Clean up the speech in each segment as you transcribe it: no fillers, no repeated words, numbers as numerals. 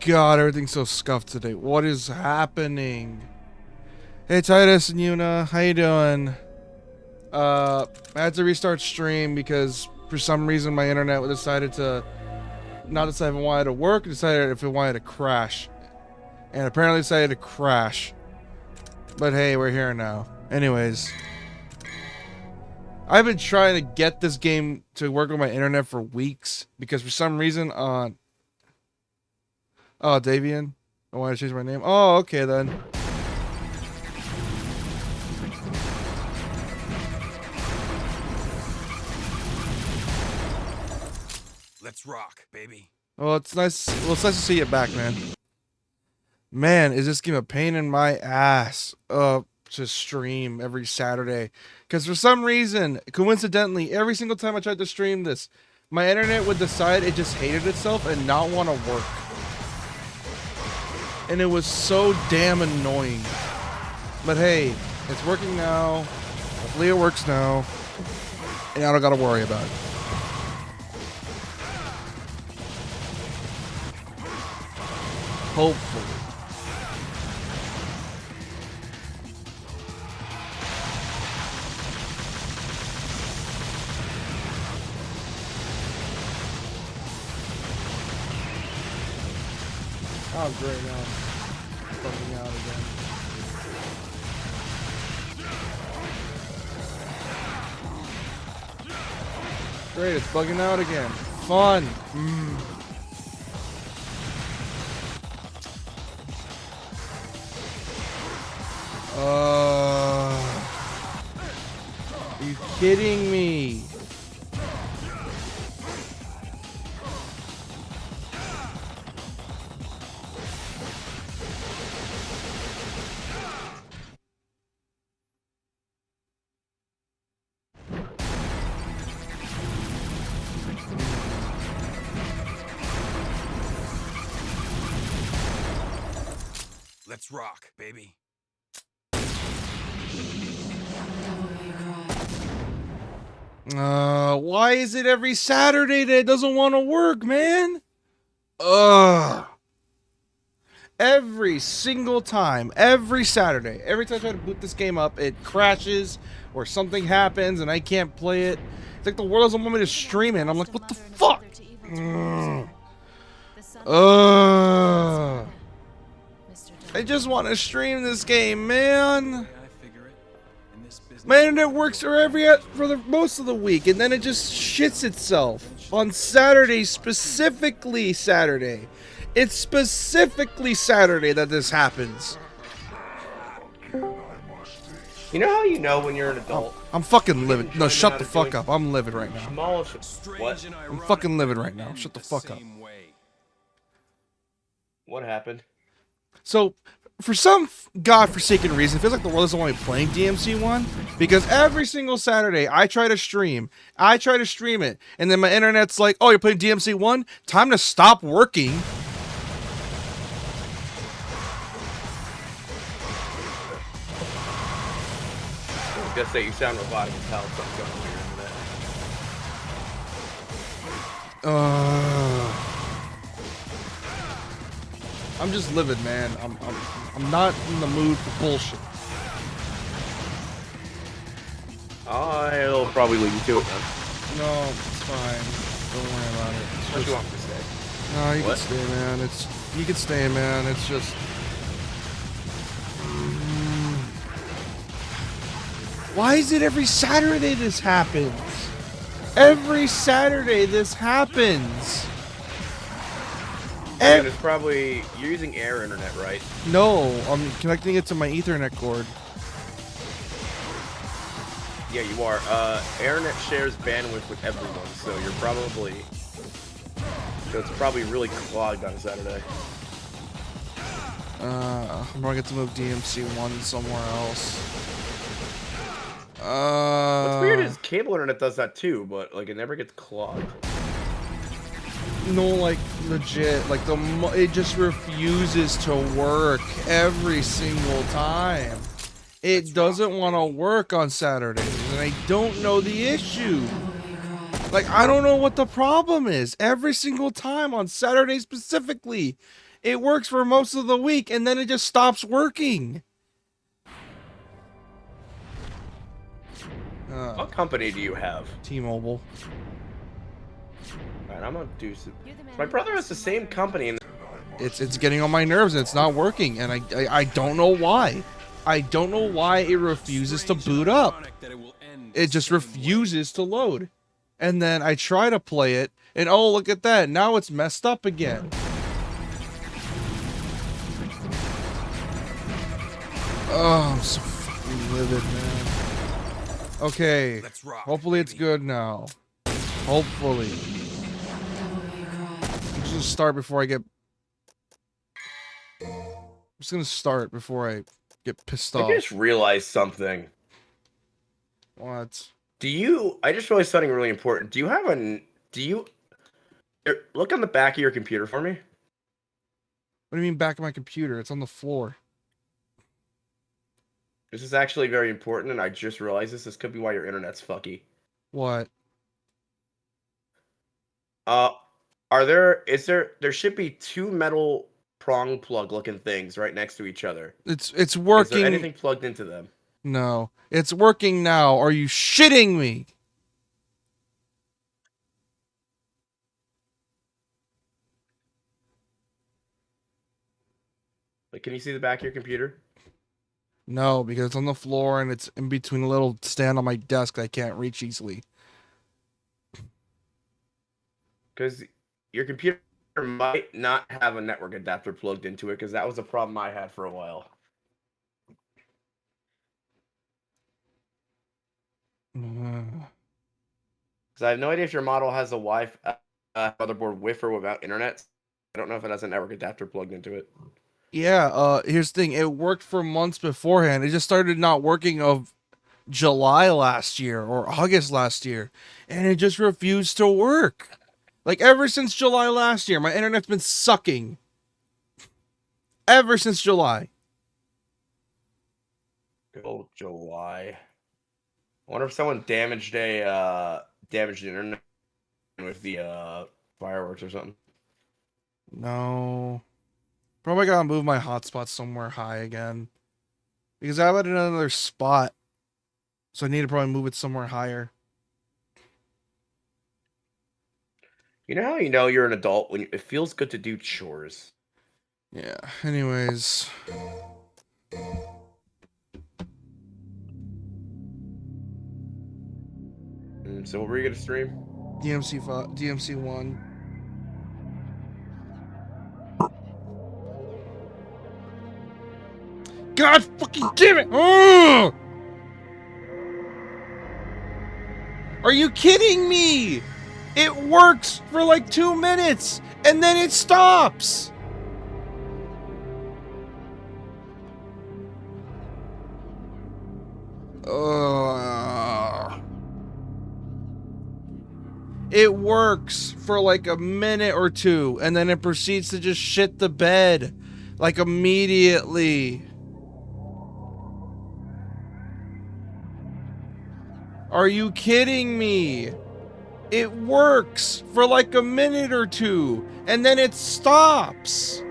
God, everything's so scuffed today. What is happening? Hey Titus and Yuna, how you doing? I had to restart stream because for some reason my internet decided to not decide if it wanted to work, it decided if it wanted to crash. And apparently decided to crash. But hey, we're here now. Anyways. I've been trying to get this game to work on my internet for weeks because for some reason on Davian. I want to change my name. Oh, okay then. Let's rock, baby. Well, it's nice. Well, it's nice to see you back, man. Man, is this game a pain in my ass? To stream every Saturday, because for some reason, coincidentally, every single time I tried to stream this, my internet would decide it just hated itself and not want to work. And it was so damn annoying. But hey, it's working now. Hopefully it works now. And I don't gotta worry about it. Hopefully. Oh, great, now it's bugging out again. Great, it's bugging out again. Fun. Are you kidding me? Let's rock, baby. Why is it every Saturday that it doesn't want to work, man? Every single time, every Saturday, every time I try to boot this game up, it crashes or something happens and I can't play it. It's like the world doesn't want me to stream it. And I'm like, what the fuck? I just want to stream this game, man. My internet works for most of the week, and then it just shits itself on Saturday, specifically Saturday. It's specifically Saturday that this happens. You know how you know when you're an adult? I'm fucking livid. No, shut the fuck up. I'm livid right now. What? I'm fucking livid right now. Shut the fuck up. What happened? So, for some godforsaken reason, it feels like the world doesn't want me playing DMC1 because every single Saturday I try to stream it, and then my internet's like, "Oh, you're playing DMC1? Time to stop working." I was gonna say you sound robotic as hell. Something's going on with your internet. I'm just livid, man. I'm not in the mood for bullshit. I'll probably leave you to it then. No, it's fine. Don't worry about it. What do you want me to say? No, you What? can stay, man. You can stay, man. It's just. Why is it every Saturday this happens? Every Saturday this happens. And it's probably you're using air internet, right? No, I'm connecting it to my Ethernet cord. Yeah, you are. AirNet shares bandwidth with everyone, so you're probably. So it's probably really clogged on a Saturday. I'm gonna get to move DMC1 somewhere else. What's weird is cable internet does that too, but like it never gets clogged. No, like legit, like it just refuses to work every single time. It doesn't want to work on Saturdays, and I don't know the issue. Like, I don't know what the problem is. Every single time on Saturday specifically, It works for most of the week, and then it just stops working. What company do you have? T-Mobile. Alright, I'm gonna do some... My brother has the same company and It's getting on my nerves, and it's not working, and I don't know why. I don't know why it refuses to boot up. It just refuses to load. And then I try to play it, and oh, look at that. Now it's messed up again. Oh, I'm so fucking livid, man. Okay. Let's rock, Hopefully it's baby. good now. Hopefully. I'm just gonna start before I get... I'm just gonna start before I get pissed I off. just realized something. What? Do you... I just realized something really important. Do you have a... Do you... Look on the back of your computer for me. What do you mean back of my computer? It's on the floor. This is actually very important, and I just realized this. This could be why your internet's fucky. What? There should be two metal prong plug looking things right next to each other. It's Is working. there anything plugged into them? No. It's working now. Are you shitting me? Like, can you see the back of your computer? No, because it's on the floor and it's in between a little stand on my desk that I can't reach easily. Because your computer might not have a network adapter plugged into it, because that was a problem I had for a while. Because I have no idea if your model has a Wi-Fi motherboard with or without internet. I don't know if it has a network adapter plugged into it. Yeah, here's the thing. It worked for months beforehand. It just started not working of July last year or August last year. And it just refused to work. Like, ever since July last year, my internet's been sucking. Ever since July. Good old July. I wonder if someone damaged the internet with the fireworks or something. No. Probably gotta move my hotspot somewhere high again. Because I have it in another spot. So I need to probably move it somewhere higher. You know how you know you're an adult when it feels good to do chores? Yeah, anyways. So what were you gonna stream? DMC 1. God fucking damn it! Ugh! Are you kidding me? It works for like 2 minutes and then it stops. It works for like a minute or two and then it proceeds to just shit the bed like immediately. Are you kidding me? It works for like a minute or two, and then it stops.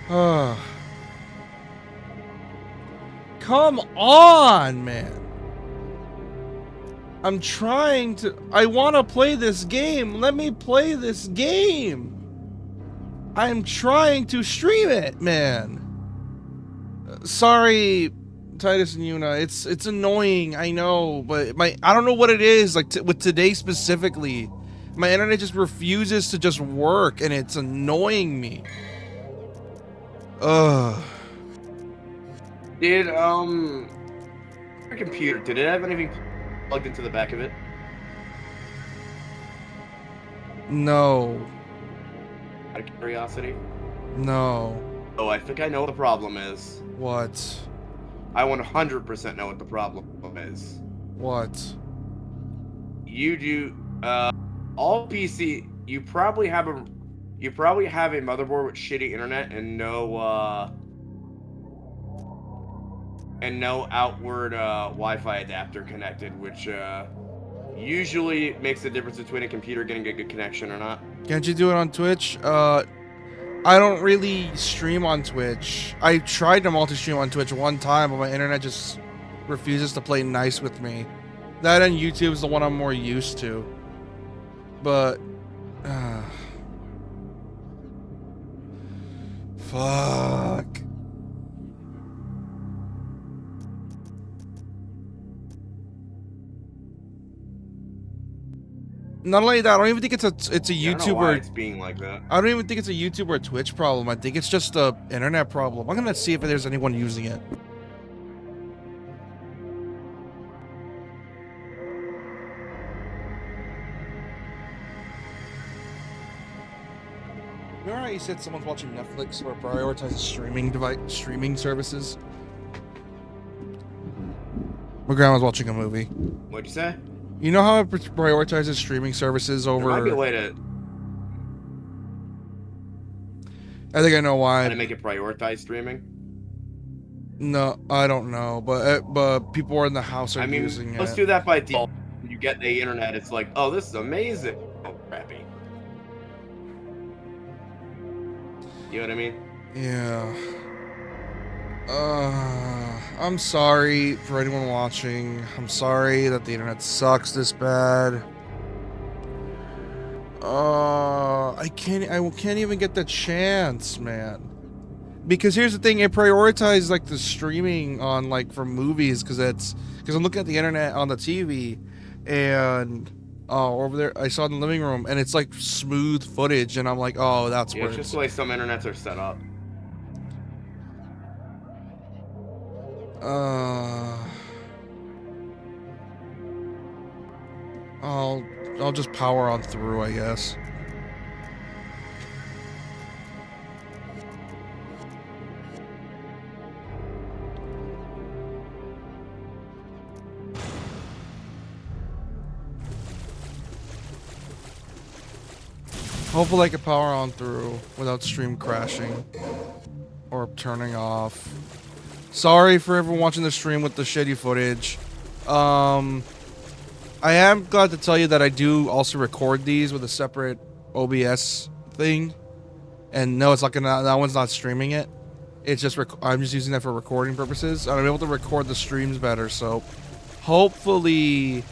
Come on, man. I'm trying to... I want to play this game. Let me play this game. I'm trying to stream it, man. Sorry... Titus and Yuna, it's annoying, I know, but I don't know what it is, like with today specifically, my internet just refuses to just work, and it's annoying me. Ugh. Did your computer, did it have anything plugged into the back of it? No. Out of curiosity? No. Oh, I think I know what the problem is. What? I 100% know what the problem is. What? You do all PC. You probably have a motherboard with shitty internet and no outward Wi-Fi adapter connected, which Usually it makes the difference between a computer getting a good connection or not. Can't you do it on Twitch? I don't really stream on Twitch. I tried to multi-stream on Twitch one time, but my internet just refuses to play nice with me. That and YouTube is the one I'm more used to. But, fuck. Not only that, I don't even think it's a Yeah, I don't know YouTube why or it's being like that. I don't even think it's a YouTube or a Twitch problem. I think it's just a internet problem. I'm gonna see if there's anyone using it. Remember how you said someone's watching Netflix or prioritizes streaming services? My grandma's watching a movie. What'd you say? You know how it prioritizes streaming services over... There might be a way to... I think I know why. How to make it prioritize streaming? No, I don't know, but people are in the house are using it. Let's do that by default. When you get the internet, it's like, oh, this is amazing. Oh, crappy. You know what I mean? Yeah. I'm sorry for anyone watching. I'm sorry that the internet sucks this bad. I can't even get the chance, man. Because here's the thing, it prioritizes like the streaming on like for movies because I'm looking at the internet on the TV and over there I saw it in the living room and it's like smooth footage and I'm like, oh, that's where it's just the way some internets are set up. I'll just power on through, I guess. Hopefully I can power on through without stream crashing or turning off. Sorry for everyone watching the stream with the shitty footage. I am glad to tell you that I do also record these with a separate OBS thing. And no, it's not gonna, that one's not streaming it. It's just, I'm just using that for recording purposes. And I'm able to record the streams better, so hopefully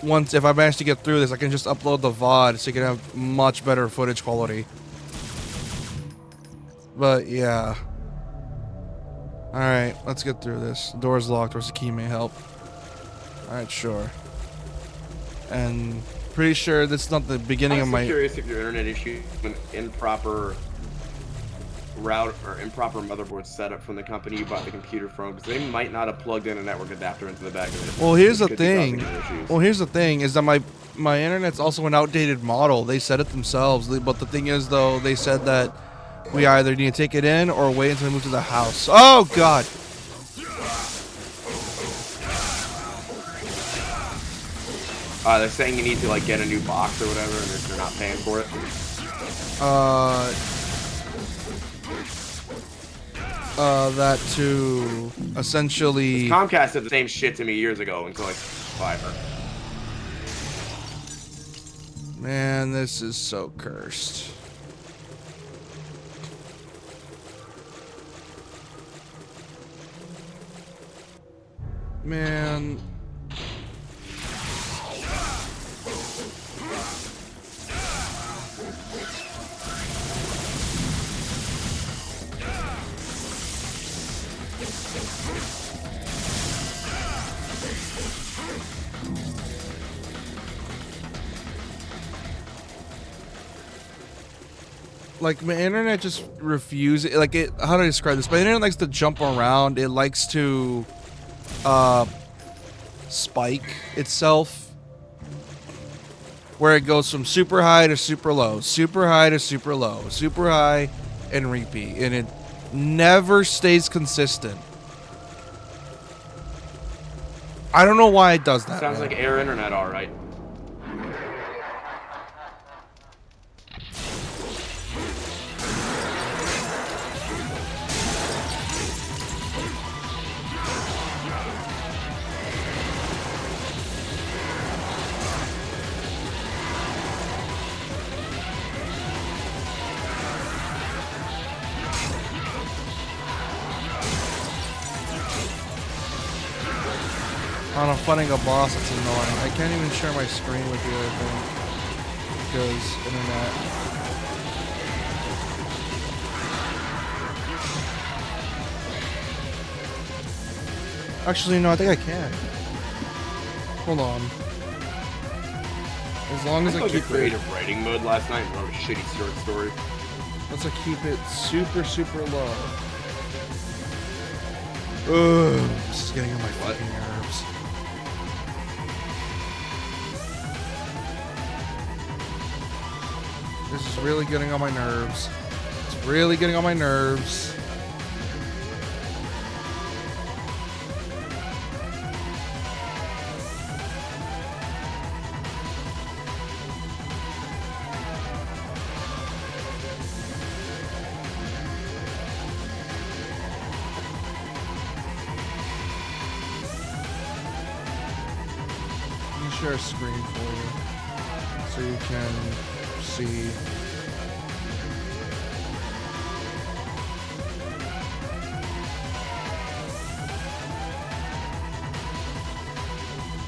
if I manage to get through this, I can just upload the VOD so you can have much better footage quality. But yeah. Alright, let's get through this. The door's locked, where's the key may help. Alright, sure. And pretty sure this is not the beginning of my... I'm curious if your internet issue an improper route or improper motherboard setup from the company you bought the computer from, because they might not have plugged in a network adapter into the back of it. Well, here's the thing. Well, here's the thing is that my internet's also an outdated model. They said it themselves, but the thing is though, they said that we either need to take it in or wait until we move to the house. Oh god. They're saying you need to like get a new box or whatever, and they're not paying for it. That to essentially... Comcast did the same shit to me years ago until like Fiverr. Man, this is so cursed. Man. Like, my internet just refuses, like, how do I describe this? My internet likes to jump around. It likes to, spike itself. Where it goes from super high to super low, super high to super low, super high, and repeat. And it never stays consistent. I don't know why it does that. Sounds like air internet, alright. On a fighting a boss, it's annoying. I can't even share my screen with you, I think. Because internet. Actually, no, I think I can. Hold on. As long as I keep creative writing mode last night and wrote a shitty short story. Let's keep it super, super low. Ugh, this is getting on my fucking nerves. This is really getting on my nerves. It's really getting on my nerves. Let me share a screen for you so you can see.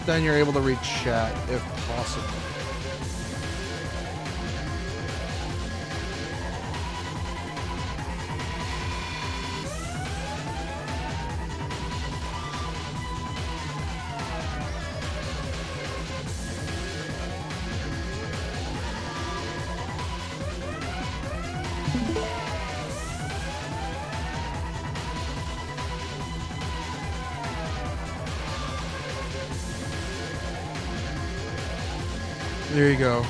Then you're able to read chat if possible. There you go.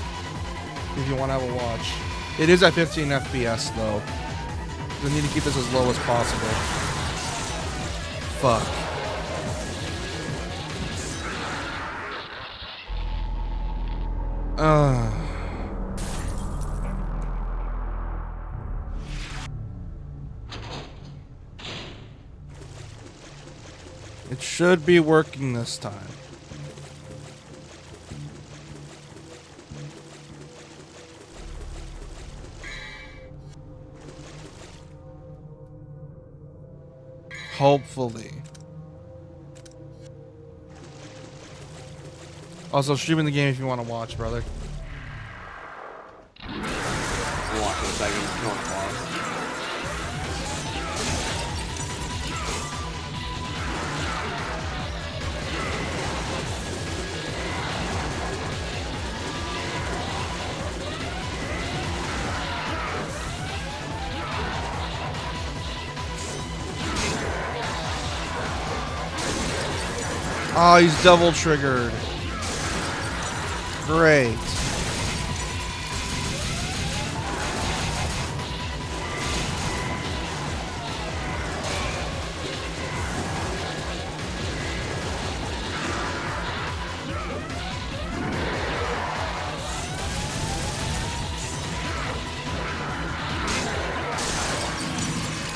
If you want to have a watch. It is at 15 FPS though. We need to keep this as low as possible. Fuck. It should be working this time. Hopefully. Also, streaming the game if you want to watch, brother. I'll watch in a second. Come on, pause. Oh, he's double triggered. Great.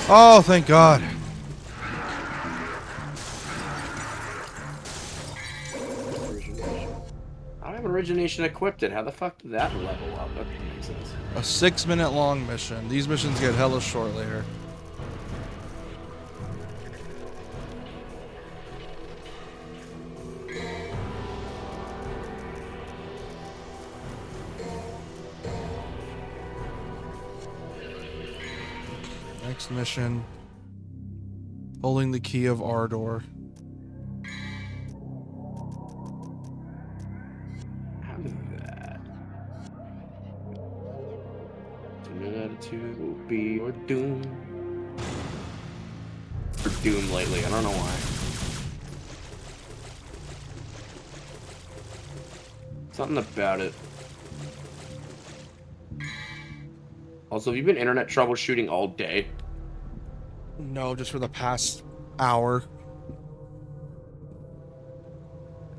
Oh, thank God. Origination equipped it. How the fuck did that level up? That makes sense. A 6-minute long mission. These missions get hella short later. Next mission. Holding the key of Ardor. Unedited will be your doom. Or doom lately, I don't know why. Something about it. Also, have you been internet troubleshooting all day? No, just for the past hour.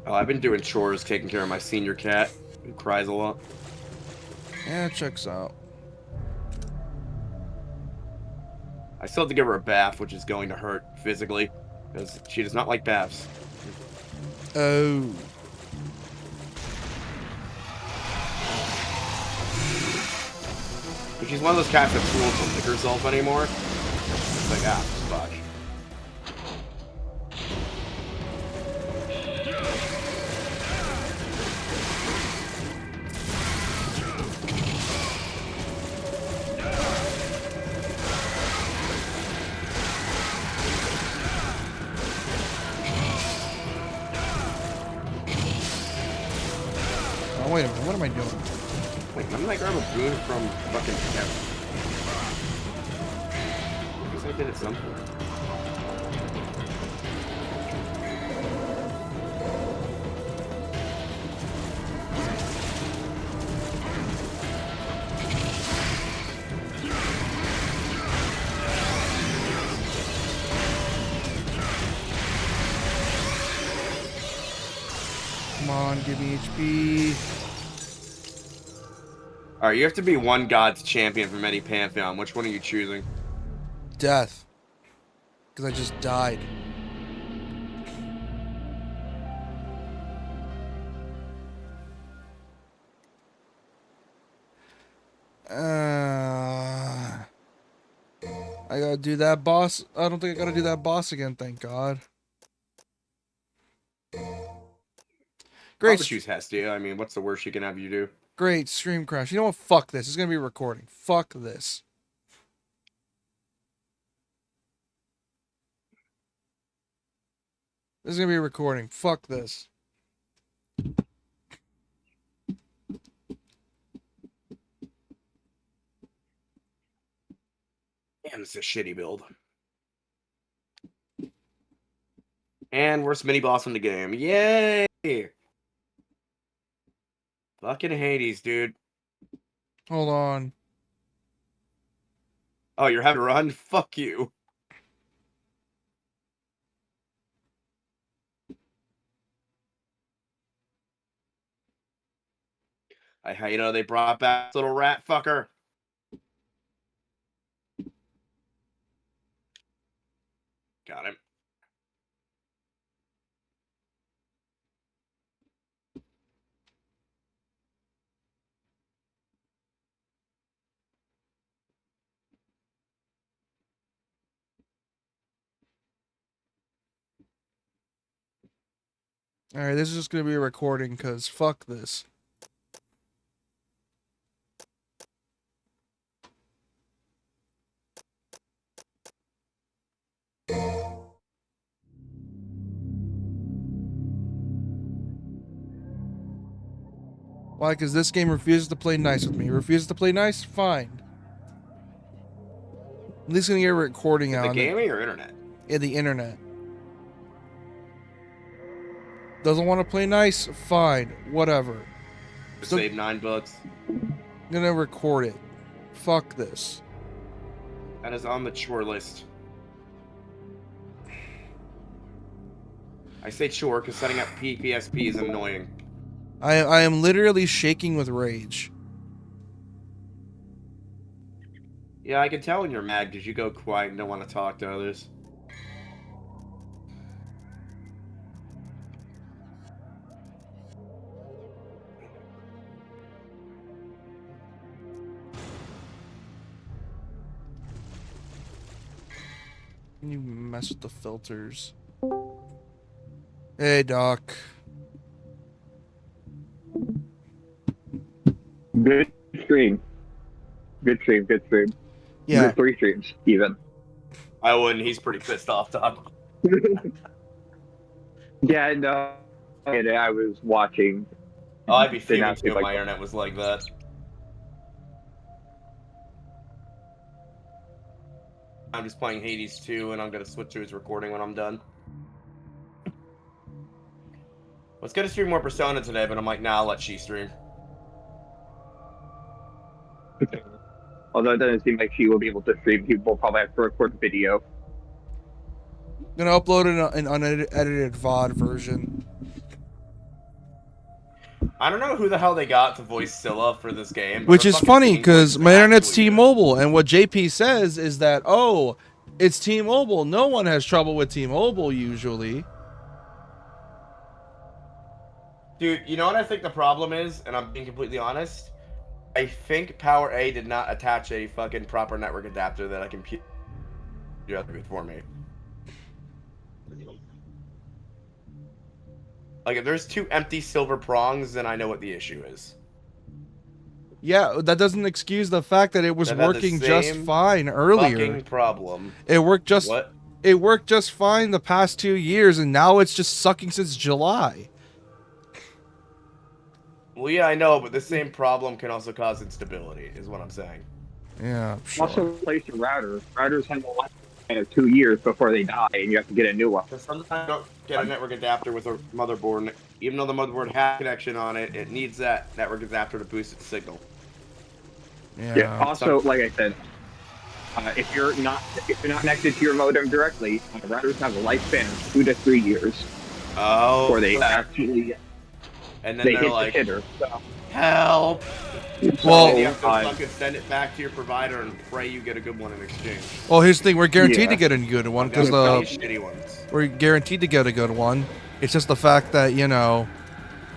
Oh, I've been doing chores, taking care of my senior cat, who cries a lot. Yeah, it checks out. I still have to give her a bath, which is going to hurt physically, because she does not like baths. Oh. But she's one of those cats that won't lick herself anymore. It's like, ah, fuck. am I doing? Wait, when did I grab a boon from fucking Kev? I guess I did at some point. Come on, give me HP. Alright, you have to be one god's champion from any pantheon. Which one are you choosing? Death. Because I just died. I gotta do that boss. I don't think I gotta do that boss again, thank God. Great. Probably choose Hestia. I mean, what's the worst she can have you do? Great, stream crash. You know what? Fuck this. It's gonna be recording. Fuck this. This is gonna be recording. Fuck this. Damn, this is a shitty build. And worst mini boss in the game. Yay! Fucking Hades, dude. Hold on. Oh, you're having to run? Fuck you. I hate how they brought back this little rat fucker. Got him. Alright, this is just gonna be a recording because fuck this. Why? Because this game refuses to play nice with me. Refuses to play nice? Fine. At least gonna get a recording out. The gaming or internet? Yeah, the internet. Doesn't want to play nice? Fine. Whatever. Still, save $9. I'm gonna record it. Fuck this. That is on the chore list. I say chore because setting up PPSP is annoying. I am literally shaking with rage. Yeah, I can tell when you're mad because you go quiet and don't want to talk to others. Can you mess with the filters? Hey, Doc. Good stream. Good stream, good stream. Yeah. Good 3 streams, even. I wouldn't. He's pretty pissed off, Doc. Yeah, no. And I was watching. Oh, I'd be Did fuming not too seem if like my that. internet was like that. I'm just playing Hades 2, and I'm going to switch to his recording when I'm done. I was going to stream more Persona today, but I'm like, nah, I'll let she stream. Although it doesn't seem like she will be able to stream, people probably have to record the video. Gonna upload an unedited VOD version. I don't know who the hell they got to voice Scylla for this game. but Which her is fucking funny singing voice because is my internet's actually good. T-Mobile, and what JP says is that, oh, it's T-Mobile. No one has trouble with T-Mobile usually. Dude, you know what I think the problem is? And I'm being completely honest. I think Power A did not attach a fucking proper network adapter that I can do for me. Like, if there's 2 empty silver prongs, then I know what the issue is. Yeah, that doesn't excuse the fact that it was That had the working just same fine earlier. Fucking problem. It worked just What? It worked just fine the past 2 years, and now it's just sucking since July. Well, yeah, I know, but the same problem can also cause instability, is what I'm saying. Yeah, sure. Also, replace your router. Routers have a lifespan of 2 years before they die, and you have to get a new one. Because sometimes you don't get a network adapter with a motherboard. Even though the motherboard has a connection on it, it needs that network adapter to boost its signal. Yeah. Yeah. Also, like I said, if you're not connected to your modem directly, routers have a lifespan of 2 to 3 years Oh, before they actually and then they they're hit like, the hitter. So, help! Well, And you have to uh, fucking send it back to your provider and pray you get a good one in exchange. Well, here's the thing: we're guaranteed Yeah. to get a good one I'm because down with these shitty ones. we're guaranteed to get a good one. It's just the fact that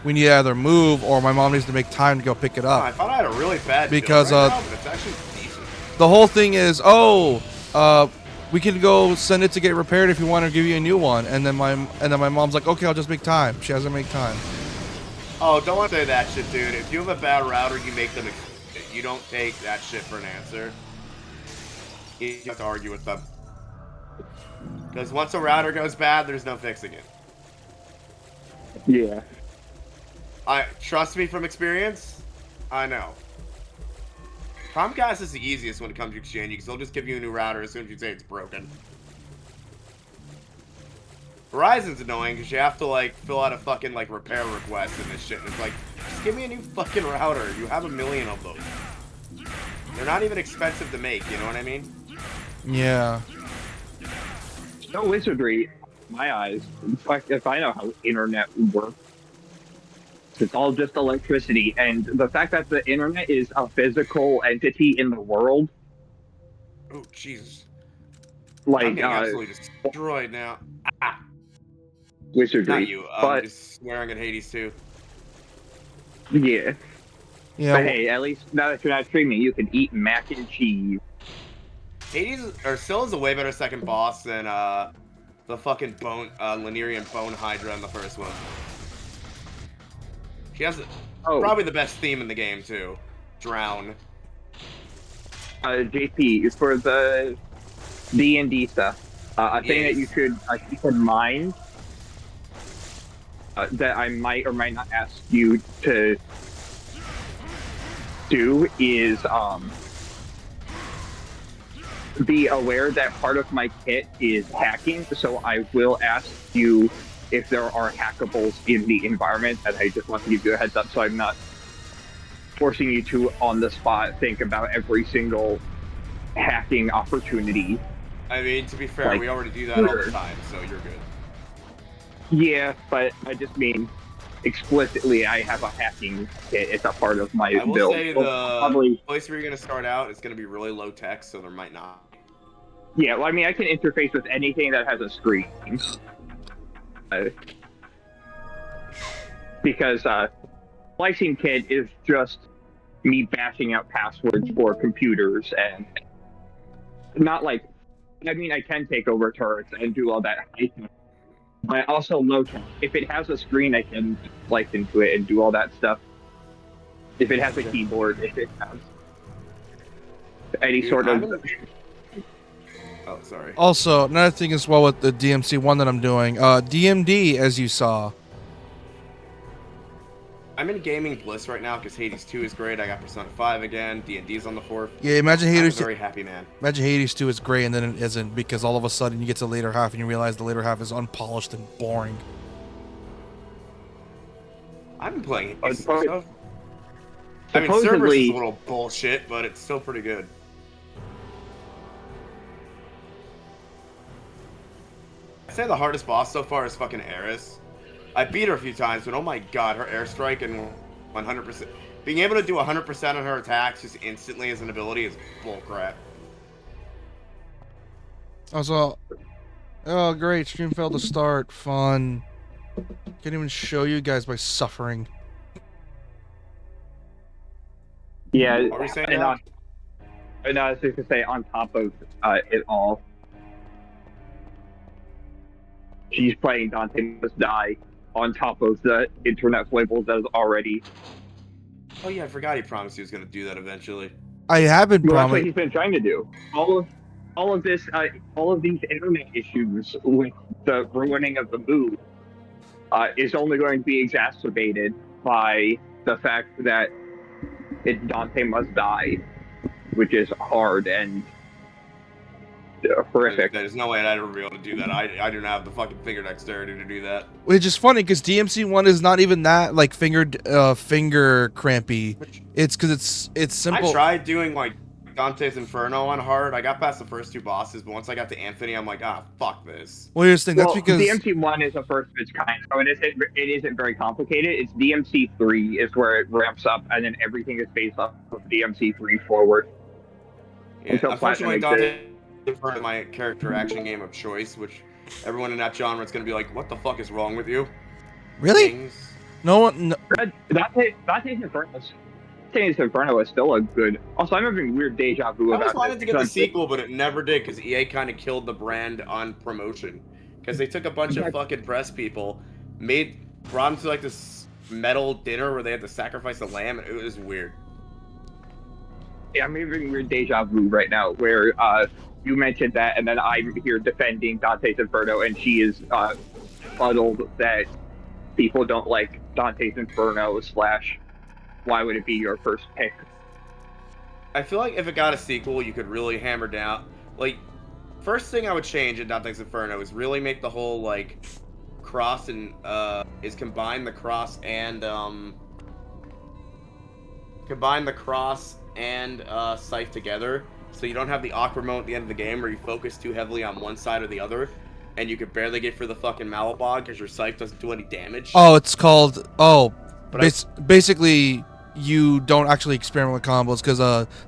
we need to either move or my mom needs to make time to go pick it Oh, I up. thought I had a really bad Because, bill right now, but it's actually decent. The whole thing is, we can go send it to get repaired if you want to give you a new one. And then my mom's like, okay, I'll just make time. She hasn't made time. Oh, don't say that shit, dude. If you have a bad router, you make them. You don't take that shit for an answer. You have to argue with them. Because once a router goes bad, there's no fixing it. yeah. Trust me from experience. I know. Comcast is the easiest when it comes to exchanging because they'll just give you a new router as soon as you say it's broken. Verizon's annoying because you have to like fill out a fucking like repair request and this shit. And it's like, just give me a new fucking router. You have a million of those. They're not even expensive to make. You know what I mean? Yeah. No wizardry, in my eyes. In fact, if I know how internet works, it's all just electricity. And the fact that the internet is a physical entity in the world, Oh Jesus! I'm like getting absolutely destroyed now. Ah, wizardry. not you. But Just swearing at Hades too. yeah. Yeah. But hey, at least now that you're not streaming, you can eat mac and cheese. Hades or still is a way better second boss than the fucking Lenerian bone Hydra in the first one. She has probably the best theme in the game too. Drown. JP, for the D&D stuff, a thing that you Yes. should keep in mind that I might or might not ask you to do is be aware that part of my kit is hacking, so I will ask you if there are hackables in the environment, and I just want to give you a heads up so I'm not forcing you to, on the spot, think about every single hacking opportunity. I mean, to be fair, Like, we already do that all the time, so you're good. Yeah, but I just mean explicitly I have a hacking kit. It's a part of my I will build. say So the place where you're going to start out is going to be really low tech, so there might not. Yeah, well, I mean, I can interface with anything that has a screen. Because splicing kit is just me bashing out passwords for computers and not like, I mean, I can take over turrets and do all that, but also low tech. If it has a screen, I can splice into it and do all that stuff. If it has a keyboard, if it has any sort of. Oh, sorry. Also, another thing as well with the DMC one that I'm doing, DMD, as you saw. I'm in gaming bliss right now because Hades 2 is great. I got Persona 5 again. D&D's on the 4th. Yeah, imagine Hades. I'm a very happy man. Imagine Hades 2 is great and then it isn't because all of a sudden you get to the later half and you realize the later half is unpolished and boring. I've been playing Hades Supposedly- stuff. I mean, Cerberus is a little bullshit, but it's still pretty good. I'd say the hardest boss so far is fucking Eris. I beat her a few times, but oh my god, her airstrike and 100%. Being able to do 100% on her attacks just instantly as an ability is bullcrap. Also, oh great, stream failed to start. Fun. Can't even show you guys my suffering. Yeah, What were you saying and, now? and I was just gonna say, on top of it all, she's playing Dante Must Die on top of the internet foibles that is already. Oh yeah, I forgot he promised he was going to do that eventually. I have been Well, that's what promised. he's been trying to do. All of these internet issues with the ruining of the mood is only going to be exacerbated by the fact that Dante must die, which is hard and horrific. There's no way I'd ever be able to do that. I do not have the fucking finger dexterity to do that. Which is funny because DMC1 is not even that like finger crampy. It's because it's simple. I tried doing like Dante's Inferno on hard. I got past the first 2 bosses, but once I got to Anthony, I'm like, fuck this. Well, here's the thing. That's because DMC1 is the first of its kind, so it isn't very complicated. It's DMC3 is where it ramps up, and then everything is based off of DMC3 forward. Yeah, unfortunately, Dante Inferno is my character action game of choice, which everyone in that genre is going to be like, what the fuck is wrong with you? Really? Things. No one. No. Dante's Inferno is still a good. Also, I'm having weird deja vu I about always wanted this. to get the sequel, but it never did because EA kind of killed the brand on promotion. Because they took a bunch of fucking press people, brought them to like this metal dinner where they had to sacrifice a lamb, and it was weird. Yeah, I'm having weird deja vu right now, where you mentioned that, and then I'm here defending Dante's Inferno, and she is fuddled that people don't like Dante's Inferno / why would it be your first pick? I feel like if it got a sequel, you could really hammer down. Like, first thing I would change in Dante's Inferno is really make the whole, like, cross and, is combine the cross and scythe together. So you don't have the awkward moment at the end of the game where you focus too heavily on one side or the other, and you could barely get for the fucking Malabog because your scythe doesn't do any damage. Oh, it's called. Oh, basically, you don't actually experiment with combos because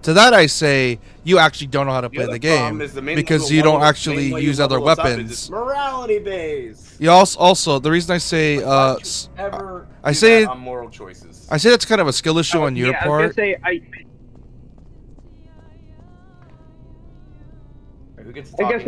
to that I say you actually don't know how to play the game because you don't actually use other weapons. Morality based. You also the reason I say I say on moral choices. I say that's kind of a skill issue on your part. I was gonna say Who gets I guess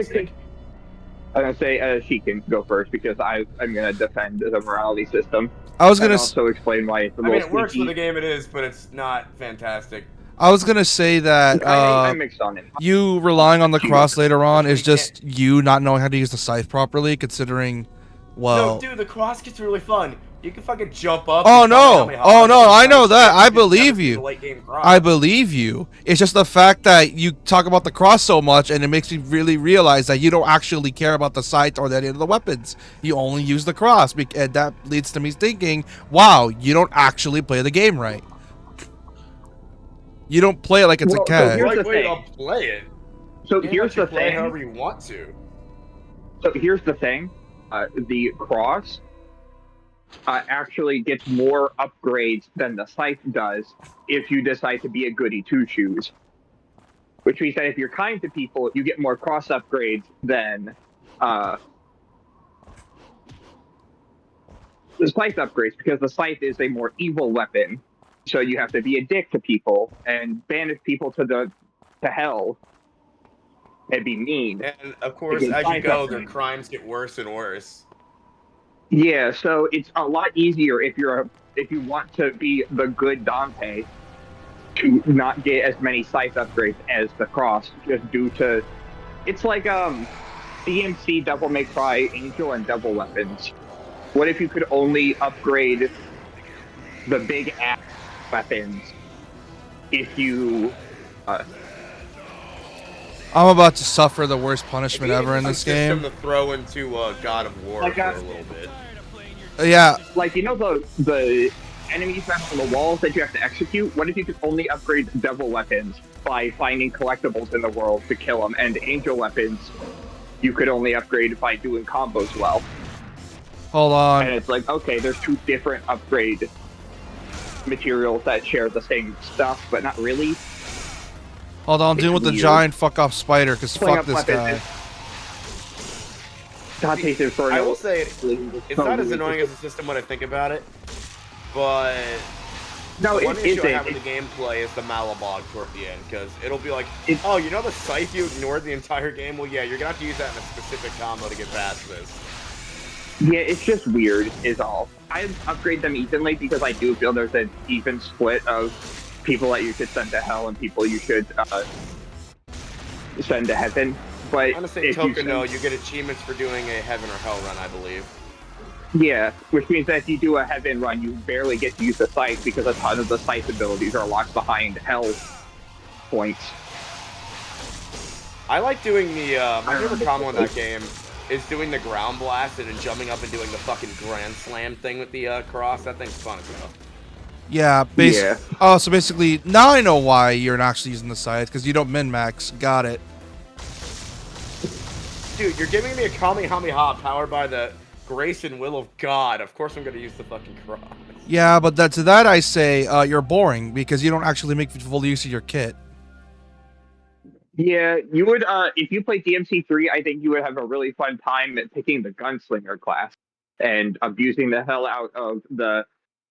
I'm gonna say she can go first because I'm gonna defend the morality system. I was gonna also explain why it's. It works for the game it is, but it's not fantastic. I was gonna say that I'm mixed on it. You relying on the cross later on is just you not knowing how to use the scythe properly, considering. Well, no, dude, the cross gets really fun. You can fucking jump up. Oh no! Oh no! I know that. I believe you. I believe you. It's just the fact that you talk about the cross so much, and it makes me really realize that you don't actually care about the sight or any of the weapons. You only use the cross, and that leads to me thinking, "Wow, you don't actually play the game right. You don't play it like it's a cat." So here's the thing. I'll play it. So here's the thing. However you want to. So here's the thing. The cross actually gets more upgrades than the scythe does if you decide to be a goody two-shoes. Which means that if you're kind to people, you get more cross upgrades than the scythe upgrades, because the scythe is a more evil weapon. So you have to be a dick to people and banish people to hell and be mean. And of course, as you go, their crimes get worse and worse. Yeah, so it's a lot easier if you want to be the good Dante to not get as many scythe upgrades as the cross, just due to it's like DMC Devil May Cry Angel and Devil weapons. What if you could only upgrade the big axe weapons if you I'm about to suffer the worst punishment ever in this game. To throw into God of War for a little bit. Yeah. Like, you know the enemies that on the walls that you have to execute? What if you could only upgrade devil weapons by finding collectibles in the world to kill them, and angel weapons you could only upgrade by doing combos well? Hold on. And it's like, okay, there's 2 different upgrade materials that share the same stuff, but not really. Hold on, I'm dealing with the giant fuck off spider, because fuck this guy. Dante's Inferno. I will say it's not as annoying as the system when I think about it, but no, one issue I have with the gameplay is the Malabog toward the end, because it'll be like, oh, you know the scythe you ignored the entire game? Well, yeah, you're gonna have to use that in a specific combo to get past this. Yeah, it's just weird, is all. I upgrade them evenly because I do feel there's an even split of people that you should send to hell and people you should send to heaven. But I'm gonna say Tokeno, you get achievements for doing a heaven or hell run, I believe. Yeah, which means that if you do a heaven run, you barely get to use the sight because a ton of the sight abilities are locked behind hell points. I like doing the my I favorite remember combo in quickly. that game is doing the ground blast and then jumping up and doing the fucking grand slam thing with the cross. That thing's fun as hell. Yeah, Yeah. Oh, so basically, now I know why you're not actually using the sides, because you don't min-max. Got it. Dude, you're giving me a Kamehameha powered by the grace and will of God. Of course I'm gonna use the fucking cross. Yeah, but to that I say, you're boring, because you don't actually make full use of your kit. Yeah, you would, if you played DMC3, I think you would have a really fun time at picking the gunslinger class and abusing the hell out of the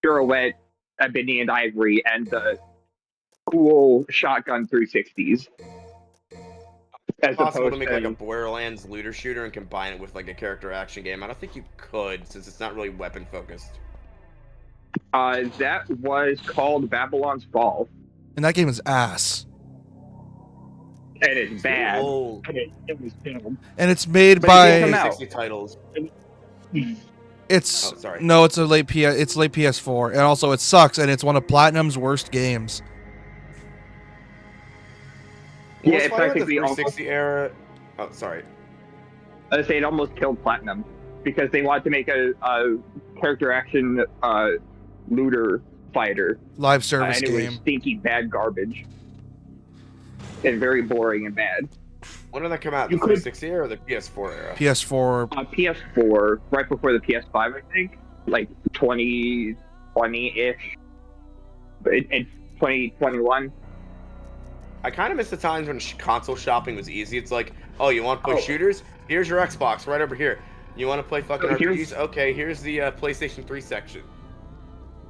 pirouette, ebony and ivory, and the cool shotgun 360s. As Possible to opposed make like a to, Borderlands looter shooter and combine it with like a character action game. I don't think you could since it's not really weapon focused. that was called Babylon's Fall. And that game is ass. And it's bad. Old. And it was dumb. And it's made But it didn't come by... out. 60 titles. It's... Oh, sorry. No, it's a it's late PS4. And also, it sucks, and it's one of Platinum's worst games. Yeah, Was it's Fire the practically 360 era. Oh, sorry. I say it almost killed Platinum because they wanted to make a character action looter fighter, Live service and it was game. stinky bad garbage and very boring and bad. When did that come out? The You could- 360 era or the PS4 era? PS4. PS4, right before the PS5, I think, like 2020-ish, in 2021. I kind of miss the times when console shopping was easy. It's like, oh, you want to play shooters? Here's your Xbox right over here. You want to play fucking RPGs? Okay, here's the PlayStation 3 section.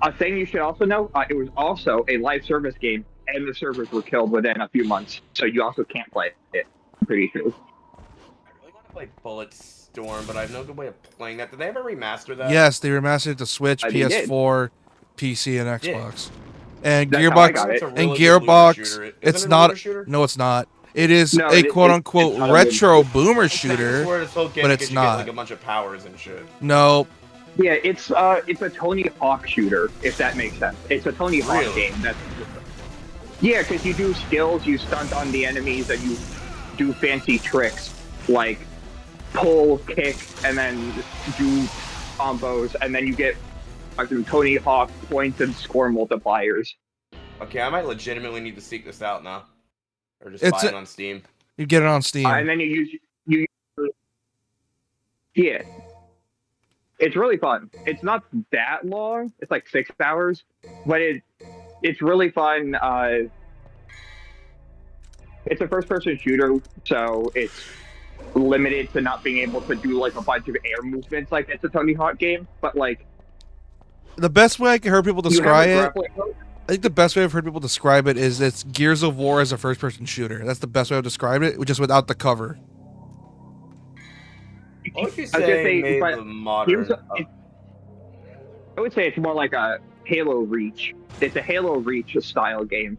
A thing you should also know, it was also a live service game, and the servers were killed within a few months, so you also can't play it. I'm pretty sure. I really want to play Bulletstorm, but I have no good way of playing that. Did they ever remaster that? Yes, they remastered it to Switch, They did. PS4, PC, and Xbox. And That's how I Gearbox... got it. It's a And really good looter Gearbox, shooter. Isn't it's it a not... looter shooter? No, it's not. It is No, a quote-unquote it's not a retro boomer That's shooter, where this whole but gimmick it's is you not. Get, like a bunch of powers and shit. No. Yeah, it's a Tony Hawk shooter, if that makes sense. It's a Tony Hawk Really? game. Yeah, because you do skills, you stunt on the enemies, and you do fancy tricks like pull, kick, and then do combos, and then you get Tony Hawk points and score multipliers. Okay, I might legitimately need to seek this out now. Or just It's buy a- it on Steam. You get it on Steam. And then yeah. It's really fun. It's not that long. It's like 6 hours, but it's really fun. It's a first-person shooter, so it's limited to not being able to do like a bunch of air movements like it's a Tony Hawk game. But like The best way I can heard people you have describe a it, grappling hook. I think the best way I've heard people describe it is it's Gears of War as a first-person shooter. That's the best way I've described it, just without the cover. What would you I was gonna say say, made but the modern... I would say it's more like a Halo Reach. It's a Halo Reach style game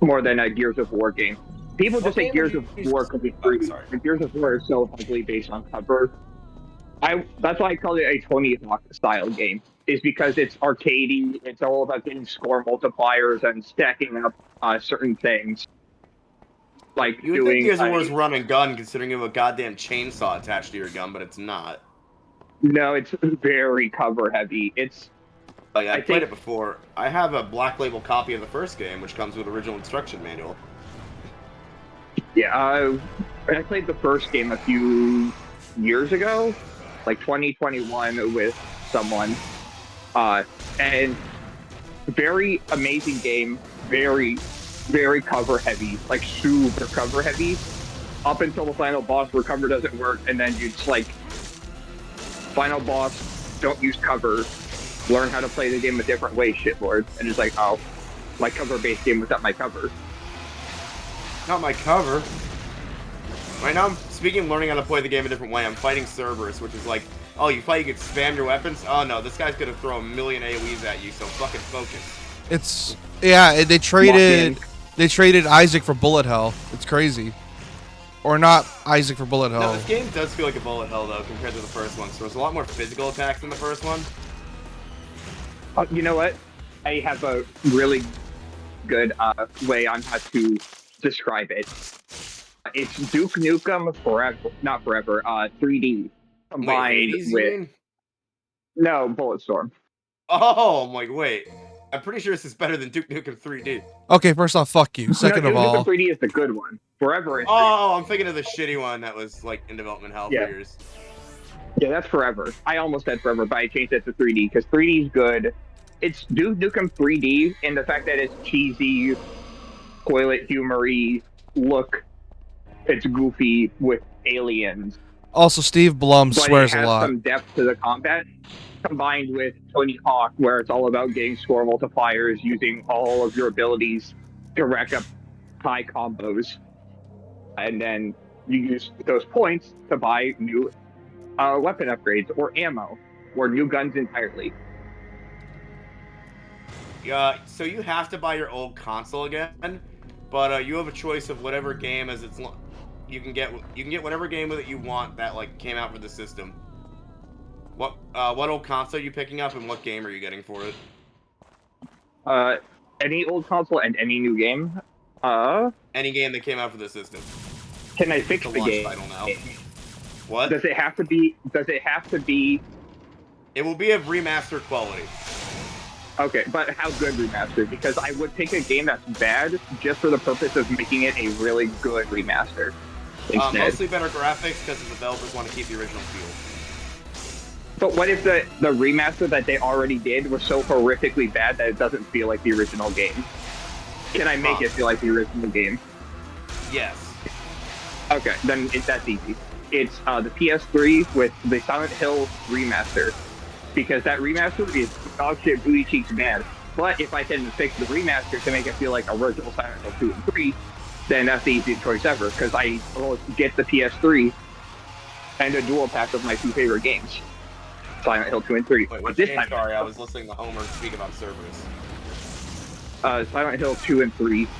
more than a Gears of War game. People just say Okay, Gears but of you- War because it's Oh, free. sorry. But Gears of War is so heavily based on cover. That's why I call it a Tony Hawk style game. Is because it's arcadey. It's all about getting score multipliers and stacking up certain things. Like You would doing think Gears of War is run and gun considering you have a goddamn chainsaw attached to your gun, but it's not. no, it's very cover heavy. It's Like, I I played think- it before. I have a black label copy of the first game, which comes with original instruction manual. yeah. I played the first game a few years ago, like 2021, with someone, and very amazing game. Very cover heavy, like super cover heavy, up until the final boss where cover doesn't work, and then you just like final boss, don't use cover, learn how to play the game a different way, shitlord. And it's like, oh, my cover-based game without my cover. Not my cover. Right now, I'm speaking of learning how to play the game a different way. I'm fighting Cerberus, which is like, oh, you fight, you can spam your weapons. Oh no, this guy's gonna throw a million AoEs at you, so fucking focus. It's... Yeah, they traded Isaac for bullet hell. It's crazy. Or not Isaac for bullet No, hell. this game does feel like a bullet hell though compared to the first one. So there's a lot more physical attacks in the first one. You know what? I have a really good way on how to describe it. It's Duke Nukem Forever, not Forever, 3D combined Wait, Hades, you with mean? no Bulletstorm. Oh, I'm like, wait. I'm pretty sure this is better than Duke Nukem 3D. Okay, first off, fuck you. Second no, of Duke all, Nukem 3D is the good one. Forever is Oh, I'm thinking of the shitty one that was like in development hell for Yeah. years. yeah, that's Forever. I almost said Forever, but I changed it to 3D because 3D is good. It's Duke Nukem 3D in the fact that it's cheesy, toilet humory look. It's goofy with aliens, also Steve Blum but it swears a has lot. some depth to the combat, combined with Tony Hawk, where it's all about getting score multipliers, using all of your abilities to rack up high combos, and then you use those points to buy new weapon upgrades or ammo or new guns entirely. So you have to buy your old console again, but you have a choice of whatever game as it's you can get whatever game with it you want that like came out for the system. What old console are you picking up and what game are you getting for it? Any old console and any new game. Any game that came out for the system. Can I fix The the launch game? title now. What? Does it have to be? Does it have to be? It will be of remastered quality. Okay, but how good remastered? Because I would pick a game that's bad just for the purpose of making it a really good remaster. Instead. Mostly better graphics because the developers want to keep the original feel. But what if the remaster that they already did was so horrifically bad that it doesn't feel like the original game? Can I make it feel like the original game? Yes. Okay, then that's easy. It's the PS3 with the Silent Hill remaster. Because that remaster is dog shit booty cheeks bad. But if I can fix the remaster to make it feel like original Silent Hill 2 and 3, then that's the easiest choice ever. Because I will get the PS3 and a dual pack of my two favorite games. Silent Hill 2 and 3. Wait, what this game? time, Sorry, I was listening to Homer speak about servers. Silent Hill 2 and 3, the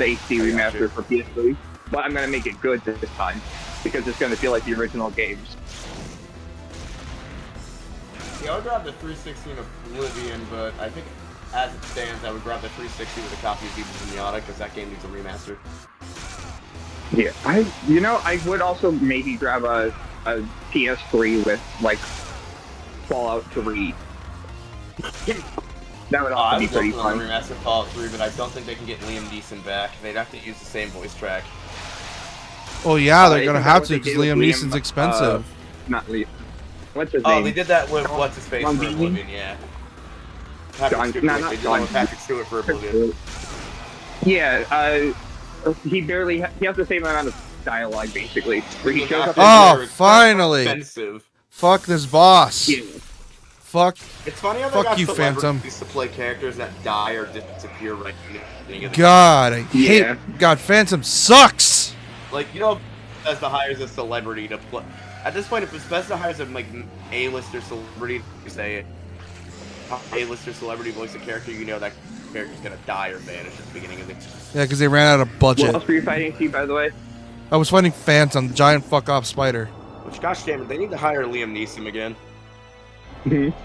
HD remaster for PS3. But I'm going to make it good this time. Because it's going to feel like the original games. Yeah, I would grab the 360 in Oblivion, but I think as it stands, I would grab the 360 with a copy of Viva Pinata because that game needs a remaster. Yeah, I would also maybe grab a PS3 with like Fallout 3. That would also be pretty fun. Remaster Fallout 3, but I don't think they can get Liam Neeson back. They'd have to use the same voice track. Oh yeah, they're Isn't gonna that have what to they because did with Liam Neeson's expensive. Not Liam. What's his Oh, name? they did that with what's his face for John Bean? Oblivion, yeah. Patrick Stewart. not They did John that with Patrick Stewart for Oblivion. Yeah, he has the same amount of dialogue basically. Where he shows up. Oh, finally! Expensive. Fuck this boss. Yeah. Fuck. It's funny how they Fuck got you, celebrities Phantom. to play characters that die or disappear right in the beginning of the God, I hate. God, Phantom sucks. Like, you know, Bethesda hires a celebrity to play. At this point, if Bethesda hires a like A-lister celebrity to say A-lister celebrity voice a character, you know that character's gonna die or vanish at the beginning of the. Yeah, because they ran out of budget. What else were you fighting, Steve? By the way. I was fighting Phantom, the giant fuck off spider. Which, gosh damn it, they need to hire Liam Neeson again. Mm-hmm.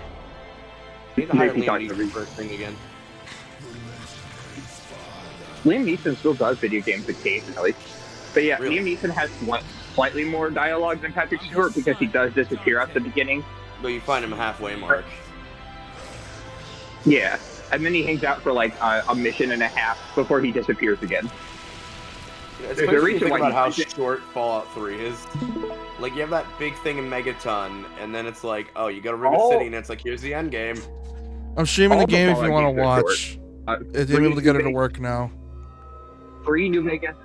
They need to hire Liam Neeson first thing again. Liam Neeson still does video games occasionally. But yeah, Really? Liam Neeson has slightly more dialogue than Patrick Stewart because he does disappear at the beginning. But you find him halfway mark. Yeah, and then he hangs out for like a mission and a half before he disappears again. It's There's a crazy to reason think why about how he- short Fallout 3 is. Like, you have that big thing in Megaton, and then it's like, oh, you go to River Oh. City, and it's like, here's the end game. I'm streaming All the the game if you Fallout want to games are watch. short. I'm able to get it to work now. 3 New Vegas,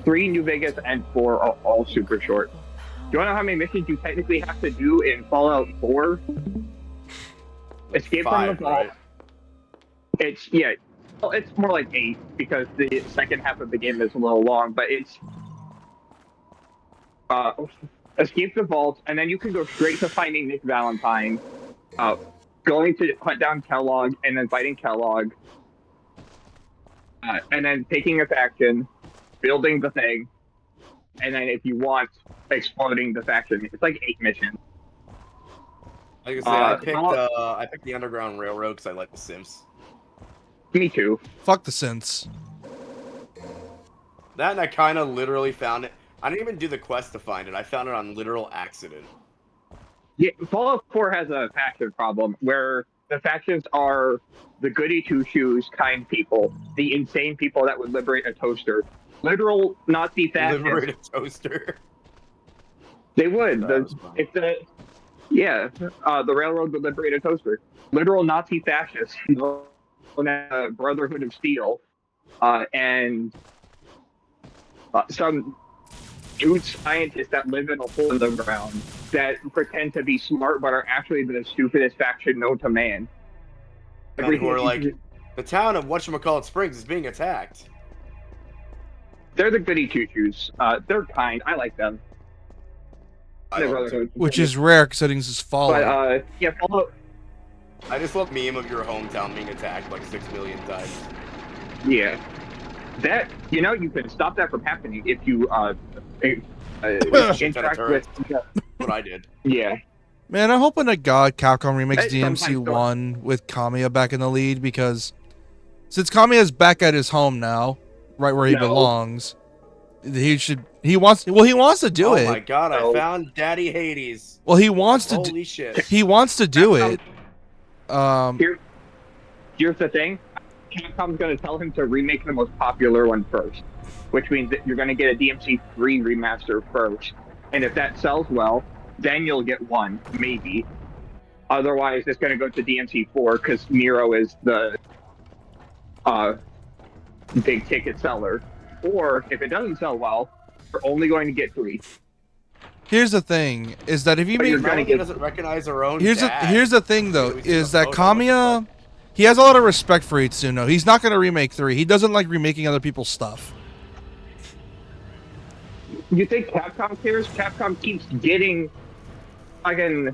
3 New Vegas, and 4 are all super short. Do you want to know how many missions you technically have to do in Fallout 4? Escape from the 5, vault. right? Well, it's more like 8 because the second half of the game is a little long, but it's escape the vault, and then you can go straight to finding Nick Valentine, going to hunt down Kellogg, and then fighting Kellogg, and then taking a faction, building the thing, and then if you want exploding the faction, it's like 8 missions. Like I say, I picked the Underground Railroad because I like The Sims. Me too. Fuck the synths. That and I kind of literally found it. I didn't even do the quest to find it. I found it on literal accident. Yeah, Fallout 4 has a faction problem where the factions are the goody two shoes kind people, the insane people that would liberate a toaster, literal Nazi fascists. Liberate a toaster. They would. That was fun. The railroad would liberate a toaster. Literal Nazi fascists, known as Brotherhood of Steel, and some dude scientists that live in a hole in the ground that pretend to be smart but are actually the stupidest faction known to man. And who are like, the town of whatchamacallit Springs is being attacked. They're the goody two shoes. They're kind. I like them. Which is rare considering this is Fallout. But Fallout. I just love meme of your hometown being attacked like 6 million times. Yeah, that you can stop that from happening if you interact with. What I did. Yeah. Man, I'm hoping to God Capcom remakes Hey, DMC sometimes 1 with Kamiya back in the lead, because since Kamiya's back at his home now, right where he belongs, he wants to do it. Oh my god, I found Daddy Hades. Well, he wants to Holy shit. he wants to do it. Here's the thing. Capcom's going to tell him to remake the most popular one first, which means that you're going to get a DMC 3 remaster first. And if that sells well, then you'll get one, maybe. Otherwise, it's going to go to DMC 4 because Nero is the big ticket seller. Or if it doesn't sell well, you're only going to get 3. Here's the thing: is that if you make Kamiya doesn't recognize her own here's dad. the thing though, is that Kamiya, he has a lot of respect for Itsuno. He's not going to remake 3. He doesn't like remaking other people's stuff. You think Capcom cares? Capcom keeps getting fucking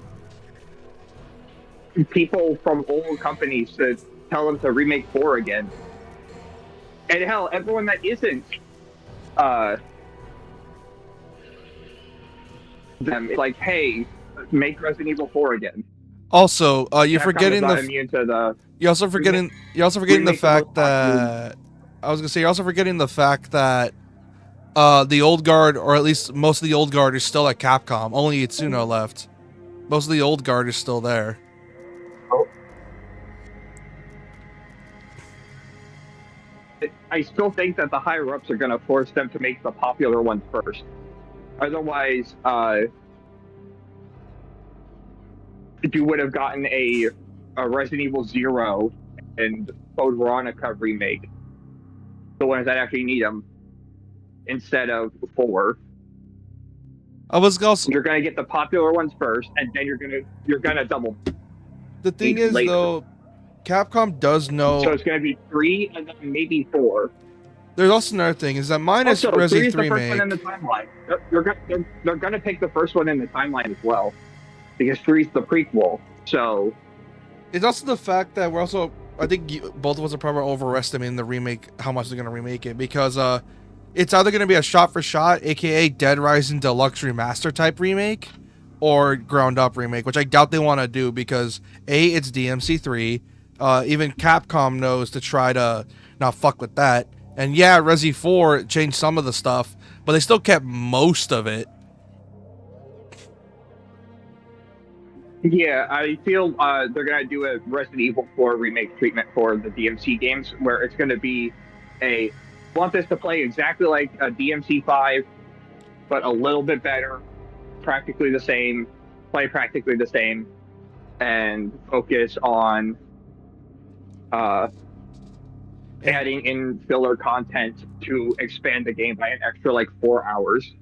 people from old companies to tell them to remake 4 again. And hell, everyone that isn't them, it's like, hey, make Resident Evil 4 again. Also, you're Capcom forgetting is not immune to the. You're also forgetting the fact that you're also forgetting the fact that the old guard, or at least most of the old guard, is still at Capcom. Only Itsuno left. Most of the old guard is still there. I still think that the higher ups are going to force them to make the popular ones first. Otherwise, you would have gotten a Resident Evil 0 and Code Veronica remake, the ones that actually need them, instead of 4. I was also. You're gonna get the popular ones first, and then you're gonna double. The thing is, later. though, Capcom does know. So it's gonna be 3 and then maybe 4. There's also another thing: is that minus Also, 3 Resi is the 3 first one in the timeline. They're gonna pick the first one in the timeline as well, because 3 is the prequel. So it's also the fact that we're also. I think both of us are probably overestimating the remake, how much they're gonna remake it, because it's either gonna be a shot for shot, aka Dead Rising Deluxe Remaster type remake, or ground up remake, which I doubt they want to do because it's DMC 3. Even Capcom knows to try to not fuck with that. And yeah, Resi 4 changed some of the stuff, but they still kept most of it. yeah, I feel they're gonna do a Resident Evil 4 remake treatment for the DMC games, where it's gonna be want this to play exactly like a DMC 5, but a little bit better, practically the same, play practically the same, and focus on adding in filler content to expand the game by an extra 4 hours.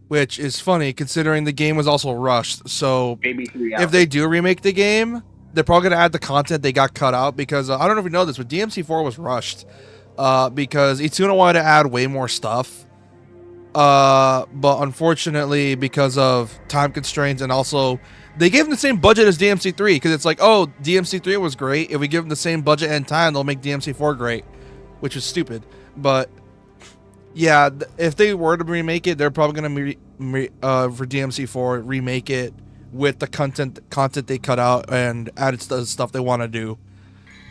Which is funny considering the game was also rushed. So Maybe 3 hours. if they do remake the game, they're probably going to add the content they got cut out, because I don't know if you know this, but DMC 4 was rushed because Itsuno wanted to add way more stuff. But unfortunately, because of time constraints, and also they gave them the same budget as DMC 3, because it's like, oh, DMC 3 was great. If we give them the same budget and time, they'll make DMC 4 great, which is stupid. But Yeah, if they were to remake it, they're probably gonna for DMC4 remake it with the content they cut out and added the stuff they want to do.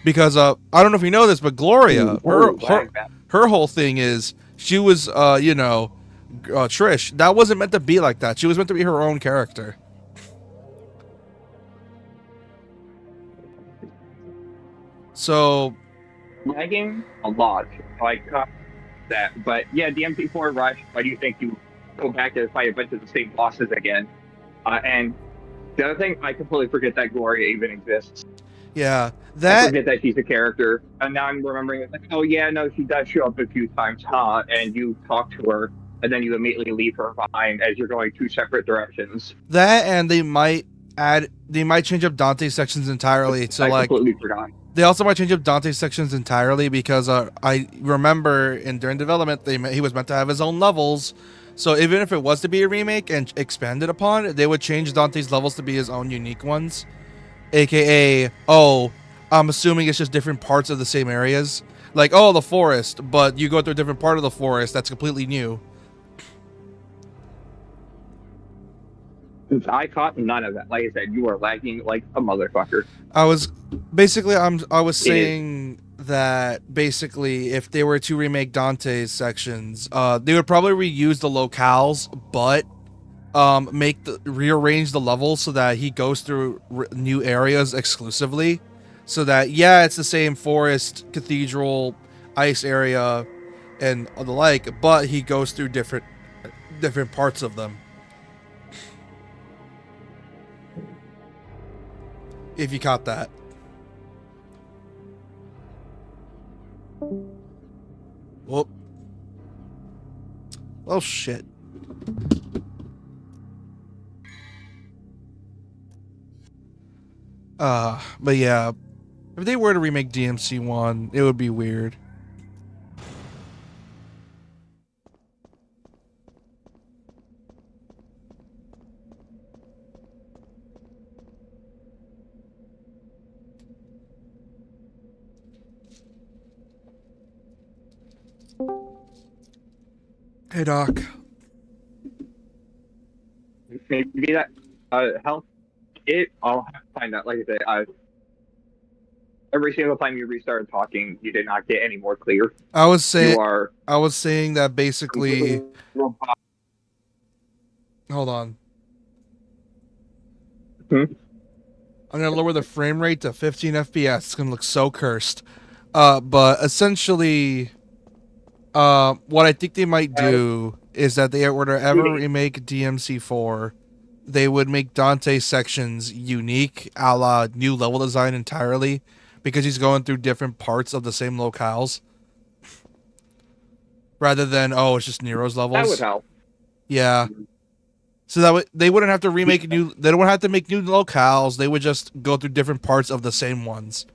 Because I don't know if you know this, but Gloria, Holy lag that. her whole thing is she was Trish. That wasn't meant to be like that. She was meant to be her own character. So Lagging a lot. Like that. But yeah, DMC4 Rush, why do you think you go back to fight a bunch of the same bosses again? And the other thing, I completely forget that Gloria even exists. yeah, I that forget that she's a character. And now I'm remembering it's like, oh yeah, no, she does show up a few times, huh? And you talk to her, and then you immediately leave her behind as you're going two separate directions. and they might change up Dante's sections entirely. So I like completely forgot. they also might change up Dante's sections entirely because I remember during development he was meant to have his own levels. So even if it was to be a remake and expanded upon, they would change Dante's levels to be his own unique ones. AKA, oh, I'm assuming it's just different parts of the same areas. Like, oh, the forest, but you go through a different part of the forest that's completely new. I caught none of that. Like I said, you are lagging like a motherfucker. I was basically I was It is. saying that basically if they were to remake Dante's sections, they would probably reuse the locales, but rearrange the levels so that he goes through new areas exclusively, so that yeah, it's the same forest, cathedral, ice area, and the like, but he goes through different parts of them. If you caught that. Whoop. Oh shit. But yeah, if they were to remake DMC1, it would be weird. Hey Doc. Maybe that help it. I'll have to find out. Like I said, every single time you restarted talking, you did not get any more clear. I was saying You are that basically. completely robot. Hold on. Hmm? I'm gonna lower the frame rate to 15 FPS. It's gonna look so cursed. But essentially, what I think they might do is that they were to ever remake DMC4, they would make Dante sections unique, a la new level design entirely, because he's going through different parts of the same locales, rather than oh, it's just Nero's That would levels. help. Yeah. So that they wouldn't have to remake new. They don't have to make new locales. They would just go through different parts of the same ones.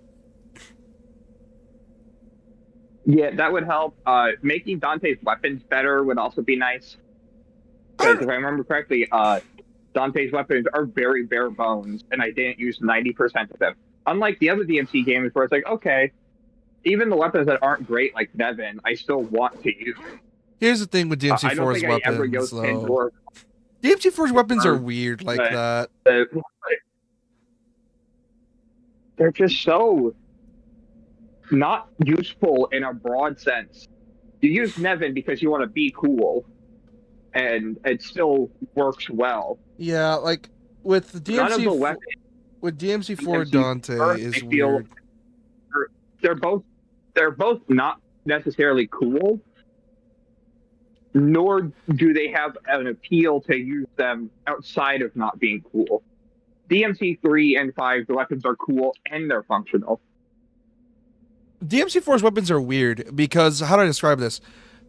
Yeah, that would help. Making Dante's weapons better would also be nice. Because if I remember correctly, Dante's weapons are very bare bones, and I didn't use 90% of them. Unlike the other DMC games where it's like, okay, even the weapons that aren't great, like Nevin, I still want to use. Here's the thing with I don't DMC4's think I ever weapons, used though. Pandora. DMC4's weapons are Or, weird like uh, that. they're just so not useful in a broad sense. You use Nevin because you want to be cool, and it still works well. Yeah, like with None of the weapons with DMC4 DMC Dante I is feel weird. they're both not necessarily cool, nor do they have an appeal to use them outside of not being cool. DMC 3 and 5, the weapons are cool and they're functional. DMC4's weapons are weird because how do I describe this?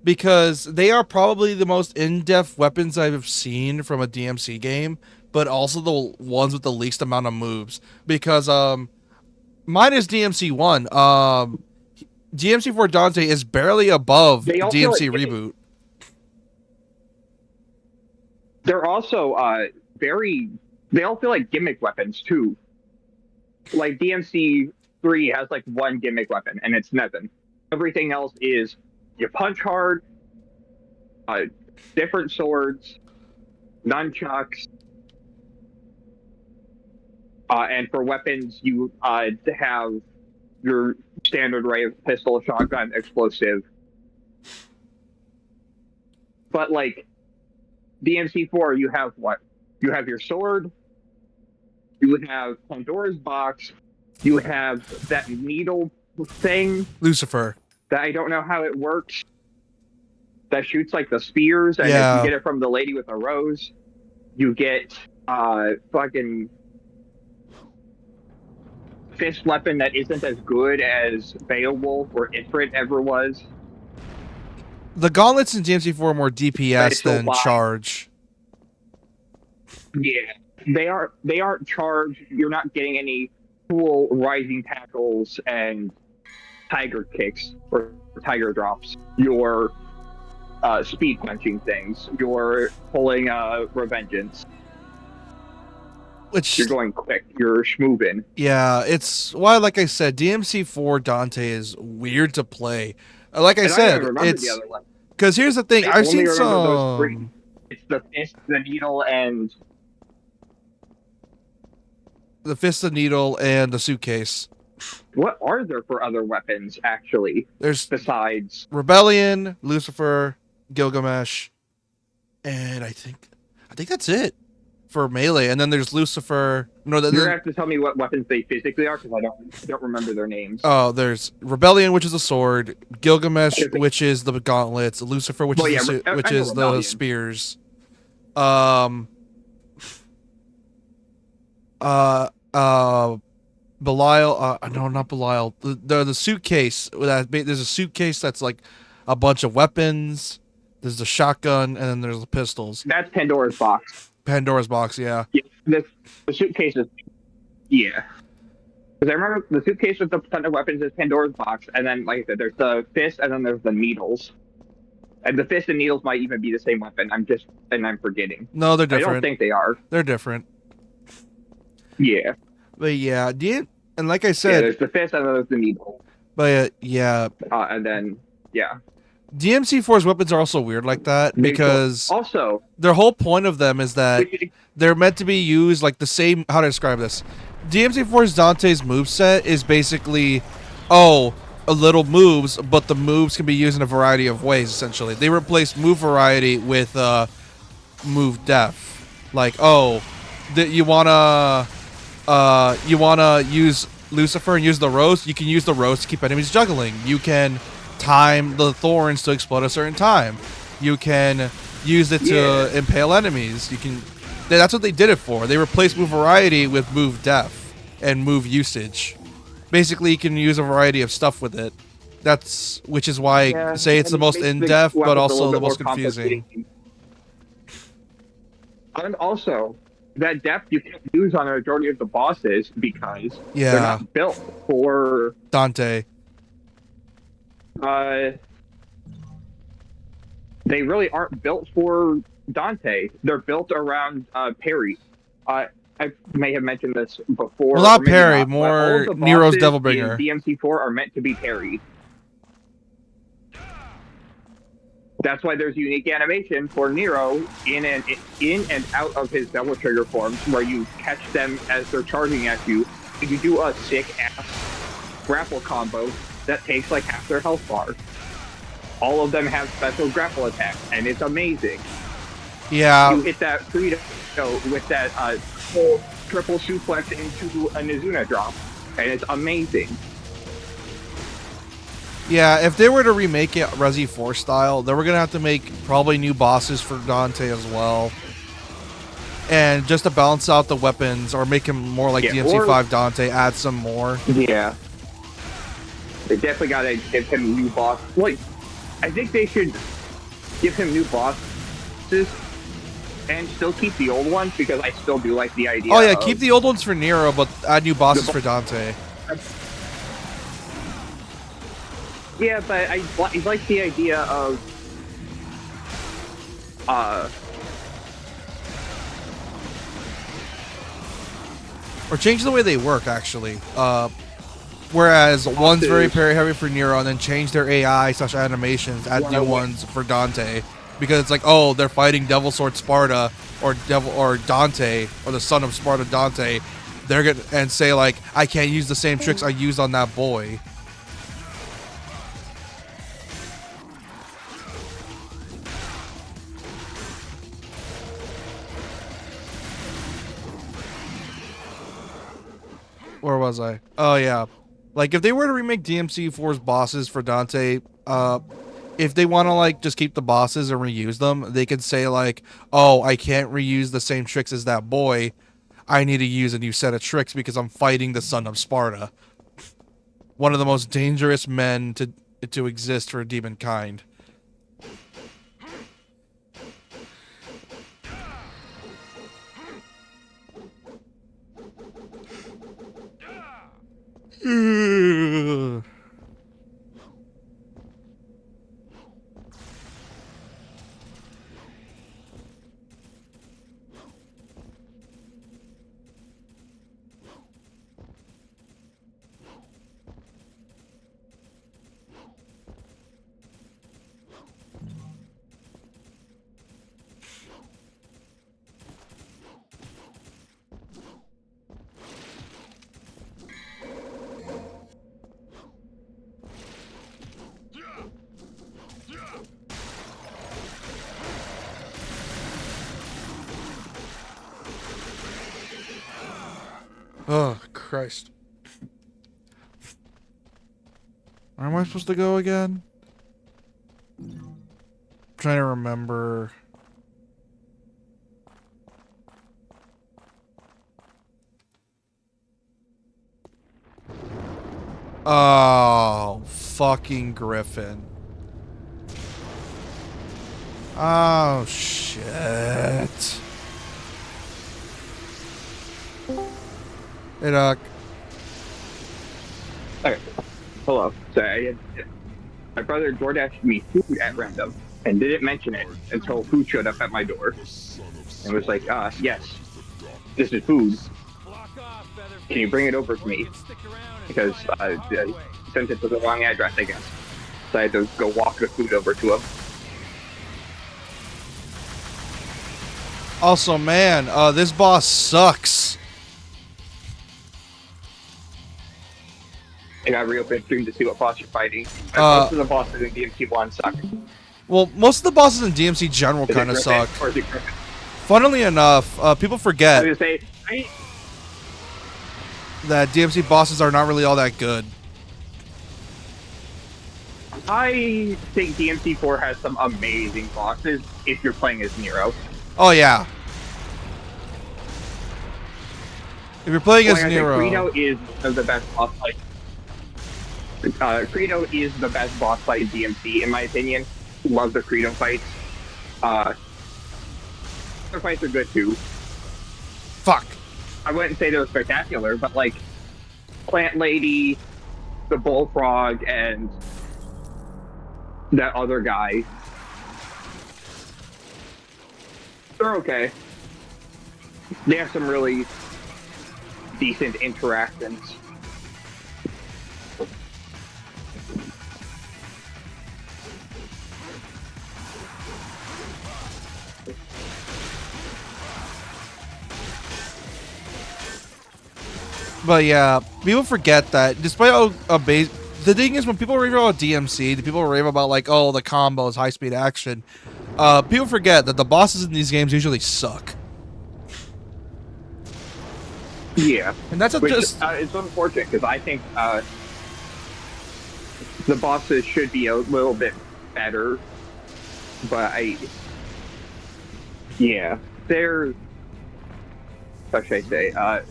Because they are probably the most in-depth weapons I've seen from a DMC game, but also the ones with the least amount of moves. Because mine is DMC1. DMC4 Dante is barely above They all feel DMC like Reboot. they're also very. They all feel like gimmick weapons too. Like DMC 3 has like one gimmick weapon, and it's Nevin. Everything else is you punch hard, different swords, nunchucks, and for weapons, you have your standard array of pistol, shotgun, explosive. But like DMC4, you have what? You have your sword. You have Pandora's box. You have that needle thing Lucifer. that I don't know how it works. That shoots like the spears, and Yeah. if you get it from the lady with the rose, you get fucking fist weapon that isn't as good as Beowulf or Ifrit ever was. The gauntlets in DMC4 are more But DPS it's still than fine. charge. Yeah, they aren't charged. You're not getting any cool rising tackles and tiger kicks or tiger drops. You're speed punching things. You're pulling revengeance. Which, You're going quick. You're schmoovin'. yeah, it's why, like I said, DMC4 Dante is weird to play. Like I And I said, don't even remember it's the other one. because here's the thing. I I've only seen remember those three. some. It's the fist, the needle, and The fist, the needle, and the suitcase. what are there for other weapons actually There's besides? Rebellion, Lucifer, Gilgamesh, and I think that's it for melee. And then there's Lucifer. No, You're gonna have to tell me what weapons they physically are because I don't remember their names. oh, there's Rebellion, which is a sword, Gilgamesh, Okay. which is the gauntlets, Lucifer, which Well, is yeah, the, I which know is the Rebellion. spears. Belial, no, not Belial. The suitcase. There's a suitcase that's like a bunch of weapons. There's the shotgun, and then there's the pistols. That's Pandora's box. Pandora's box, yeah. Yeah, the suitcase is, yeah. Because I remember the suitcase with the ton of weapons is Pandora's box, and then like I said, there's the fist, and then there's the needles. And the fist and needles might even be the same weapon. I'm forgetting. No, they're I don't different. think they are. They're different. Yeah. But yeah, and like I Yeah, said, there's the fist, and then there's the needle. but yeah, And then, yeah. DMC4's weapons are also weird like that because Also, their whole point of them is that they're meant to be used like the same. How to describe this? DMC4's Dante's moveset is basically, a little moves, but the moves can be used in a variety of ways. Essentially, they replace move variety with move depth. Like, you wanna use Lucifer and use the rose. You can use the rose to keep enemies juggling. You can time the thorns to explode a certain time. You can use it to impale enemies. You can. That's what they did it for. They replaced move variety with move depth and move usage. Basically, you can use a variety of stuff with it. Which is why I say it's the most in-depth, but also the most confusing. And also, that depth you can't use on a majority of the bosses because they're not built for Dante. They really aren't built for Dante. They're built around parry. I may have mentioned this before. Well, not or maybe parry, not, but more all of the Nero's bosses Devil Bringer. in DMC4 are meant to be parried. That's why there's unique animation for Nero in and out of his Devil Trigger forms, where you catch them as they're charging at you, and you do a sick ass grapple combo that takes like half their health bar. All of them have special grapple attacks, and it's amazing. Yeah. You hit that Frito with that full triple suplex into a Nizuna drop, and it's amazing. Yeah, if they were to remake it Resi 4 style, then we're going to have to make probably new bosses for Dante as well. And just to balance out the weapons, or make him more like DMC5 Dante, add some more. Yeah. They definitely got to give him new boss. Like, I think they should give him new bosses and still keep the old ones, because I still do like the idea. Oh yeah, keep the old ones for Nero, but add new bosses for Dante. Yeah, but I like the idea of or change the way they work, actually. Whereas one's very parry heavy for Nero, and then change their AI/animations, add new ones for Dante. because it's like, oh, they're fighting Devil Sword Sparta or Dante or the son of Sparta Dante. They're gonna and say like, I can't use the same tricks I used on that boy. Where was I? Oh yeah, like if they were to remake DMC4's bosses for Dante, if they want to like just keep the bosses and reuse them, they could say like, oh, I can't reuse the same tricks as that boy. I need to use a new set of tricks because I'm fighting the son of Sparta. One of the most dangerous men to exist for demon kind. Oh, Christ. Where am I supposed to go again? I'm trying to remember. Oh, fucking Griffin. Oh, shit. Hey, Doc. Okay. Hello. Sorry, my brother DoorDashed me food at random and didn't mention it until food showed up at my door. And was like, yes, this is food. Can you bring it over for me? Because I sent it to the wrong address, I guess. So I had to go walk the food over to him. Also, man, this boss sucks. I got reopened stream to see what boss you're fighting. Most of the bosses in DMC1 suck. Well, most of the bosses in DMC General kind of suck. Funnily enough, people forget that DMC bosses are not really all that good. I think DMC4 has some amazing bosses if you're playing as Nero. Oh, yeah. If you're playing as Nero... Credo is the best boss fight. Credo is the best boss fight in DMC, in my opinion. Love the Credo fights. Other fights are good, too. Fuck. I wouldn't say they were spectacular, but, like, Plant Lady, the Bullfrog, and that other guy, they're okay. They have some really decent interactions. But yeah, people forget that despite a base, the thing is when people rave about DMC, the people rave about like, oh, the combos, high speed action. People forget that the bosses in these games usually suck. Yeah, and that's it's unfortunate because I think the bosses should be a little bit better, but they're, how should I say,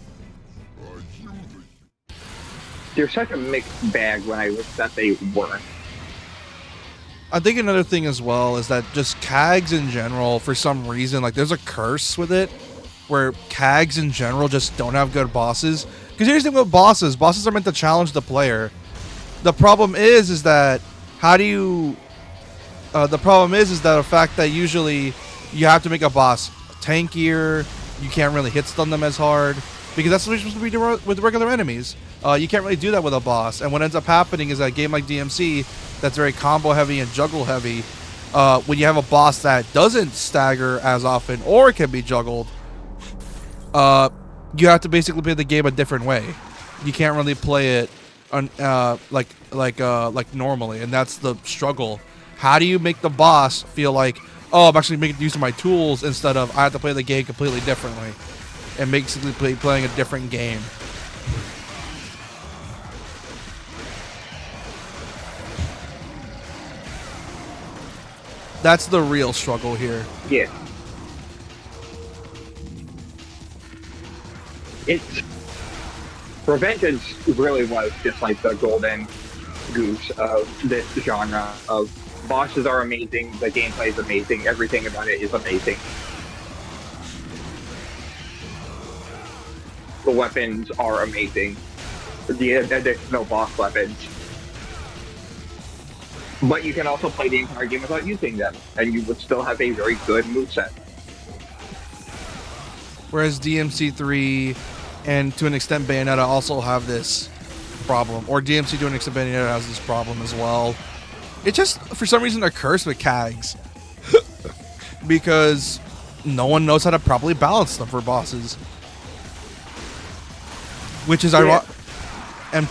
they're such a mixed bag when I wish that they weren't. I think another thing as well is that just CAGs in general, for some reason, like there's a curse with it, where CAGs in general just don't have good bosses. Because here's the thing with bosses are meant to challenge the player. The problem is that how do you... the problem is that the fact that usually you have to make a boss tankier, you can't really hit stun them as hard, because that's what you're supposed to be doing with regular enemies. You can't really do that with a boss, and what ends up happening is that a game like DMC, that's very combo heavy and juggle heavy, when you have a boss that doesn't stagger as often or can be juggled, you have to basically play the game a different way. You can't really play it like normally, and that's the struggle. How do you make the boss feel like, oh, I'm actually making use of my tools instead of I have to play the game completely differently and basically playing a different game? That's the real struggle here. Yeah. It's Revengeance really was just like the golden goose of this genre. Of bosses are amazing, the gameplay is amazing, everything about it is amazing. The weapons are amazing. The additional boss weapons. But you can also play the entire game without using them, and you would still have a very good moveset. Whereas DMC3 and to an extent Bayonetta also have this problem. Or DMC to an extent Bayonetta has this problem as well. It's just, for some reason, they're cursed with CAGs. Because no one knows how to properly balance them for bosses. Which is ironic. And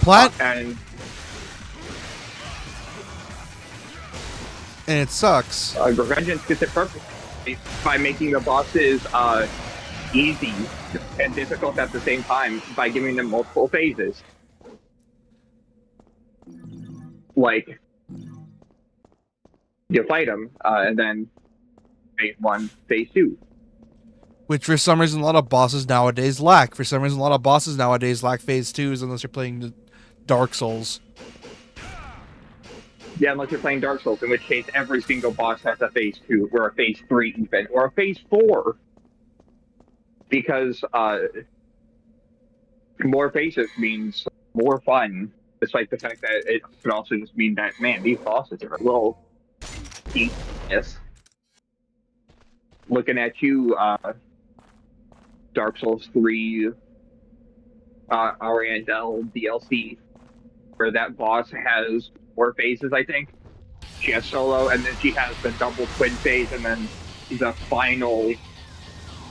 and it sucks. Revengeance gets it perfect by making the bosses easy and difficult at the same time by giving them multiple phases. Like, you fight them, and then phase 1, phase 2. Which for some reason a lot of bosses nowadays lack. For some reason a lot of bosses nowadays lack phase 2s unless you're playing the Dark Souls. Yeah, unless you're playing Dark Souls, in which case every single boss has a phase 2, or a phase 3 even, or a phase 4. Because more phases means more fun, despite the fact that it could also just mean that, man, these bosses are a little tedious. Looking at you, Dark Souls 3, Ariandel DLC, where that boss has 4 phases, I think. She has solo, and then she has the double twin phase, and then the final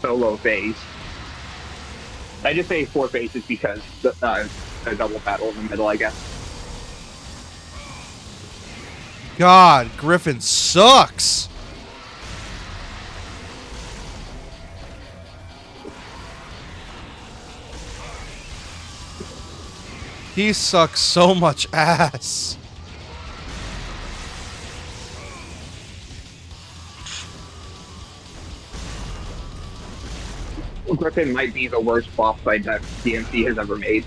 solo phase. I just say 4 phases because the double battle in the middle, I guess. God, Griffin sucks. He sucks so much ass. Griffin might be the worst boss fight that DMC has ever made.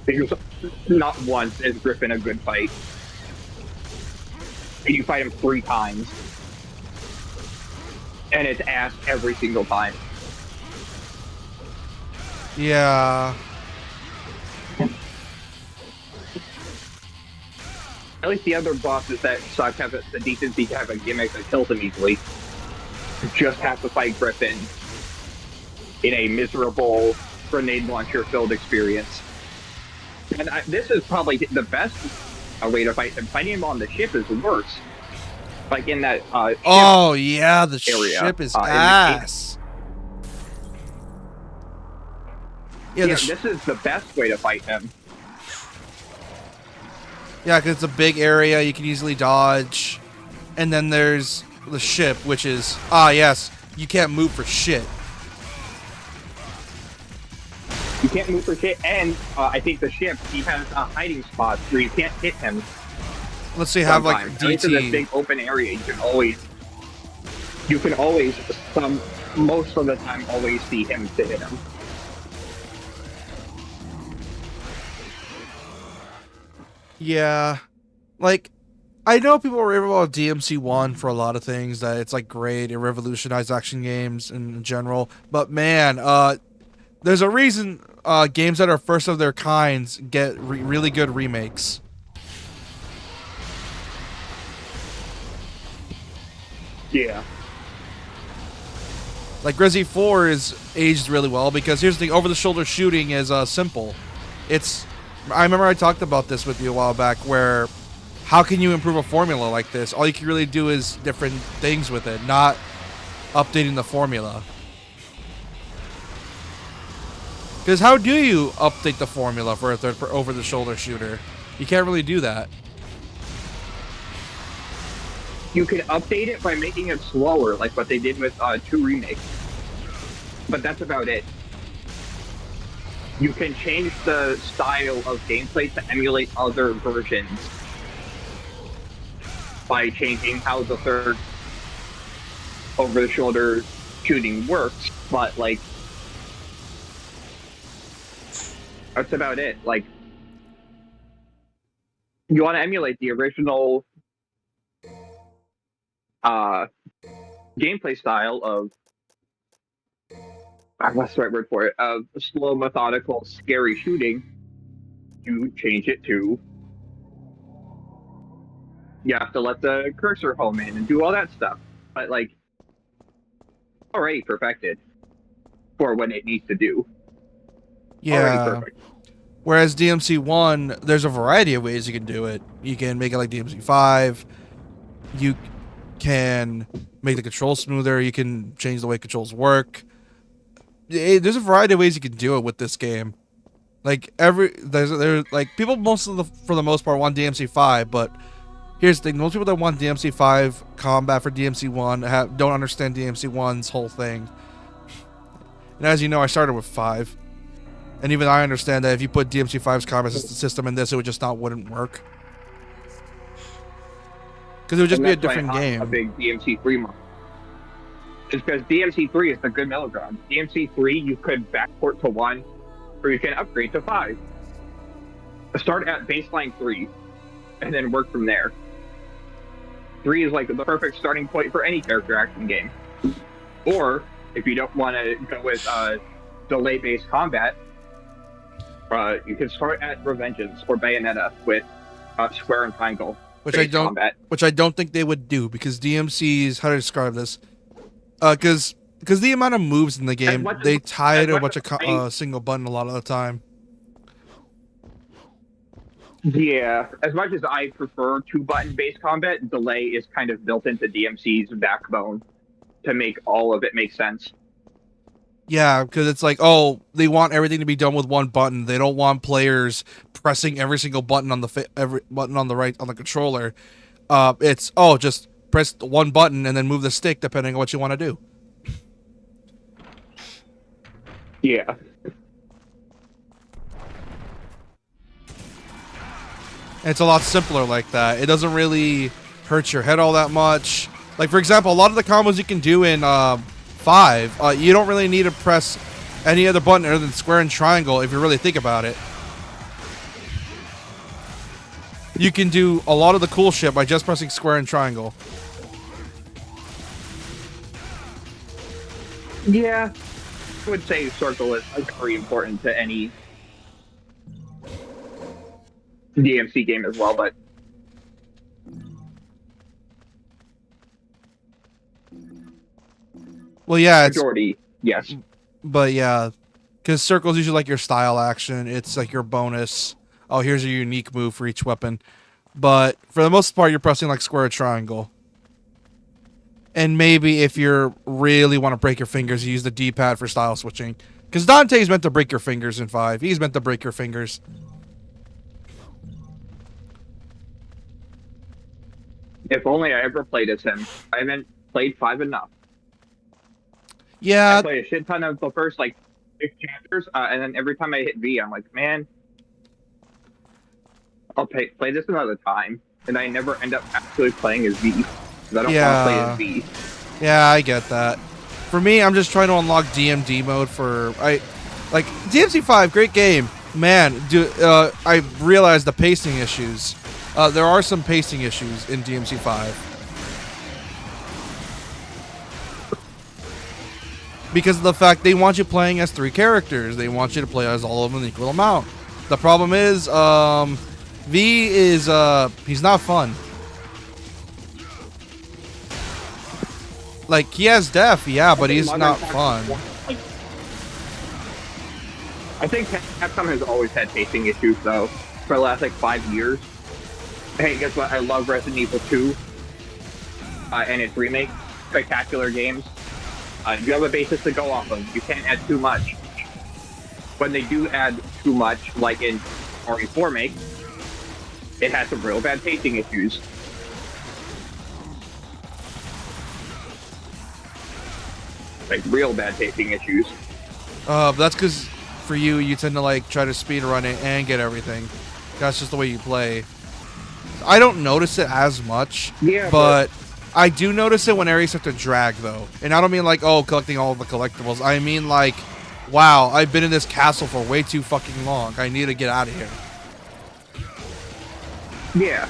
Because not once is Griffin a good fight. And you fight him 3 times. And it's ass every single time. Yeah. At least the other bosses that suck have the decency to have a gimmick that kills them easily. You just have to fight Griffin in a miserable grenade launcher filled experience. And this is probably the best way to fight him. Fighting him on the ship is worse. Like in that oh yeah, the area, ship is ass. Yeah, this is the best way to fight him. Yeah, because it's a big area, you can easily dodge. And then there's the ship, which is, yes, you can't move for shit. You can't move for shit, and I think the ship, he has hiding spots where you can't hit him. Let's say have like At least in this big open area, you can always, most of the time, always see him to hit him. Yeah, like, I know people were raving about DMC1 for a lot of things, that it's like great, it revolutionized action games in general, but man, there's a reason games that are first of their kinds get really good remakes. Yeah. Like Resi 4 is aged really well because here's the thing, over-the-shoulder shooting is simple. I remember I talked about this with you a while back where how can you improve a formula like this? All you can really do is different things with it, not updating the formula. Because how do you update the formula for a over-the-shoulder shooter? You can't really do that. You can update it by making it slower, like what they did with 2 Remake. But that's about it. You can change the style of gameplay to emulate other versions by changing how the third over-the-shoulder shooting works, but like that's about it. Like, you want to emulate the original gameplay style of what's the right word for it? Of slow, methodical, scary shooting. You change it to you have to let the cursor home in and do all that stuff. But like, already perfected for what it needs to do. Already Yeah. perfect. Whereas DMC1, there's a variety of ways you can do it. You can make it like DMC5. You can make the controls smoother. You can change the way controls work. There's a variety of ways you can do it with this game. Like there's like people for the most part want DMC5, but here's the thing: most people that want DMC5 combat for DMC1 don't understand DMC1's whole thing. And as you know, I started with 5. And even I understand that if you put DMC5's combat system in this, it would just wouldn't work. Because it would just be a different game. A big DMC3 mod. It's because DMC3 is the good middle ground. DMC3 you could backport to 1, or you can upgrade to 5. Start at baseline 3, and then work from there. 3 is like the perfect starting point for any character action game. Or, if you don't want to go with delay-based combat, you can start at Revengeance or Bayonetta with square and triangle. Which I don't think they would do, because DMC's, how to describe this? Because the amount of moves in the game, they tie to a bunch of single button a lot of the time. Yeah, as much as I prefer 2-button based combat, delay is kind of built into DMC's backbone to make all of it make sense. Yeah, because it's like, oh, they want everything to be done with 1 button. They don't want players pressing every single button on every button on the right on the controller. It's just press 1 button and then move the stick depending on what you want to do. Yeah. And it's a lot simpler like that. It doesn't really hurt your head all that much. Like, for example, a lot of the combos you can do in 5, you don't really need to press any other button other than square and triangle if you really think about it. You can do a lot of the cool shit by just pressing square and triangle. Yeah. I would say circle is very important to any DMC game as well, but well, yeah, majority, yes. But yeah, because circle's usually like your style action. It's like your bonus. Oh, here's a unique move for each weapon. But for the most part, you're pressing like square or triangle. And maybe if you really want to break your fingers, you use the D-pad for style switching. Because Dante's meant to break your fingers in 5. He's meant to break your fingers. If only I ever played as him. I haven't played 5 enough. Yeah. I played a shit ton of the first, 6 chapters, and then every time I hit V, I'm like, man, I'll play this another time. And I never end up actually playing as V. Because I don't want to play as V. Yeah, I get that. For me, I'm just trying to unlock DMD mode for... DMC5, great game. Man, I realized the pacing issues. There are some pacing issues in DMC5. Because of the fact they want you playing as 3 characters. They want you to play as all of them in equal amount. The problem is, V is, he's not fun. Like, he has def, yeah, but he's not fun. I think Capcom has always had pacing issues, though, for the last, 5 years. Hey, guess what? I love Resident Evil 2 and its remake. Spectacular games. You have a basis to go off of. You can't add too much. When they do add too much, like in RE4 make, it has some real bad pacing issues. Like real bad pacing issues. That's because for you, you tend to like try to speed run it and get everything. That's just the way you play. I don't notice it as much, Yeah, but I do notice it when areas start to drag, though. And I don't mean like, oh, collecting all of the collectibles. I mean like, wow, I've been in this castle for way too fucking long. I need to get out of here. Yeah,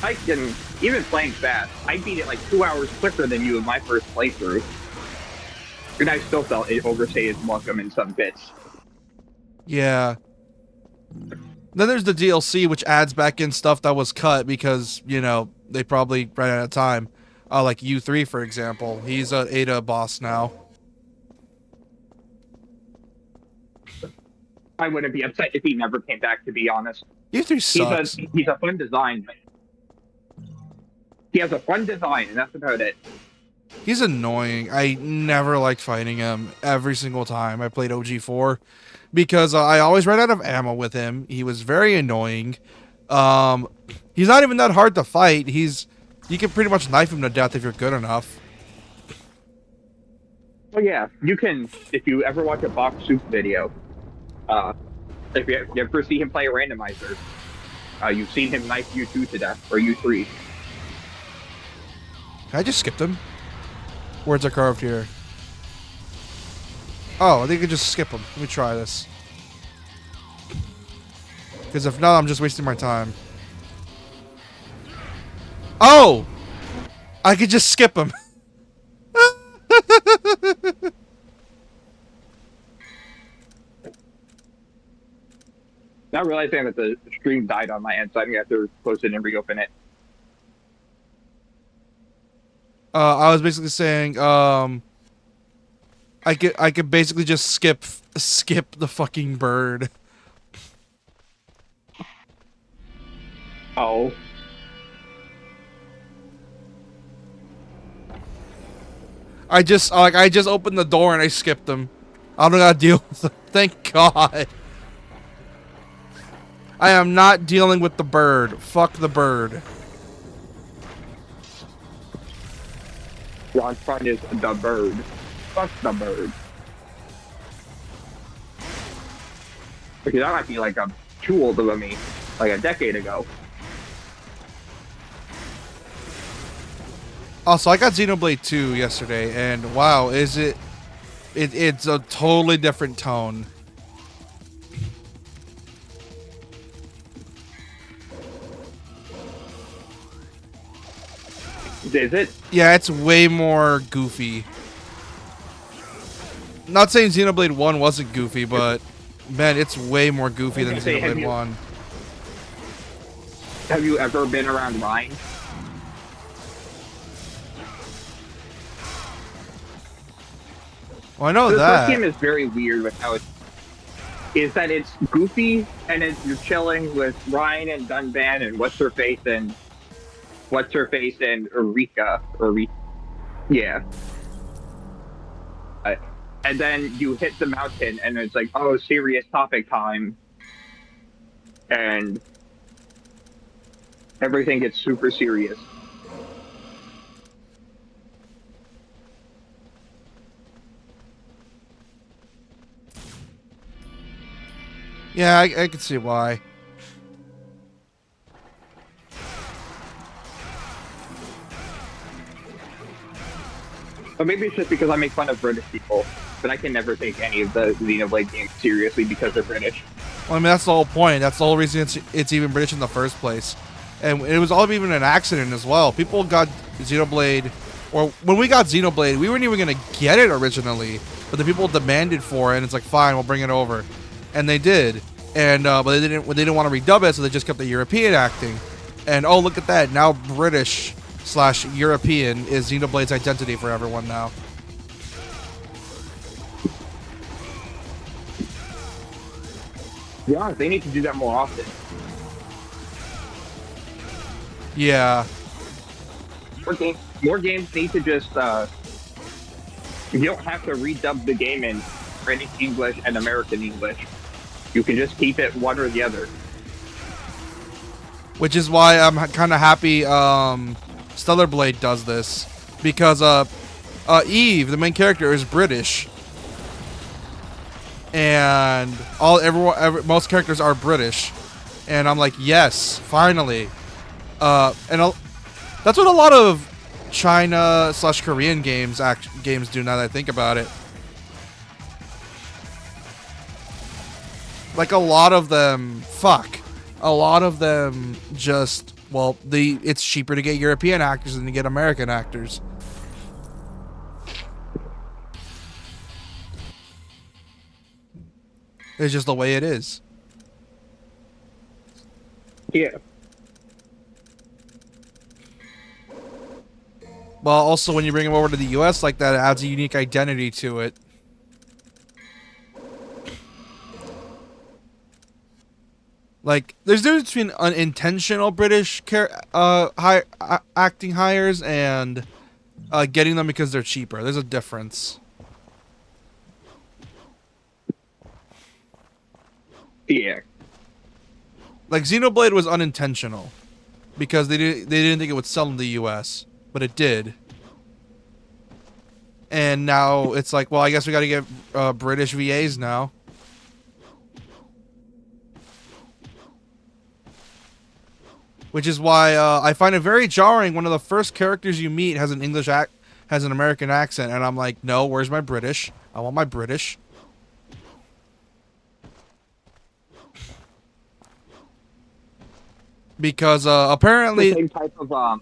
I can, even playing fast, I beat it like 2 hours quicker than you in my first playthrough. And I still felt it overstayed its welcome in some bits. Yeah. Then there's the DLC, which adds back in stuff that was cut because, you know, they probably ran out of time. Like U3, for example. He's an Ada boss now. I wouldn't be upset if he never came back, to be honest. U3 sucks. He's a fun design, but he has a fun design, and that's about it. He's annoying. I never liked fighting him every single time I played OG4 because I always ran out of ammo with him. He was very annoying. He's not even that hard to fight. You can pretty much knife him to death if you're good enough. Oh yeah, you can, if you ever watch a Box Soup video, if you ever see him play a randomizer, you've seen him knife U2 to death, or U3. I just skipped him. Words are carved here. Oh, I think I could just skip him. Let me try this. Because if not, I'm just wasting my time. Oh! I could just skip him. Now realizing that the stream died on my end, so I'm gonna have to close it and reopen it. I was basically saying, I could basically just skip the fucking bird. Oh. I just opened the door and I skipped him. I don't gotta deal with him. Thank God. I am not dealing with the bird. Fuck the bird. Ron's front is the bird. Fuck the bird. Because that might be like too old of me, like a decade ago. Also, I got Xenoblade 2 yesterday, and wow, it's a totally different tone. Is it? Yeah, it's way more goofy. Not saying Xenoblade 1 wasn't goofy, but man, it's way more goofy than Xenoblade 1. Have you ever been around Rhine? Well, I know The that. first game is very weird with how it's goofy and you're chilling with Ryan and Dunban and what's her face and Eureka. Yeah. And then you hit the mountain and it's like, oh, serious topic time. And everything gets super serious. Yeah, I can see why. But maybe it's just because I make fun of British people, but I can never take any of the Xenoblade games seriously because they're British. Well, I mean, that's the whole point. That's the whole reason it's even British in the first place. And it was all even an accident as well. People got Xenoblade, or when we got Xenoblade, we weren't even going to get it originally, but the people demanded for it, and it's like, fine, we'll bring it over. And they did. And but they didn't want to redub it, so they just kept the European acting. And oh, look at that! Now British/European is Xenoblade's identity for everyone now. Yeah, they need to do that more often. Yeah. More games need to just you don't have to redub the game in British English and American English. You can just keep it one or the other. Which is why I'm kind of happy Stellar Blade does this, because Eve, the main character, is British, and most characters are British, and I'm like, yes, finally, that's what a lot of China/Korean games do now that I think about it. Like a lot of them just, well, it's cheaper to get European actors than to get American actors. It's just the way it is. Yeah. Well, also when you bring them over to the US like that, it adds a unique identity to it. Like, there's a difference between unintentional British acting hires and getting them because they're cheaper. There's a difference. Yeah. Like, Xenoblade was unintentional because they didn't think it would sell in the US, but it did. And now it's like, well, I guess we got to get British VAs now. Which is why I find it very jarring. One of the first characters you meet has an American accent, and I'm like, no, where's my British? I want my British. Because apparently The same type of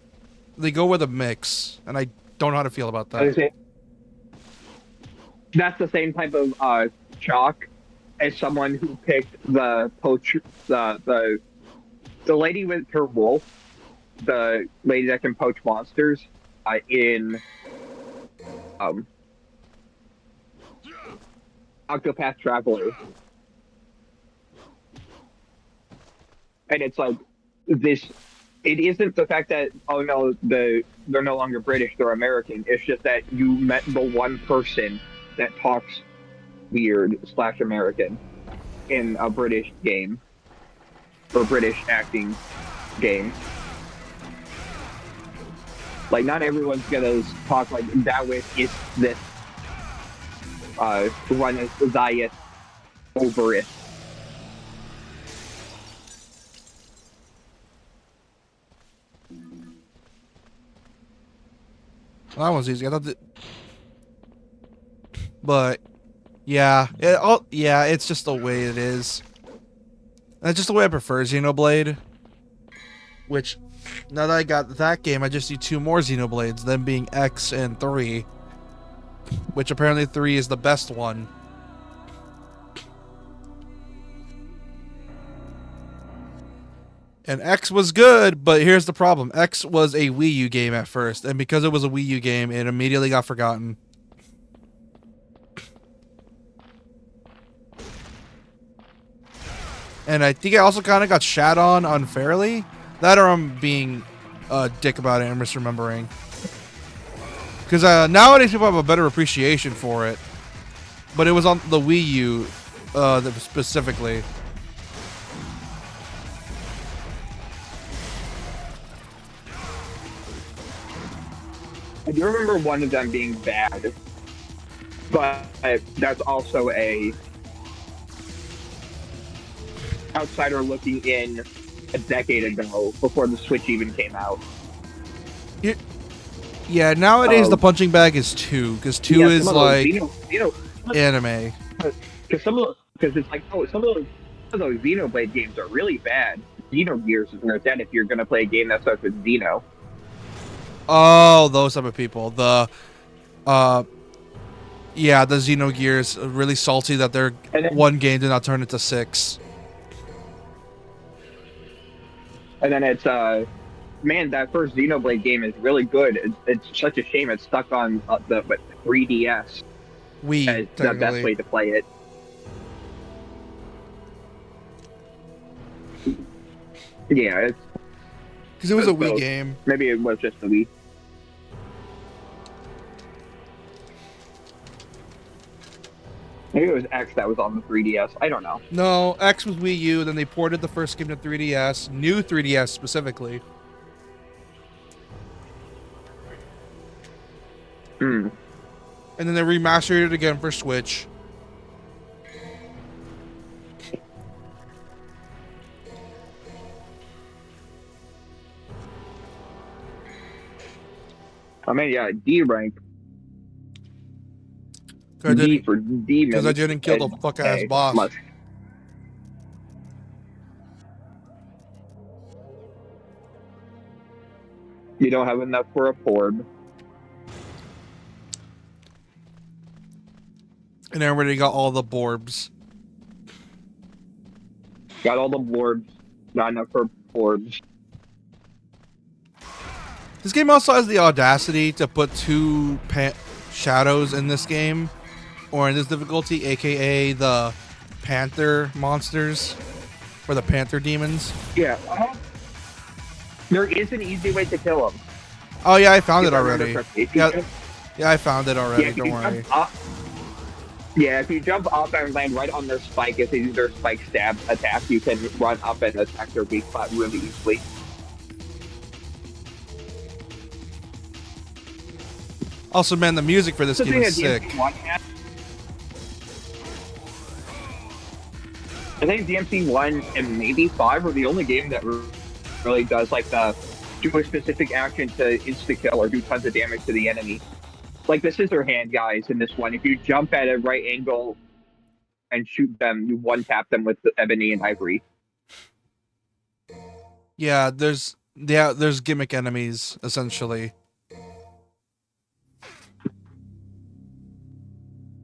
they go with a mix, and I don't know how to feel about that. That's the same type of shock as someone who picked the lady with her wolf, the lady that can poach monsters, in Octopath Traveler. And it's like this. It isn't the fact that, oh no, they're no longer British, they're American. It's just that you met the one person that talks weird/American in a British game or British acting game. Like, not everyone's gonna talk like that with is this run as Zayas over it. Well, that one's easy. I thought that, but yeah, it's just the way it is. That's just the way I prefer Xenoblade. Which, now that I got that game, I just need 2 more Xenoblades, them being X and 3. Which apparently 3 is the best one. And X was good, but here's the problem. X was a Wii U game at first, and because it was a Wii U game, it immediately got forgotten. And I think it also kind of got shat on unfairly. That, or I'm being a dick about it and misremembering. Because nowadays people have a better appreciation for it. But it was on the Wii U specifically. I do remember one of them being bad, but that's also a outsider looking in a decade ago, before the Switch even came out. Yeah, nowadays the punching bag is 2, because 2 is like anime. Because it's like, oh, some of those Xenoblade games are really bad. Xenogears is where it's at if you're gonna play a game that starts with Xeno. Oh, those type of people. The Xenogears are really salty that their one game did not turn into 6. And then it's man, that first Xenoblade game is really good. It's such a shame it's stuck on the 3DS. Wii, as the best way to play it. Yeah, Because it was a Wii Both. game. Maybe it was just the Wii. Maybe it was X that was on the 3DS. I don't know. No, X was Wii U, then they ported the first game to 3DS, new 3DS specifically. Hmm. And then they remastered it again for Switch. I mean, yeah, D rank. Because D for demon. I didn't kill the fuck ass boss. Must. You don't have enough for a Porb. And everybody got all the Borbs. Got all the Borbs. Not enough for Porbs. This game also has the audacity to put two shadows in this game, or in this difficulty, aka the Panther monsters, or the Panther demons. Yeah. There is an easy way to kill them. Oh yeah, I found it If I remember already. correctly. Yeah, I found it already. Yeah, Don't worry. If you jump up and land right on their spike, if they do their spike stab attack, you can run up and attack their weak spot really easily. Also, man, the music for this game is sick. I think DMC 1 and maybe 5 are the only game that really does like the do a specific action to insta kill or do tons of damage to the enemy. Like the scissor hand guys in this one, if you jump at a right angle and shoot them, you one tap them with the ebony and ivory. Yeah, there's gimmick enemies essentially.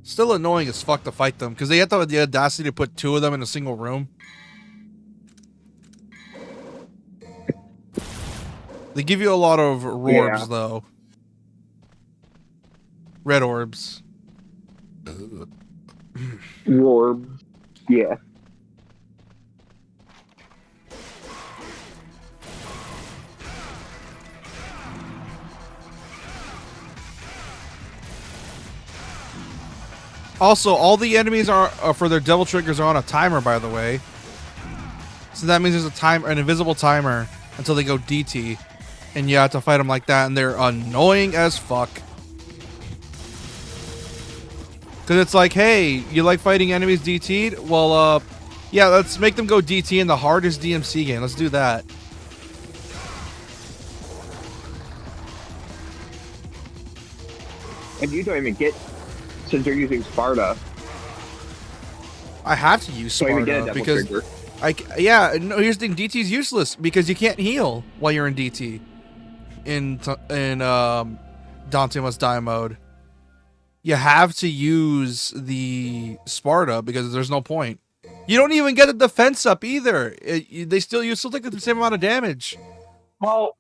Still annoying as fuck to fight them because they have the audacity to put two of them in a single room. They give you a lot of orbs though. Red orbs. Orbs. Yeah. Also, all the enemies are for their devil triggers are on a timer, by the way. So that means there's an invisible timer until they go DT, and you have to fight them like that, and they're annoying as fuck. Because it's like, hey, you like fighting enemies DT'd? Well, yeah, let's make them go DT in the hardest DMC game. Let's do that. And you don't even get, since you're using Sparta. I have to use Sparta because no. Here's the thing: DT's useless because you can't heal while you're in DT. In Dante Must Die mode, you have to use the Sparta because there's no point. You don't even get the defense up either. You still take the same amount of damage. Well,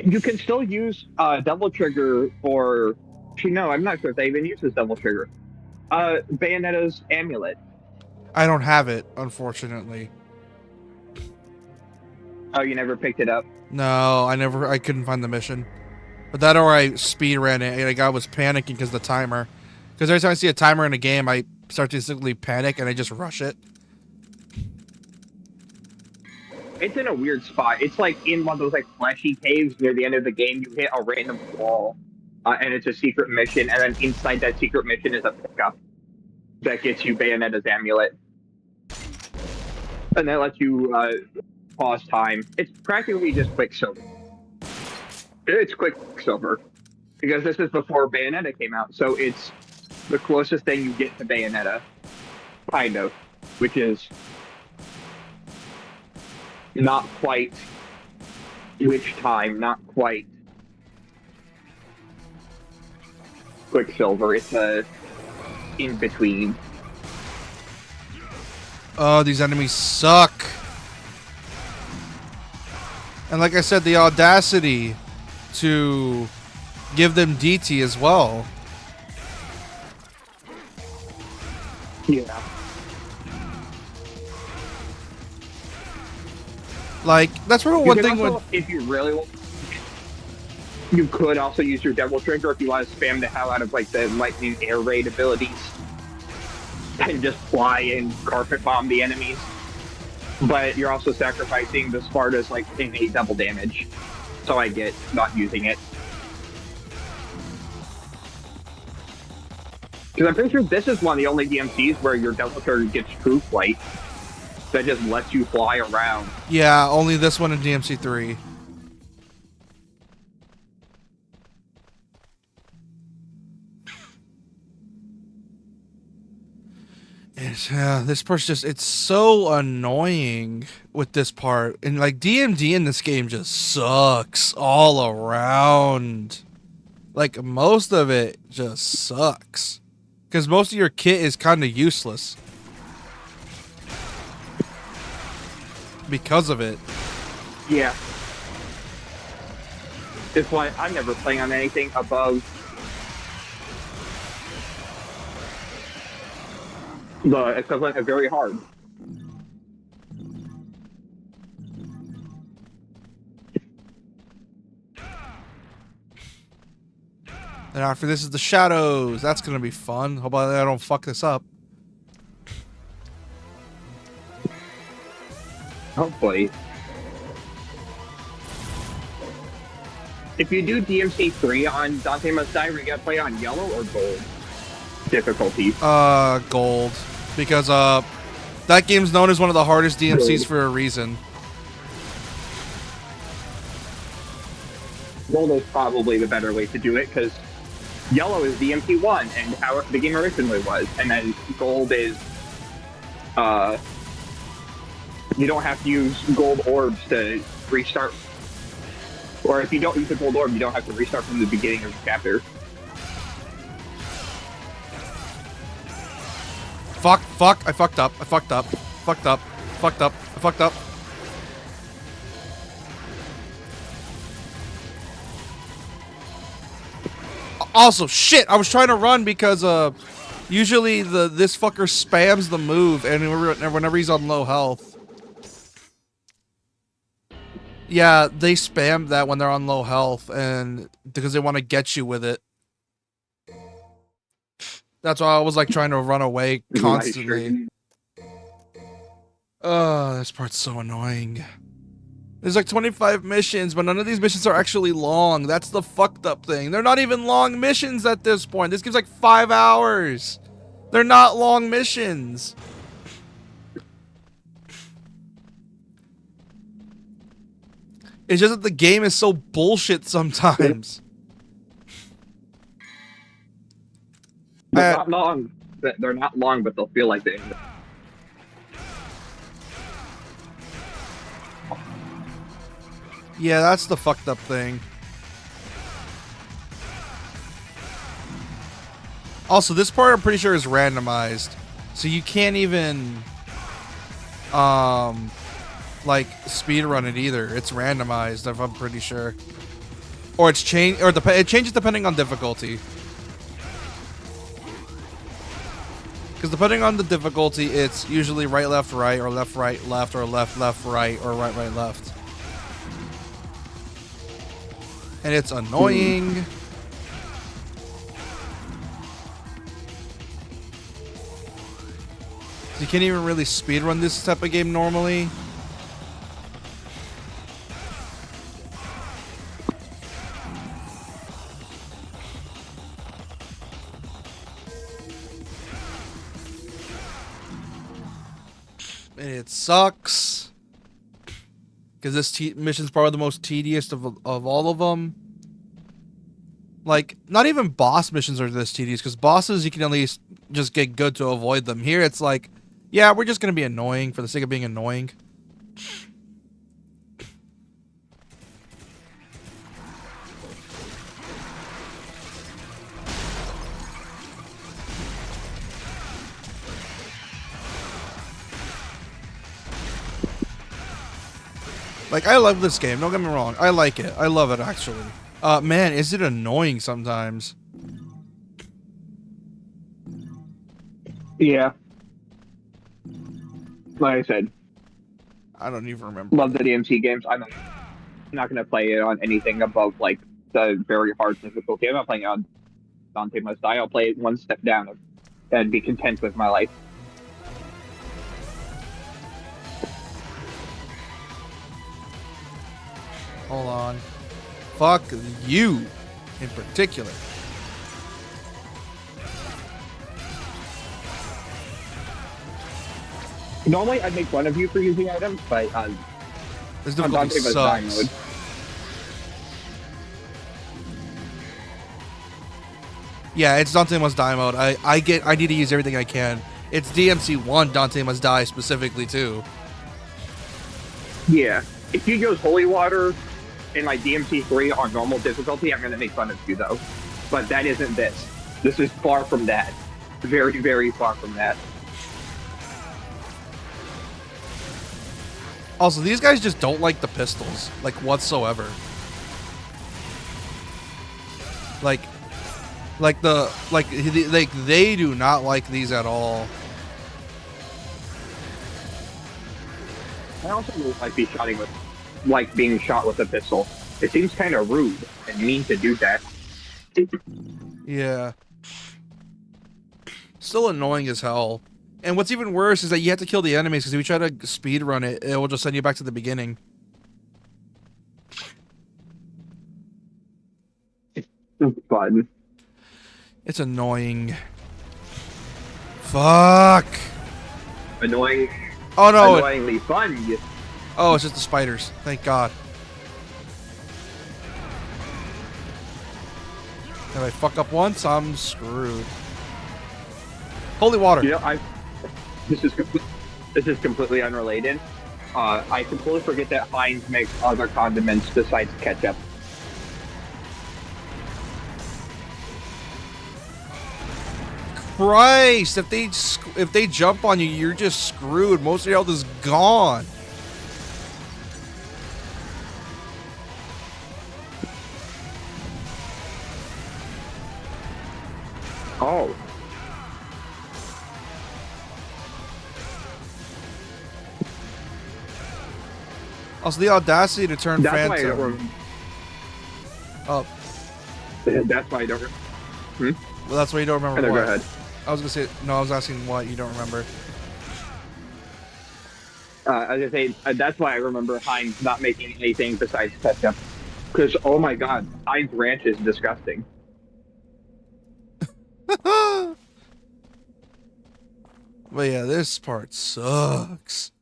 you can still use double trigger for. Actually, no, I'm not sure if they even use this double trigger. Bayonetta's amulet. I don't have it, unfortunately. Oh, you never picked it up? No, I couldn't find the mission. But that or I speed ran it. Like I was panicking because the timer. Because every time I see a timer in a game, I start to simply panic and I just rush it. It's in a weird spot. It's like in one of those like fleshy caves near the end of the game. You hit a random wall, and it's a secret mission. And then inside that secret mission is a pickup that gets you Bayonetta's amulet, and that lets you pause time. It's practically just Quicksilver. It's Quicksilver because this is before Bayonetta came out, so it's the closest thing you get to Bayonetta, kind of, which is not quite Witch Time, not quite Quicksilver. It's a in between. Oh, these enemies suck. And like I said, the audacity to give them DT as well. Yeah. Like, that's sort of You one can thing also, when... if you really want, you could also use your Devil Trigger if you want to spam the hell out of like the lightning air raid abilities and just fly and carpet bomb the enemies. But you're also sacrificing the Sparta's like innate double damage. So I get not using it. Because I'm pretty sure this is one of the only DMCs where your Devil Trigger gets true flight. That just lets you fly around. Yeah, only this one in DMC3. This part's just, it's so annoying with this part. And like DMD in this game just sucks all around. Like most of it just sucks. Because most of your kit is kind of useless. Because of it. Yeah. It's why I'm never playing on anything above the equivalent of very hard. And after this is the shadows. That's going to be fun. Hope I don't fuck this up. Hopefully. If you do DMC 3 on Dante Must Die, we gotta play on yellow or gold difficulty. Gold. Because, that game's known as one of the hardest DMCs for a reason. Gold is probably the better way to do it, because yellow is DMC 1 and how the game originally was, and then gold is, you don't have to use gold orbs to restart. Or if you don't use the gold orb, you don't have to restart from the beginning of the chapter. Fuck, I fucked up, I fucked up, I fucked up. Also, shit, I was trying to run because, usually this fucker spams the move and whenever he's on low health. Yeah, they spam that when they're on low health and because they want to get you with it. That's why I was like trying to run away constantly. This part's so annoying. There's like 25 missions, but none of these missions are actually long. That's the fucked up thing. They're not even long missions at this point. This game's like 5 hours. They're not long missions. It's just that the game is so bullshit sometimes. They're not long. They're not long, but they'll feel like they. Yeah, that's the fucked up thing. Also, this part I'm pretty sure is randomized. So you can't even like speedrun it either. It's randomized, if I'm pretty sure. Or it's it changes depending on difficulty. Because depending on the difficulty, it's usually right, left, or left, or left, right, or right, left. And it's annoying. You can't even really speedrun this type of game normally. And it sucks. Because this mission's probably the most tedious of all of them. Like, not even boss missions are this tedious, because bosses, you can at least just get good to avoid them. Here, it's like, yeah, we're just going to be annoying for the sake of being annoying. Like, I love this game, don't get me wrong. I like it. I love it, actually. Man, is it annoying sometimes. Yeah. Like I said, I don't even remember. Love the DMC games. I'm not gonna play it on anything above like the very hard difficulty. I'm not playing it on Dante Must Die. I'll play it one step down and be content with my life. Hold on. Fuck you, in particular. Normally, I'd make fun of you for using items, but This on difficulty Dante Must Die sucks. mode. Yeah, it's Dante Must Die mode. I need to use everything I can. It's DMC 1 Dante Must Die specifically too. Yeah. If you use Holy Water in like DMC 3 on normal difficulty, I'm gonna make fun of you though. But that isn't this. This is far from that. Very, very far from that. Also, these guys just don't like the pistols, like whatsoever. Like they do not like these at all. I also don't like being shot with a pistol. It seems kind of rude and mean to do that. Yeah. Still annoying as hell. And what's even worse is that you have to kill the enemies because if you try to speed run it, it will just send you back to the beginning. Fun. It's annoying. Fuck. Annoying. Oh no. Annoyingly fun. Oh, it's just the spiders. Thank God. If I fuck up once, I'm screwed. Holy water. You know, this is completely unrelated. I completely forget that Heinz makes other condiments besides ketchup. Christ, if they jump on you, you're just screwed. Most of your health is gone. Oh. Also, the audacity to turn That's why I Phantom. don't Oh, That's why I don't. well, that's why you don't remember No, what. go ahead. I was gonna say no. I was asking what you don't remember. I was gonna say that's why I remember Heinz not making anything besides ketchup. Because oh my god, Heinz ranch is disgusting. But yeah, this part sucks.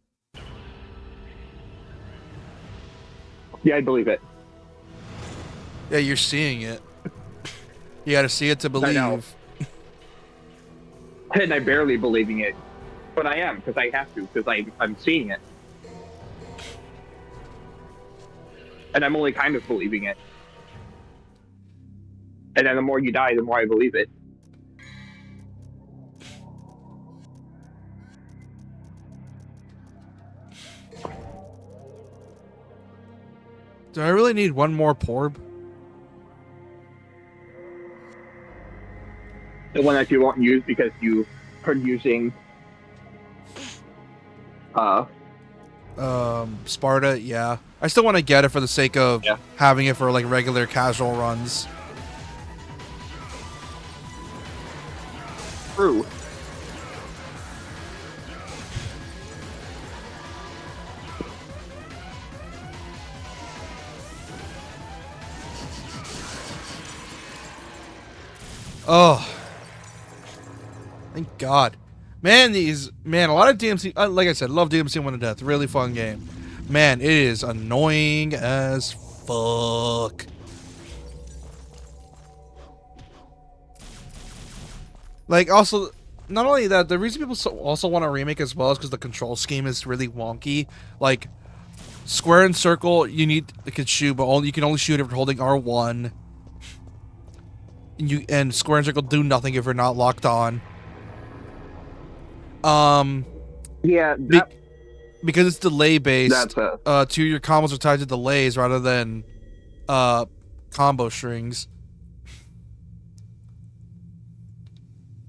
Yeah, I believe it. Yeah, you're seeing it. You gotta see it to I know. believe. And I'm barely believing it, but I am because I have to because I'm seeing it, and I'm only kind of believing it. And then the more you die, the more I believe it. Do I really need one more porb? The one that you won't use because you are using Sparta, yeah. I still want to get it for the sake of Yeah. having it for like regular casual runs. True. Oh, thank God, man! A lot of DMC. Like I said, love DMC One to Death. Really fun game. Man, it is annoying as fuck. Like, also, not only that, the reason people also want a remake as well is because the control scheme is really wonky. Like, square and circle, you can shoot, but you can only shoot if you're holding R1. And square and circle do nothing if you're not locked on. Yeah. Because it's delay based. That's Two of your combos are tied to delays rather than combo strings.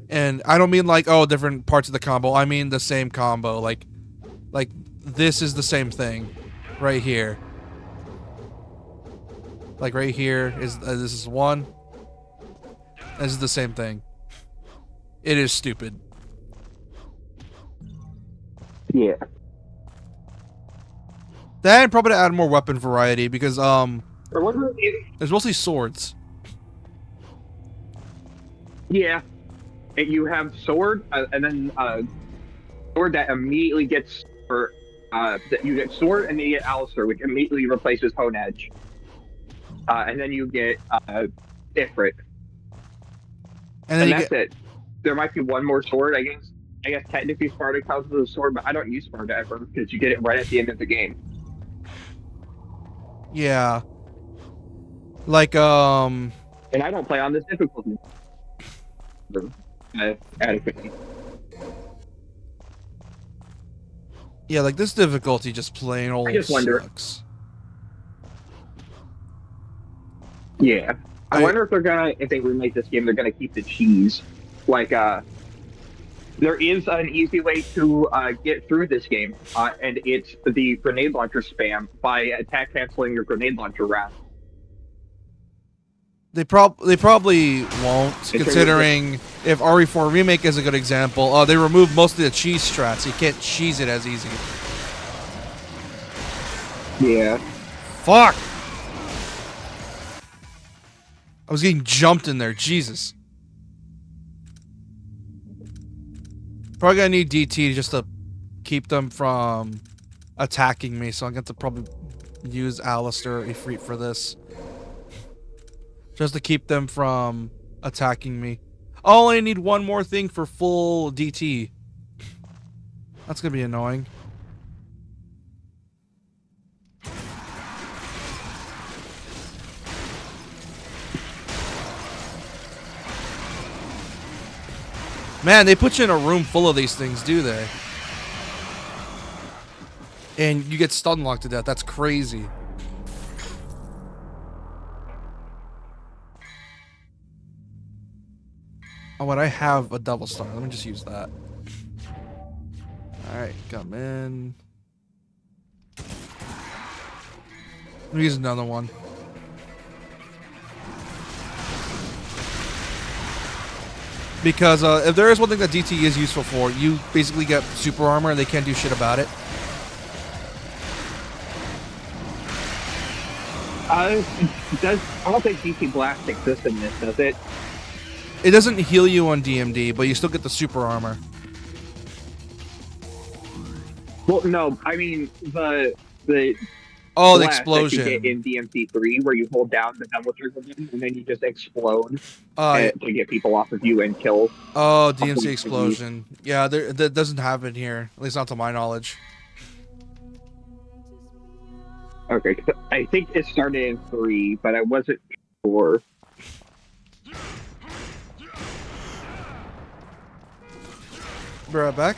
And I don't mean like different parts of the combo. I mean the same combo. Like this is the same thing, right here. Like right here is this is one. This is the same thing. It is stupid. Yeah. Then probably to add more weapon variety because Or what there's mostly swords. Yeah. And you have sword, and then sword that immediately gets, you get sword and then you get Alistair, which immediately replaces Hone Edge. And then you get Ifrit. And then And you that's get it. There might be one more sword, I guess. I guess technically Sparta counts as a sword, but I don't use Sparta ever because you get it right at the end of the game. yeah. Like And I don't play on this difficulty. Adequately. yeah, like this difficulty just plain old I just wonder. sucks. Yeah. I wonder if they're gonna, if they remake this game, they're gonna keep the cheese. Like, there is an easy way to get through this game, and it's the grenade launcher spam by attack canceling your grenade launcher round. They probably won't, considering if RE4 Remake is a good example. They removed most of the cheese strats. You can't cheese it as easy. Yeah. Fuck! I was getting jumped in there. Jesus. Probably gonna need DT just to keep them from attacking me, so I'm going to probably use Alistair Ifrit for this. Just to keep them from attacking me. I only need one more thing for full DT. That's gonna be annoying. Man, they put you in a room full of these things, do they? And you get stun locked to death. That's crazy. Oh, but I have a double star. Let me just use that. Alright, come in. Let me use another one. Because if there is one thing that DT is useful for, you basically get super armor and they can't do shit about it. I don't think DT Blast exists in this, does it? It doesn't heal you on DMD, but you still get the super armor. Well, no, I mean the Oh, the blast explosion. that you get in DMC3, where you hold down the double trigger button and then you just explode to get people off of you and kill. Oh, DMC explosion. Yeah, that doesn't happen here, at least not to my knowledge. Okay, I think it started in 3, but I wasn't sure. Be right back.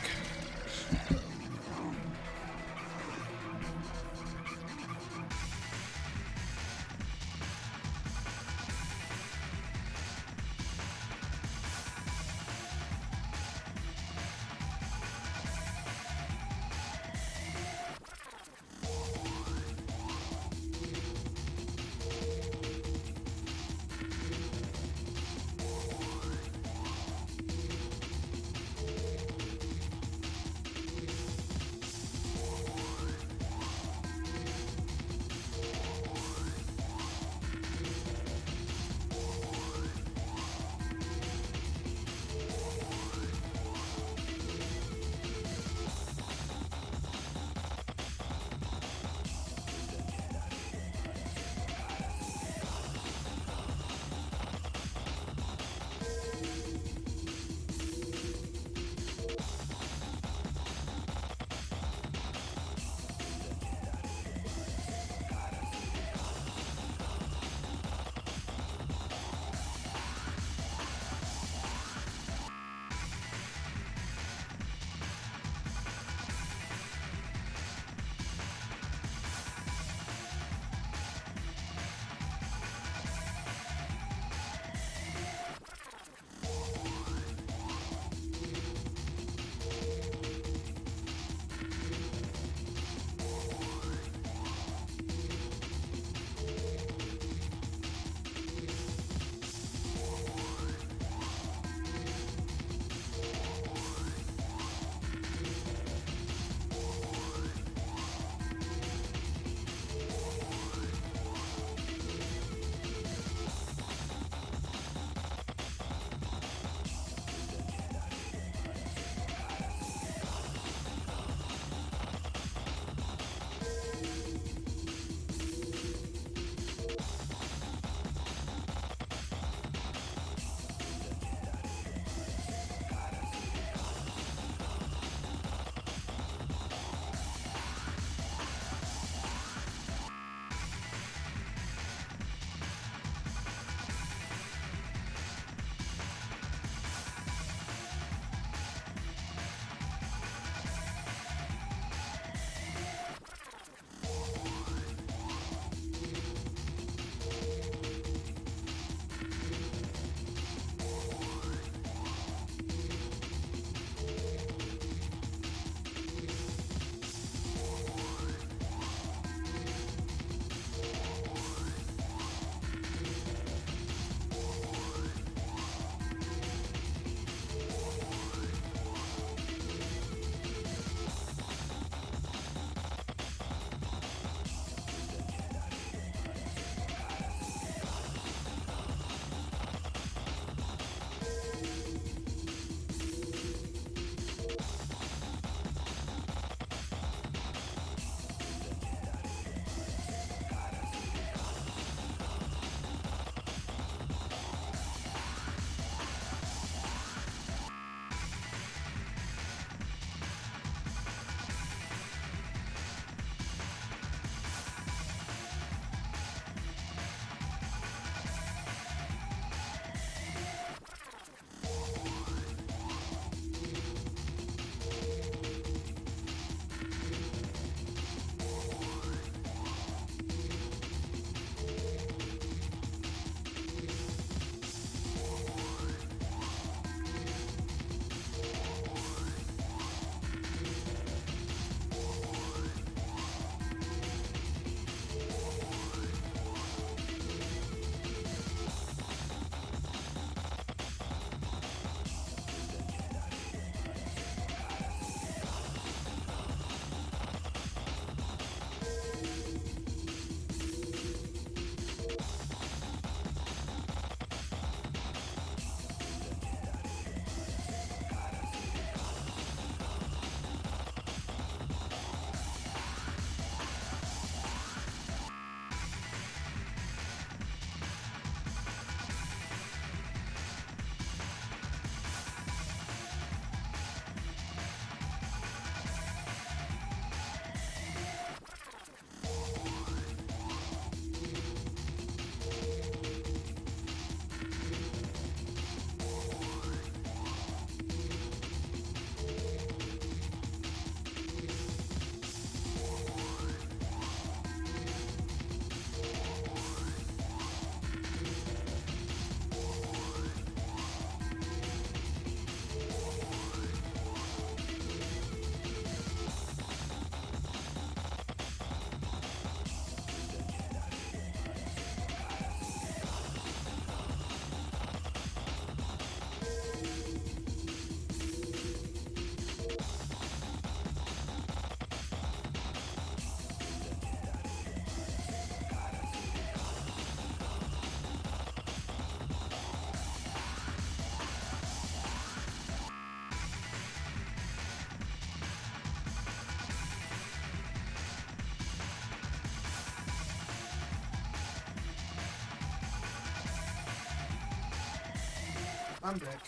I'm back.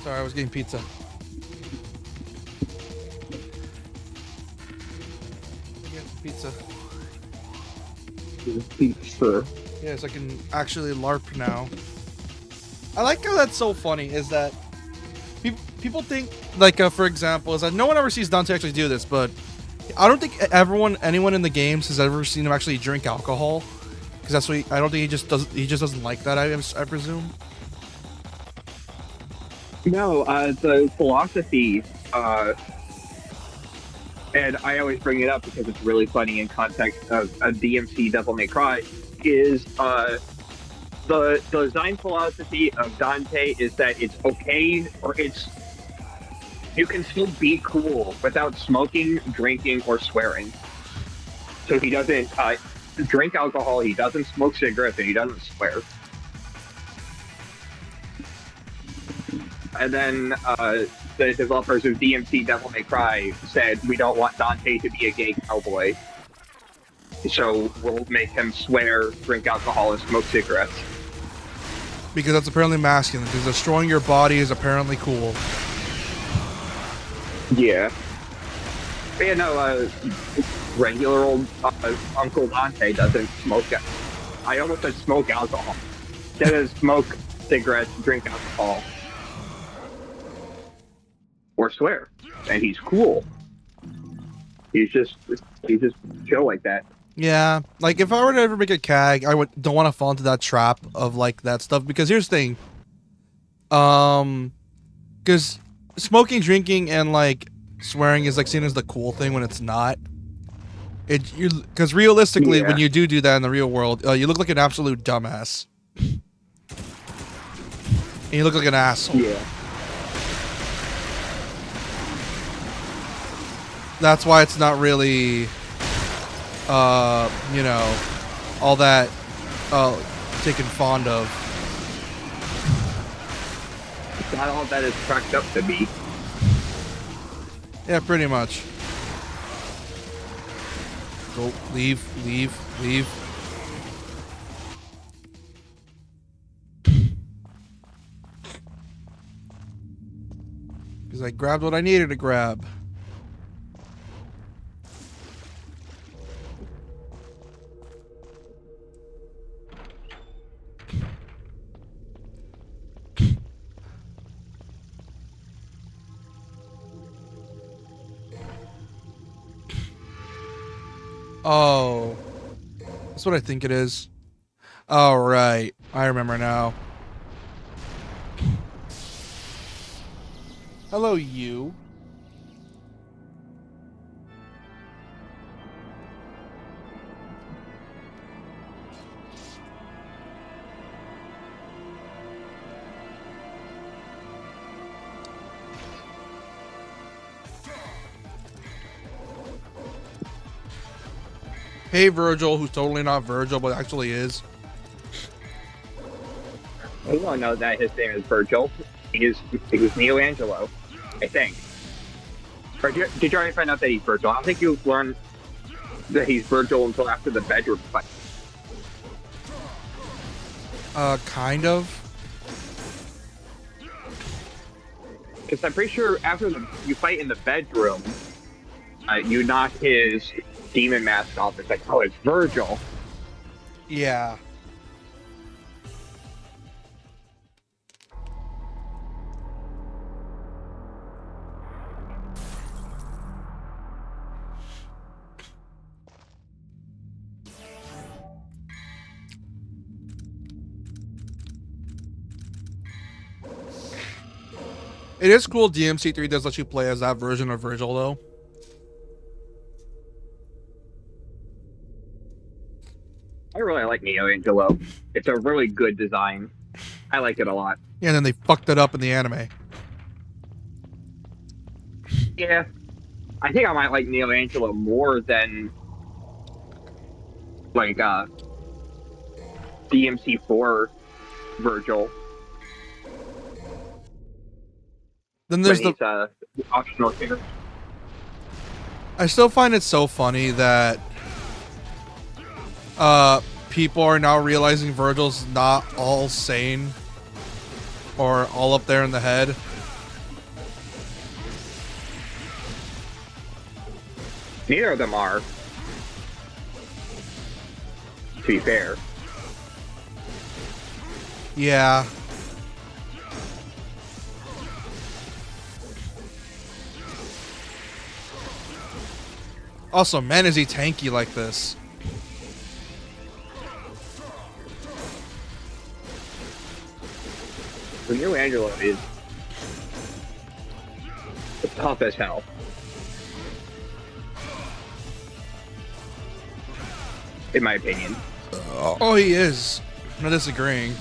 Sorry, I was getting pizza. Pizza. Pizza. Yes, I can actually LARP now. I like how that's so funny, is that people think, like, for example, is that no one ever sees Dante actually do this, but I don't think anyone in the games has ever seen him actually drink alcohol, because that's what I don't think he just doesn't like that, I presume. No, the philosophy, and I always bring it up because it's really funny in context of a DMC Devil May Cry, is the design philosophy of Dante is that it's okay, or you can still be cool without smoking, drinking, or swearing. So he doesn't drink alcohol, he doesn't smoke cigarettes, and he doesn't swear. And then the developers of DMC Devil May Cry said, we don't want Dante to be a gay cowboy, so we'll make him swear, drink alcohol, and smoke cigarettes. Because that's apparently masculine, because destroying your body is apparently cool. Yeah. But yeah, no, regular old Uncle Dante doesn't smoke. I almost said smoke alcohol. Doesn't smoke cigarettes, drink alcohol, or swear, and he's cool. He's just chill like that. Yeah, like if I were to ever make a CAG, I don't want to fall into that trap of like that stuff, because here's the thing. Because smoking, drinking, and like swearing is like seen as the cool thing when it's not. Because realistically, when you do that in the real world, you look like an absolute dumbass. And you look like an asshole. Yeah. That's why it's not really, you know, all that taken fond of. It's not all that is cracked up to be. Yeah, pretty much. Go, leave. Because I grabbed what I needed to grab. Oh, that's what I think it is. All right, I remember now. Hello, you. Hey, Virgil, who's totally not Virgil, but actually is. We don't know that his name is Virgil. He was Neo Angelo, I think. Or did you already find out that he's Virgil? I don't think you learned that he's Virgil until after the bedroom fight. Kind of. Because I'm pretty sure after you fight in the bedroom, you knock his demon mask off. It's like, oh, it's Virgil. Yeah. It is cool DMC3 does let you play as that version of Virgil, though. I really like Neo Angelo. It's a really good design. I like it a lot. Yeah, and then they fucked it up in the anime. Yeah. I think I might like Neo Angelo more than like DMC4 Virgil. Then there's the optional character. I still find it so funny that people are now realizing Virgil's not all sane. Or all up there in the head. Neither of them are. To be fair. Yeah. Also, man, is he tanky like this? The new Angelo is tough as hell. In my opinion. Oh, he is. I'm not disagreeing.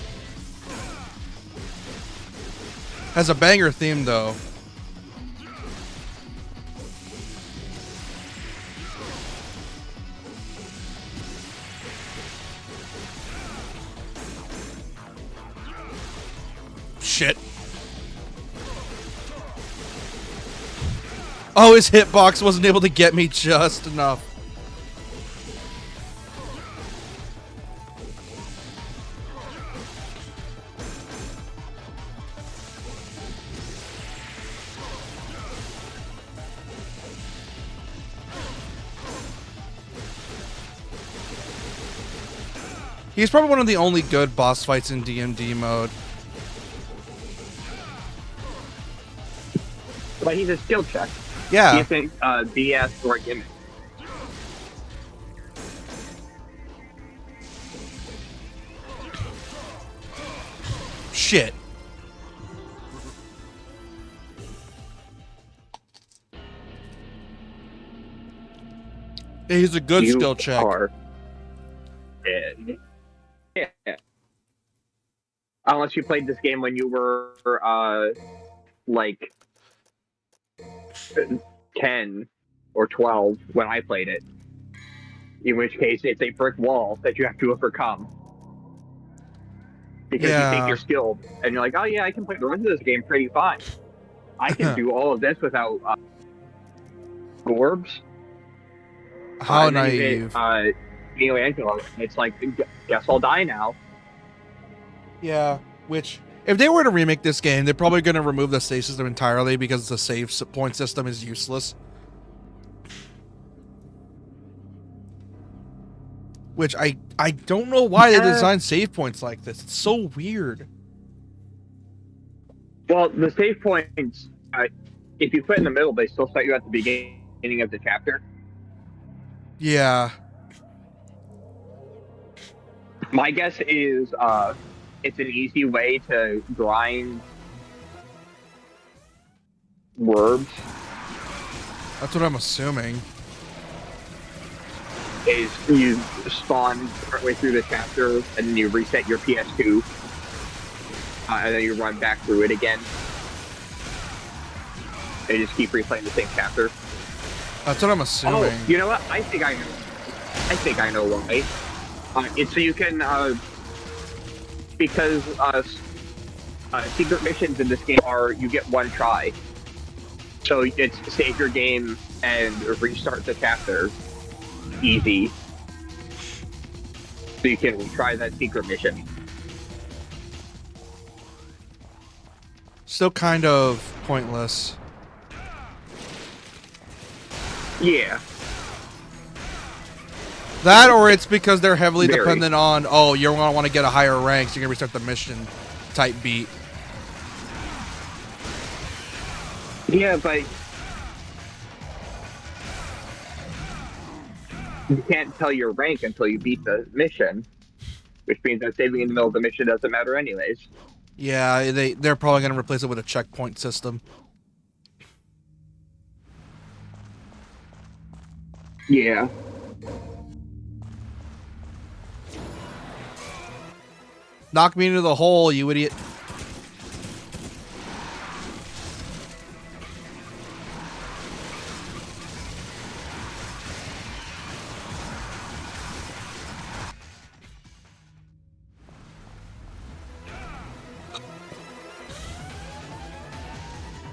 Has a banger theme, though. Shit. Oh, his hitbox wasn't able to get me just enough. He's probably one of the only good boss fights in DMD mode. But he's a skill check. Yeah. He isn't BS or a gimmick. Shit. He's a good skill check. Are dead. Yeah. Unless you played this game when you were like 10 or 12 when I played it. In which case, it's a brick wall that you have to overcome. Because you think you're skilled, and you're like, oh yeah, I can play the rest of this game pretty fine. I can do all of this without Gorbs. How naive. Angelo. It's like, guess I'll die now. Yeah, which, if they were to remake this game, they're probably going to remove the save system entirely because the save point system is useless. Which I don't know why they designed save points like this. It's so weird. Well, the save points, if you put in the middle, they still start you at the beginning of the chapter. Yeah. My guess is it's an easy way to grind verbs. That's what I'm assuming. Is you spawn partway through the chapter and then you reset your PS2 and then you run back through it again. And you just keep replaying the same chapter. That's what I'm assuming. Oh, you know what? I think I know why. It's so you can because secret missions in this game are you get one try. So it's save your game and restart the chapter. Easy. So you can try that secret mission. Still kind of pointless. Yeah. That, or it's because they're heavily Very. dependent on, oh, you're going to want to get a higher rank, so you're going to restart the mission type beat. Yeah, but you can't tell your rank until you beat the mission, which means that saving in the middle of the mission doesn't matter anyways. Yeah, they're probably going to replace it with a checkpoint system. Yeah. Knock me into the hole, you idiot.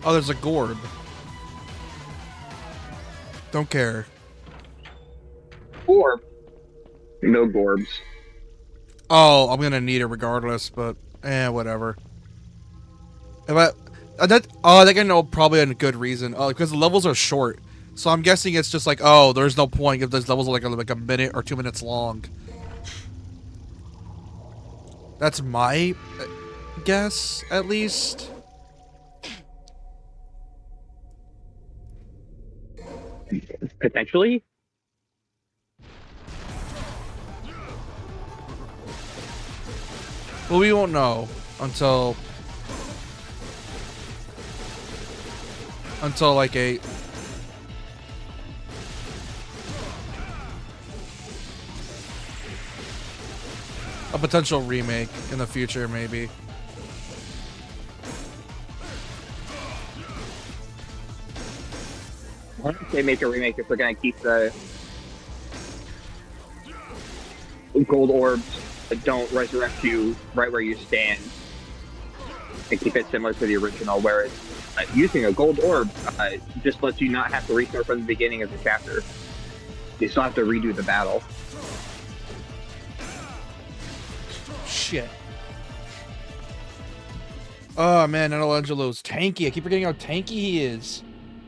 Oh, there's a Gorb. Don't care. Or no Gorbs. Oh, I'm gonna need it regardless, but whatever. If I think I know probably a good reason. Oh, because the levels are short. So I'm guessing it's just like, oh, there's no point if those levels are like a minute or 2 minutes long. That's my guess, at least. Potentially. Well, we won't know until like a potential remake in the future, maybe. Why don't they make a remake if they're gonna keep the gold orbs that don't resurrect you right where you stand, and keep it similar to the original, where it's using a gold orb just lets you not have to restart from the beginning of the chapter. You still have to redo the battle. Shit. Oh man, Angelo's tanky. I keep forgetting how tanky he is.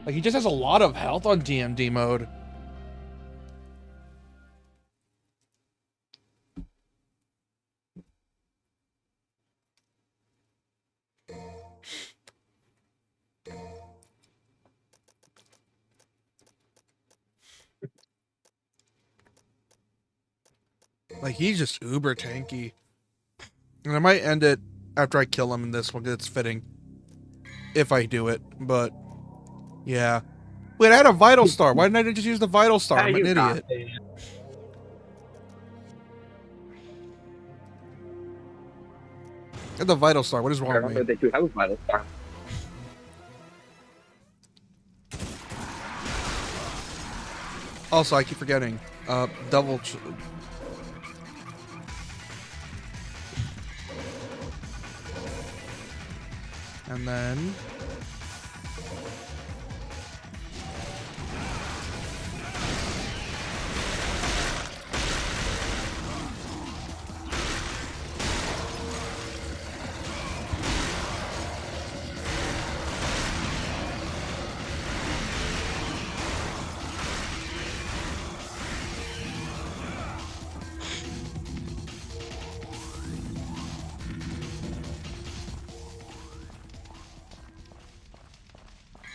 Like, he just has a lot of health on DMD mode. Like, he's just uber tanky. And I might end it after I kill him in this one, 'cause it's fitting. If I do it, but yeah. Wait, I had a Vital Star. Why didn't I just use the Vital Star? I'm an idiot. I had the Vital Star. What is wrong with me? I remember that you have a vital star. Also, I keep forgetting. Double. And then.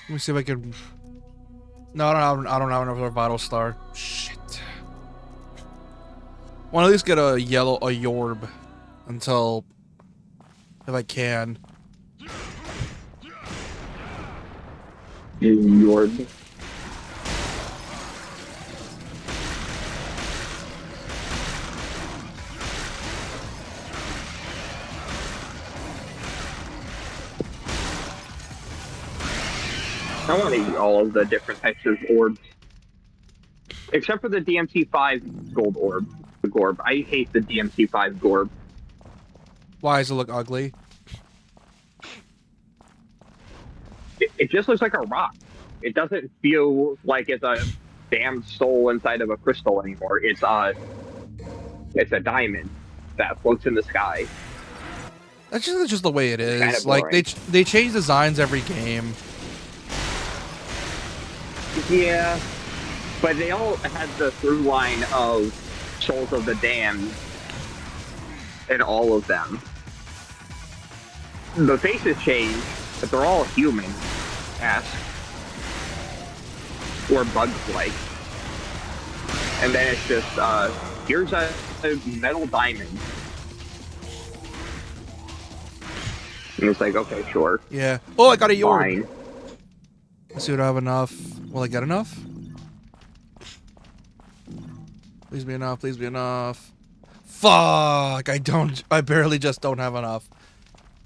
Let me see if I can. No, I don't have another Vital Star. Shit. Want to at least get a Yorb until, if I can. Yorb. I want to eat all of the different types of orbs. Except for the DMC5 gold orb. The Gorb. I hate the DMC5 Gorb. Why does it look ugly? It just looks like a rock. It doesn't feel like it's a damn soul inside of a crystal anymore. It's a diamond that floats in the sky. That's just the way it is. Kind of like they change designs every game. Yeah, but they all had the through line of Souls of the Damned in all of them. The faces change, but they're all human-esque. Or bug-like. And then it's just, here's a metal diamond. And it's like, okay, sure. Yeah. Oh, I got a Yorb. Fine. Let's see what I have enough. Will I get enough? Please be enough. Please be enough. Fuck! I barely just don't have enough.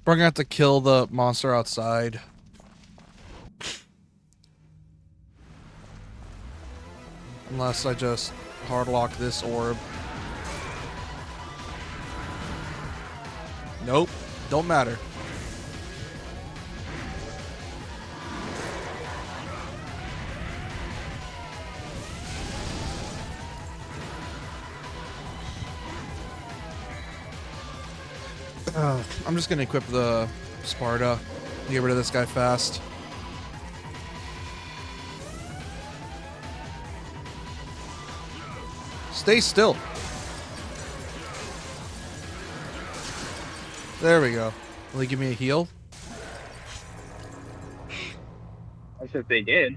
We're gonna have to kill the monster outside. Unless I just hardlock this orb. Nope. Don't matter. I'm just gonna equip the Sparta. Get rid of this guy fast. Stay still. There we go. Will he give me a heal? I said they did.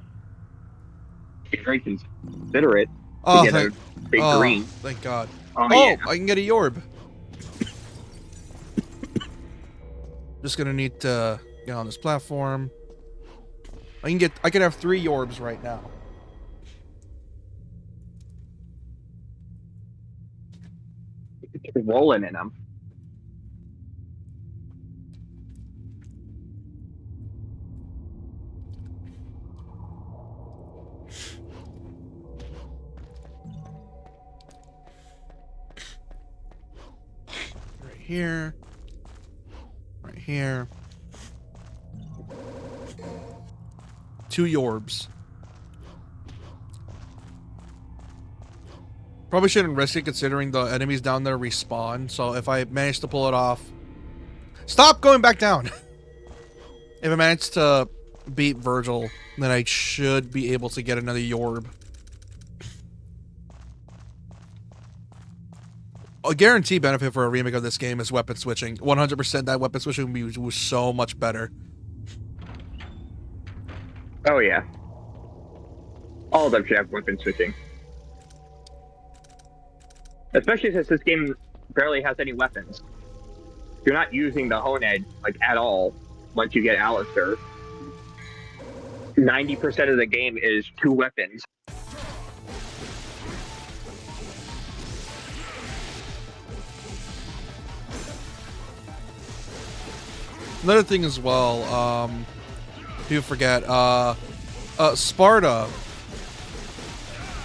Be very considerate to Oh, get a big green. thank God. Oh, Oh, yeah. I can get a Yorb. Just gonna need to get on this platform. I could have 3 Yorbs right now. It's rolling in them. Right here. Right here. 2 Yorbs. Probably shouldn't risk it considering the enemies down there respawn. So if I manage to pull it off... Stop going back down! If I manage to beat Virgil, then I should be able to get another Yorb. A guaranteed benefit for a remake of this game is weapon switching. 100% that weapon switching was so much better. Oh, yeah. All of them should have weapon switching. Especially since this game barely has any weapons. You're not using the Honed, like, at all once you get Alistair. 90% of the game is 2 weapons. Another thing as well, people forget, Sparta,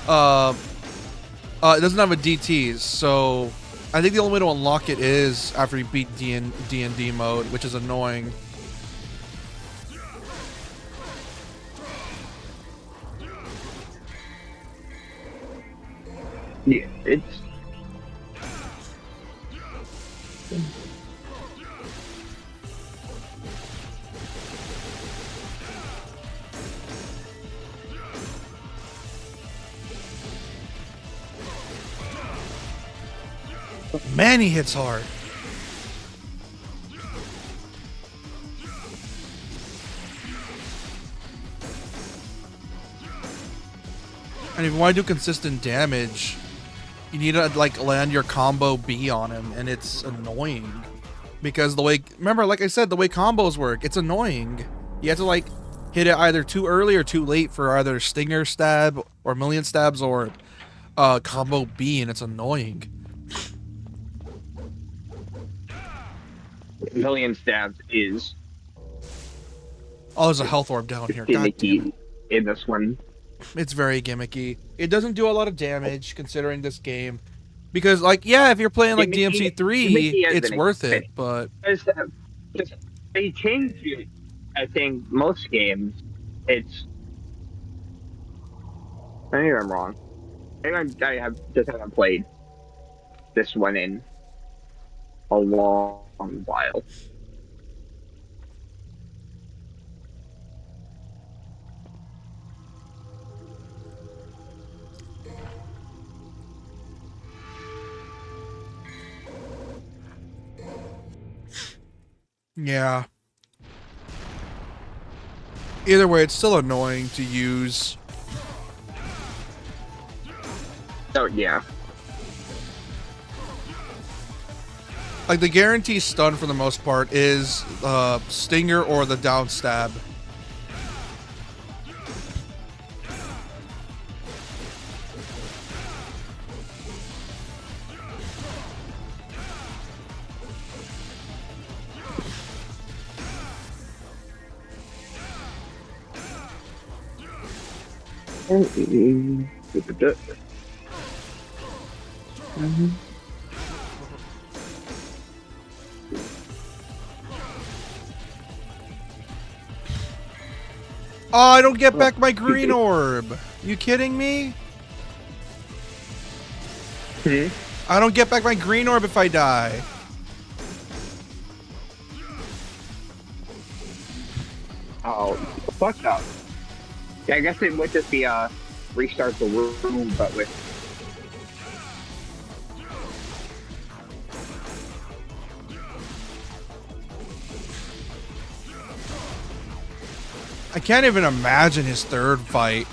it doesn't have a DTs, so I think the only way to unlock it is after you beat D&D mode, which is annoying. Yeah, it's... Man, he hits hard. And if you want to do consistent damage, you need to like land your combo B on him, and it's annoying. Because the way, remember, like I said, the way combos work, it's annoying. You have to like hit it either too early or too late for either stinger stab or million stabs or combo B, and it's annoying. Million stabs is Oh, there's a health orb down here. God damn it. gimmicky in this one. It's very gimmicky. It doesn't do a lot of damage considering this game. Because, like, yeah, if you're playing like Gimmicky DMC3, as it's an worth it, exception. but... Because, they changed it, I think, most games. It's... Maybe I'm wrong. Maybe I haven't played this one in a long while. Yeah. Either way, it's still annoying to use. Oh, yeah. Like, the guarantee stun for the most part is Stinger or the down stab. Oh, I don't get back my green orb. You kidding me? I don't get back my green orb if I die. Oh, fucked up. Yeah, I guess it would just be restart the room, but with. I can't even imagine his third fight.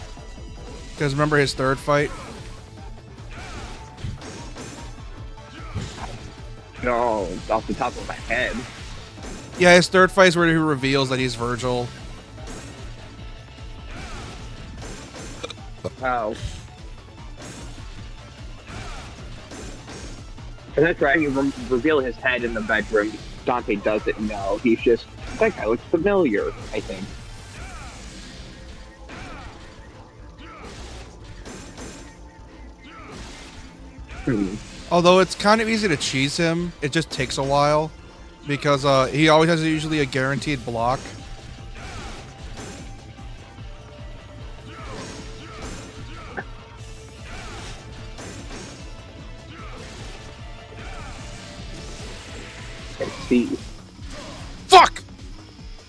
Because remember his third fight? No, off the top of my head. Yeah, his third fight is where he reveals that he's Virgil. Oh. And that's right, you reveal his head in the bedroom. Dante doesn't know. He's just, that guy looks familiar, I think. Although it's kind of easy to cheese him, it just takes a while. Because he always has usually a guaranteed block. Let's see. Fuck!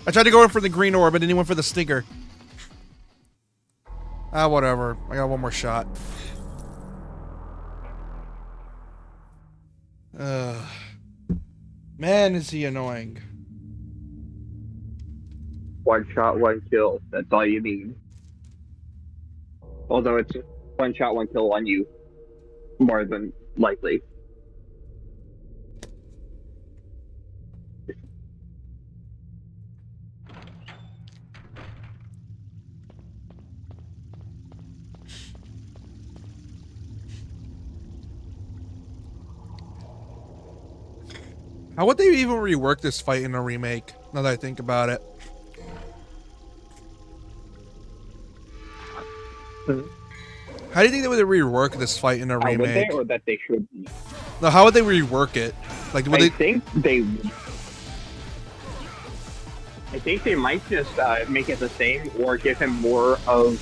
I tried to go in for the green orb, but then he went for the stinker. Ah, whatever. I got one more shot. Man, is he annoying. One shot, one kill. That's all you need. Although it's one shot, one kill on you. More than likely. How would they even rework this fight in a remake? Now that I think about it. How do you think they would rework this fight in a How would they, remake? or that they should? No, how would they rework it? Like, would I they? think they. I think they might just make it the same, or give him more of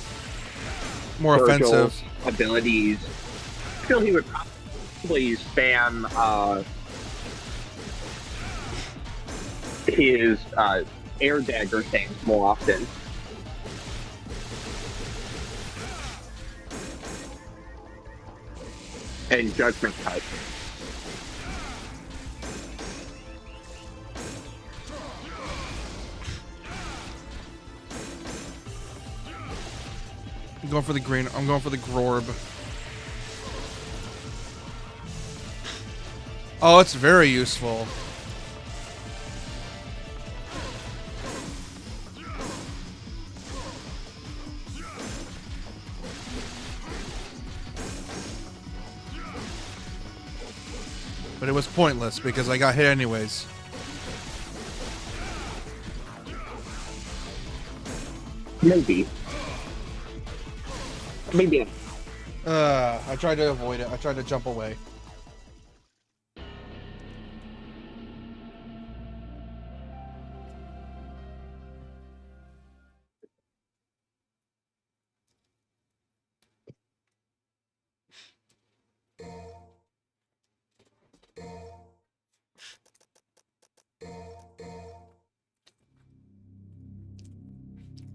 More Virgil's offensive. abilities. I feel he would probably spam his air dagger things more often. And judgment cut. I'm going for the green. I'm going for the Grorb. Oh, it's very useful. But it was pointless because I got hit anyways. Maybe. Maybe. I tried to avoid it. I tried to jump away.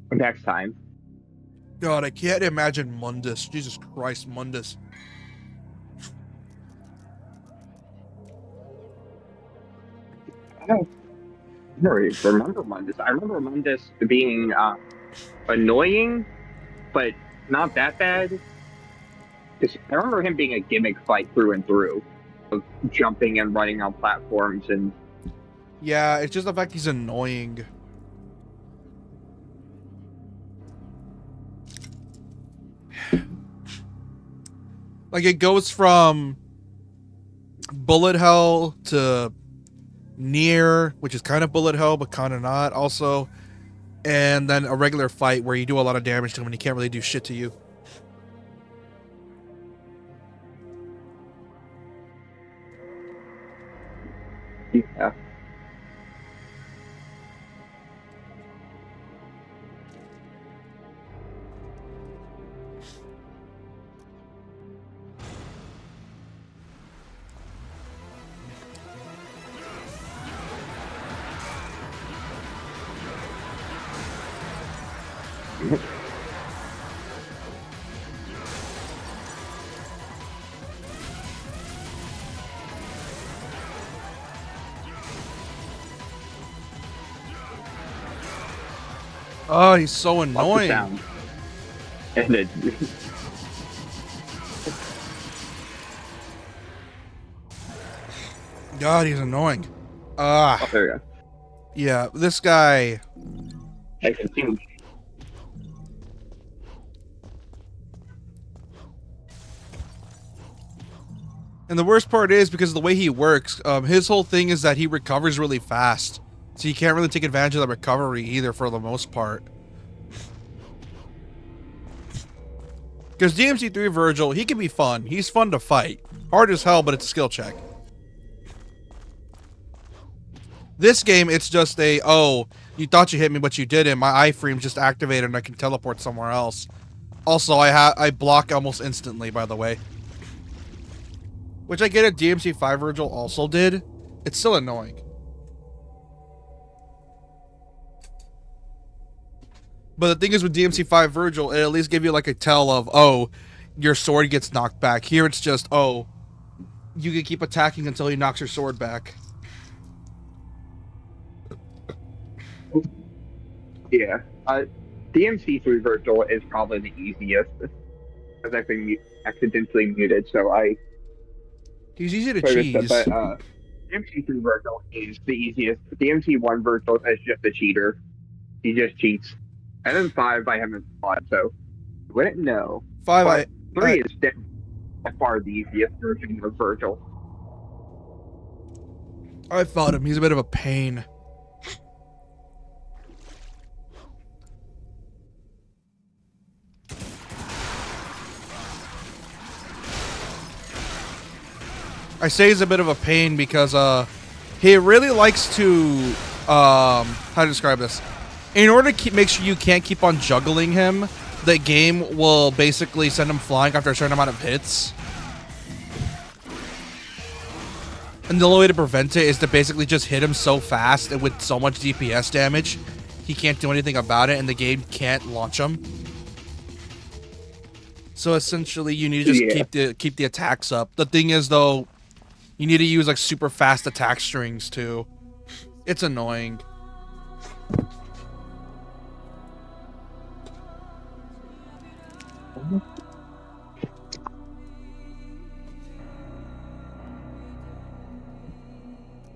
Next time. God, I can't imagine Mundus. Jesus Christ, Mundus. I don't remember Mundus. I remember Mundus being annoying, but not that bad. 'Cause I remember him being a gimmick fight through and through, of jumping and running on platforms and. Yeah, it's just the fact he's annoying. Like, it goes from bullet hell to near, which is kind of bullet hell, but kind of not also. And then a regular fight where you do a lot of damage to him and he can't really do shit to you. Yeah. Oh, he's so Love the annoying. sound. And it, God, he's annoying. Ah, oh, there we go. yeah, this guy. I can see. And the worst part is because of the way he works, his whole thing is that he recovers really fast. So you can't really take advantage of that recovery either for the most part. Because DMC3 Virgil, he can be fun. He's fun to fight. Hard as hell, but it's a skill check. This game, it's just a, oh, you thought you hit me, but you didn't. My iframe just activated and I can teleport somewhere else. Also, I block almost instantly, by the way. Which I get at DMC5 Virgil also did. It's still annoying. But the thing is with DMC5 Virgil, it at least give you like a tell of, oh, your sword gets knocked back. Here it's just, oh, you can keep attacking until he knocks your sword back. Yeah. DMC3 Virtual is probably the easiest. I've actually accidentally muted, so He's easy to sorry about cheese. that, but DMC3 Virtual is the easiest. DMC1 Virtual is just a cheater. He just cheats. And then 5 I haven't fought, so I wouldn't know. 5, But 3 is by far the easiest version of Virtual. I fought him. He's a bit of a pain. I say he's a bit of a pain because he really likes to how to describe this. In order to make sure you can't keep on juggling him, the game will basically send him flying after a certain amount of hits. And the only way to prevent it is to basically just hit him so fast and with so much DPS damage, he can't do anything about it and the game can't launch him. So essentially you need to just keep the attacks up. The thing is though, you need to use like super fast attack strings too. It's annoying.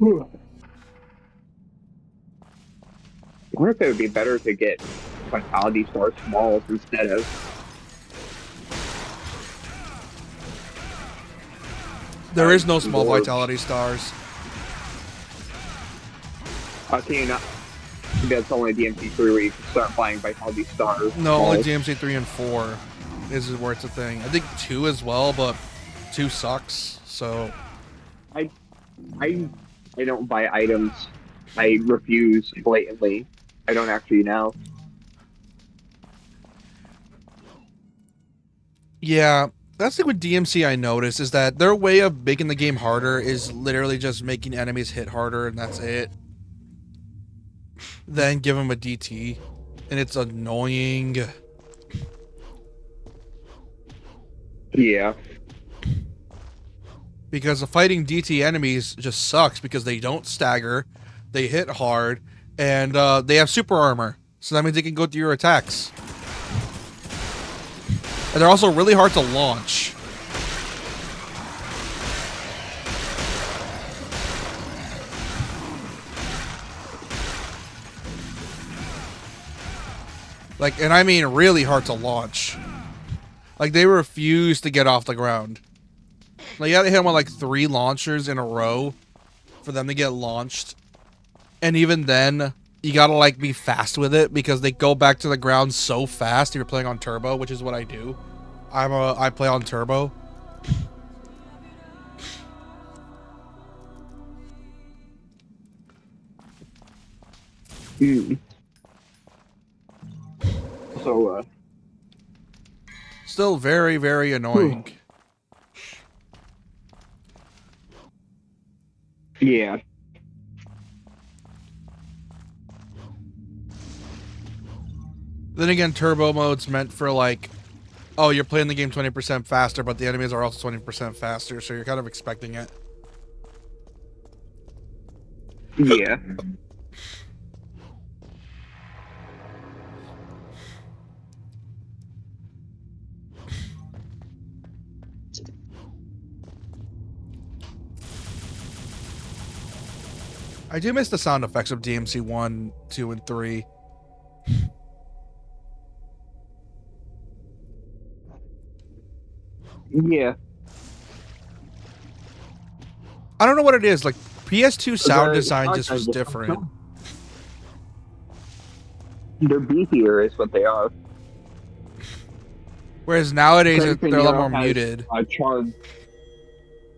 I wonder if it would be better to get Vitality Star Smalls instead of. There is no small Dwarves. vitality stars. Can you not? Maybe that's only DMC3 where you can start buying Vitality Stars. No, only Smalls. DMC 3 and 4 is where it's a thing. I think 2 as well, but 2 sucks. So I don't buy items. I refuse blatantly. I don't actually know. yeah, that's the thing with DMC I noticed is that their way of making the game harder is literally just making enemies hit harder and that's it. Then give them a DT. And it's annoying. Yeah. Because the fighting DT enemies just sucks because they don't stagger, they hit hard, and they have super armor. So that means they can go through your attacks. And they're also really hard to launch. Like, and I mean really hard to launch. Like, they refuse to get off the ground. Like, you gotta hit them with like 3 launchers in a row for them to get launched. And even then, you gotta like be fast with it because they go back to the ground so fast if you're playing on turbo, which is what I do. I play on turbo. Mm. So, Still very, very annoying. yeah. Then again, turbo mode's meant for like, oh, you're playing the game 20% faster, but the enemies are also 20% faster, so you're kind of expecting it. Yeah. I do miss the sound effects of DMC 1, 2, and 3. Yeah. I don't know what it is. Like, PS2 sound The design just was sound different. They're beefier is what they are. Whereas nowadays, Craig they're a lot Pinero more has muted. a charged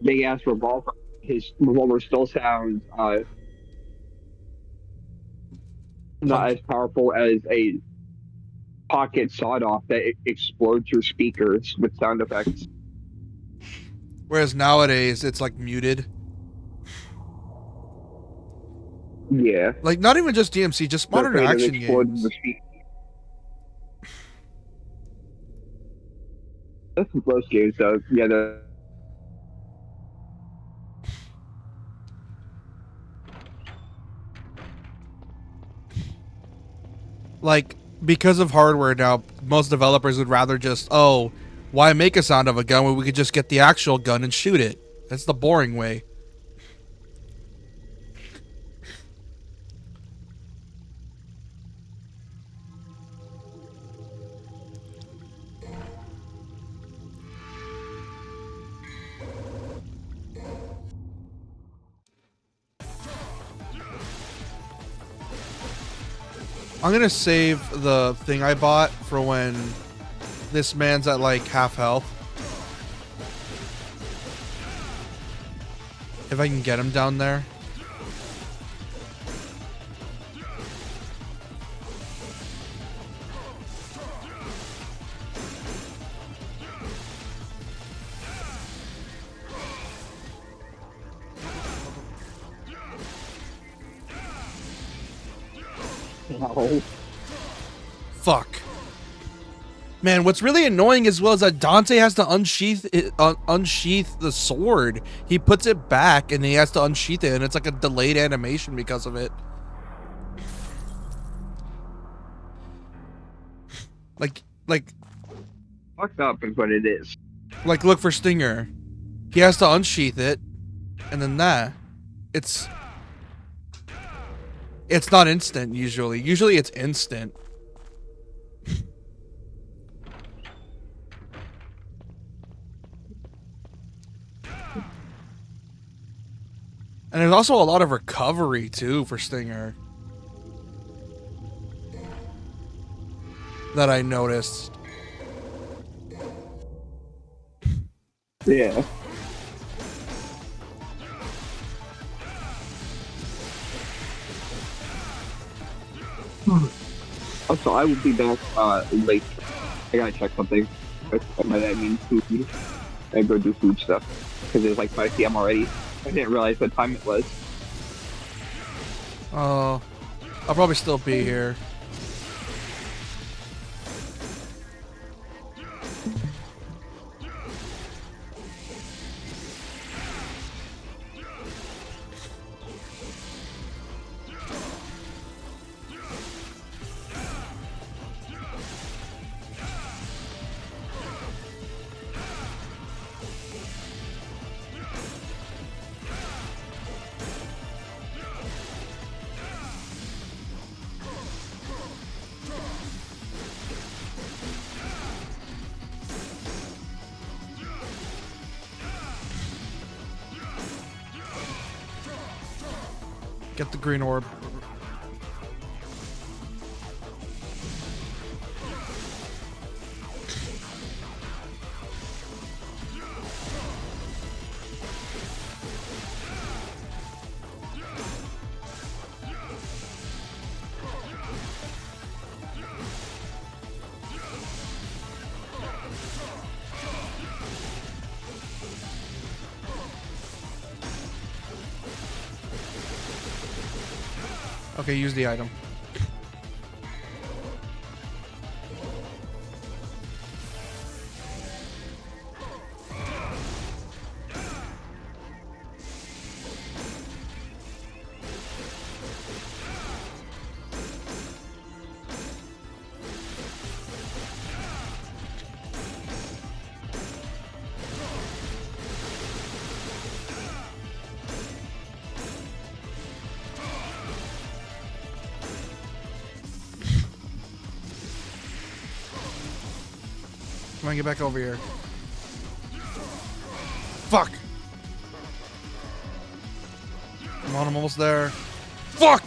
big ass revolver. His revolver still sounds not as powerful as a pocket sawed off that explodes your speakers with sound effects. Whereas nowadays, it's like muted. Yeah. Like, not even just DMC, just They're modern afraid of action exploding the games. speaker. That's most games though. Yeah, Like, because of hardware now, most developers would rather just, oh, why make a sound of a gun when we could just get the actual gun and shoot it? That's the boring way. I'm gonna save the thing I bought for when this man's at like half health. If I can get him down there. no. Fuck. Man, what's really annoying as well is that Dante has to unsheath the sword. He puts it back and he has to unsheath it, and it's like a delayed animation because of it. Like, Fucked up is what it is. like, look for Stinger. He has to unsheath it, and then that. It's not instant usually. Usually it's instant. And there's also a lot of recovery, too, for Stinger. That I noticed. Yeah. Also, I will be back late. I gotta check something. By that I mean food. I go do food stuff because it's like 5 p.m. already. I didn't realize what time it was. Oh, I'll probably still be here. Get the green orb. Okay, use the item. Come on, get back over here. Fuck! Come on, I'm almost there. Fuck!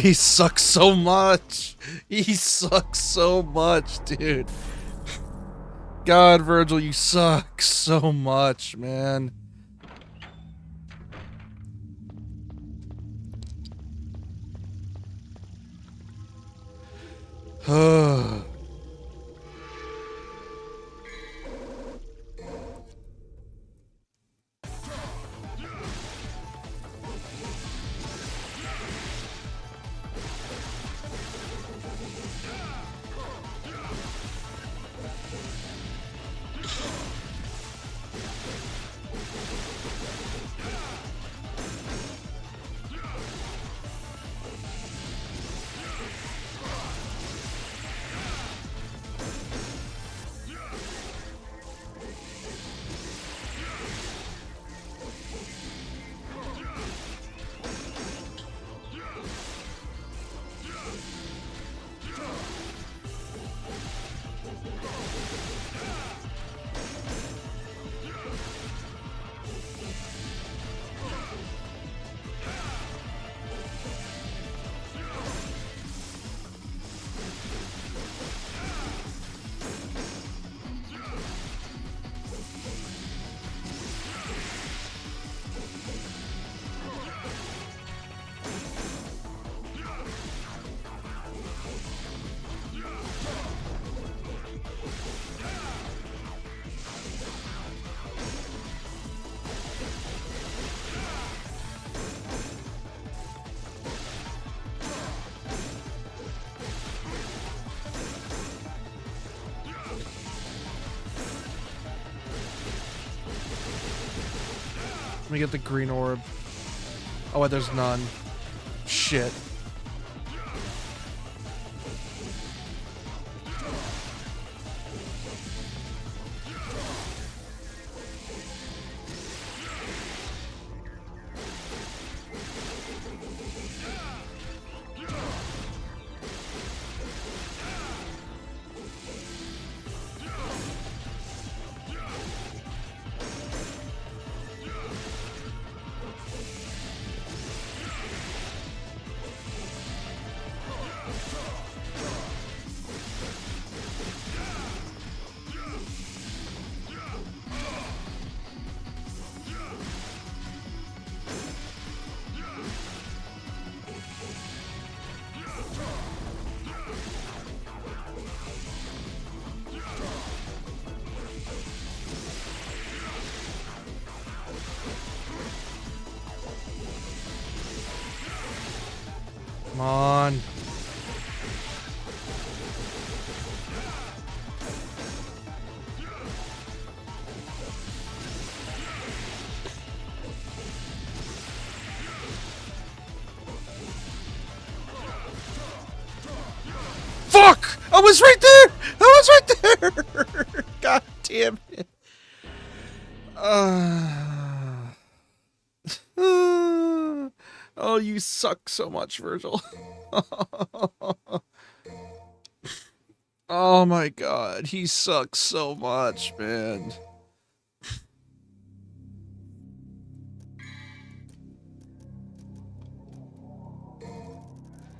He sucks so much. He sucks so much, dude. God, Virgil, you suck so much, man. Let me get the green orb. Oh, wait, there's none. Shit. Come on. Fuck! I was right there! I was right there! God damn it. Oh, you suck so much, Virgil. Oh my god, he sucks so much, man.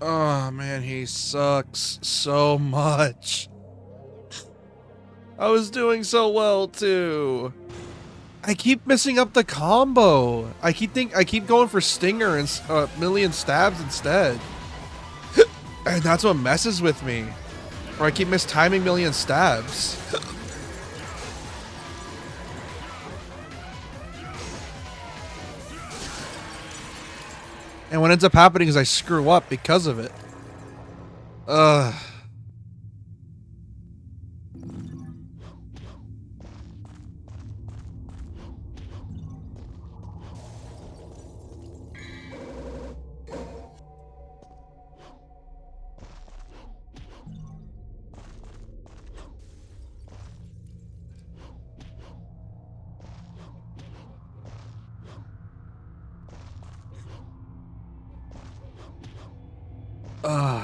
Oh man, he sucks so much. I was doing so well too. I keep messing up the combo. I keep going for Stinger and million stabs instead. And that's what messes with me. Or I keep mistiming million stabs. And what ends up happening is I screw up because of it. Ugh.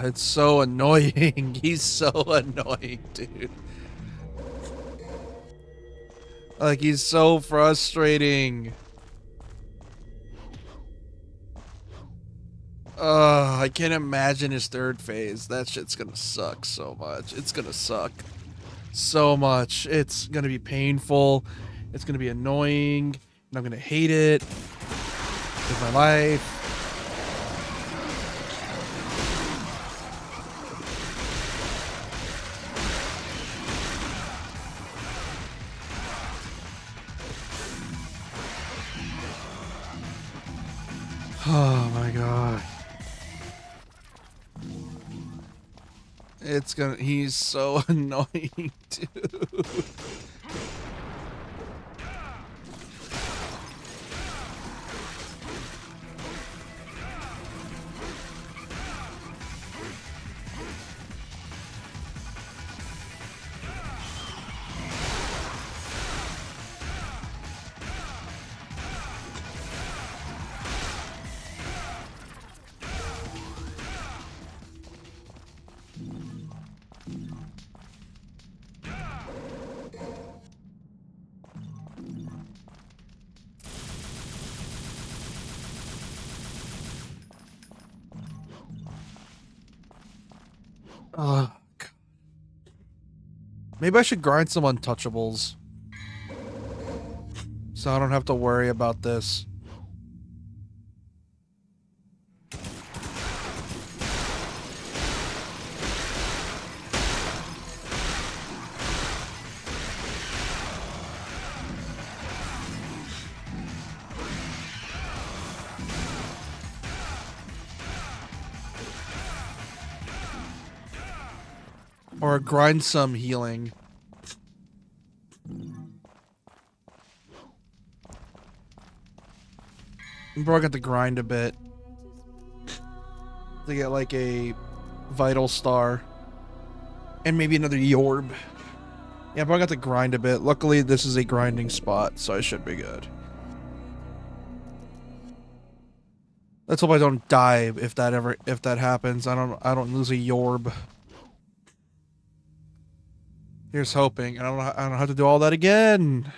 It's so annoying. He's so annoying, dude. Like, he's so frustrating. I can't imagine his third phase. That shit's gonna suck so much. It's gonna suck so much. It's gonna be painful. It's gonna be annoying. And I'm gonna hate it with my life. Oh my god. He's so annoying, dude. God. Maybe I should grind some untouchables. So I don't have to worry about this. Or grind some healing. Bro, I got to grind a bit. To get like a vital star. And maybe another Yorb. Yeah, but I got to grind a bit. Luckily, this is a grinding spot, so I should be good. Let's hope I don't die if that happens. I don't lose a Yorb. Here's hoping. I don't have to do all that again.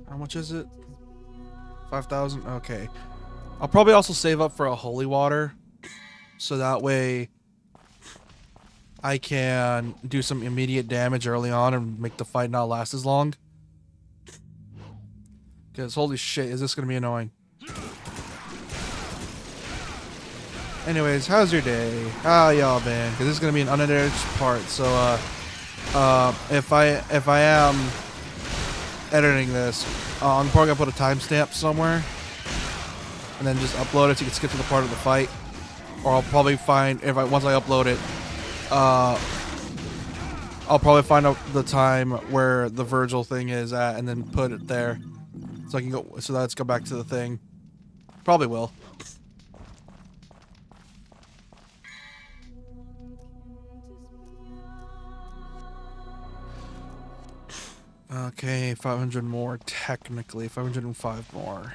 How much is it? 5,000? Okay. I'll probably also save up for a holy water. So that way I can do some immediate damage early on and make the fight not last as long. Because holy shit, is this going to be annoying. Anyways, how's your day? How y'all been? Because this is going to be an unedited part. So if I am editing this, I'm probably going to put a timestamp somewhere. And then just upload it so you can skip to the part of the fight. Or I'll probably find, once I upload it, I'll probably find out the time where the Virgil thing is at and then put it there. So I can go, so let's go back to the thing. Probably will. Okay, 500 more, technically. 505 more.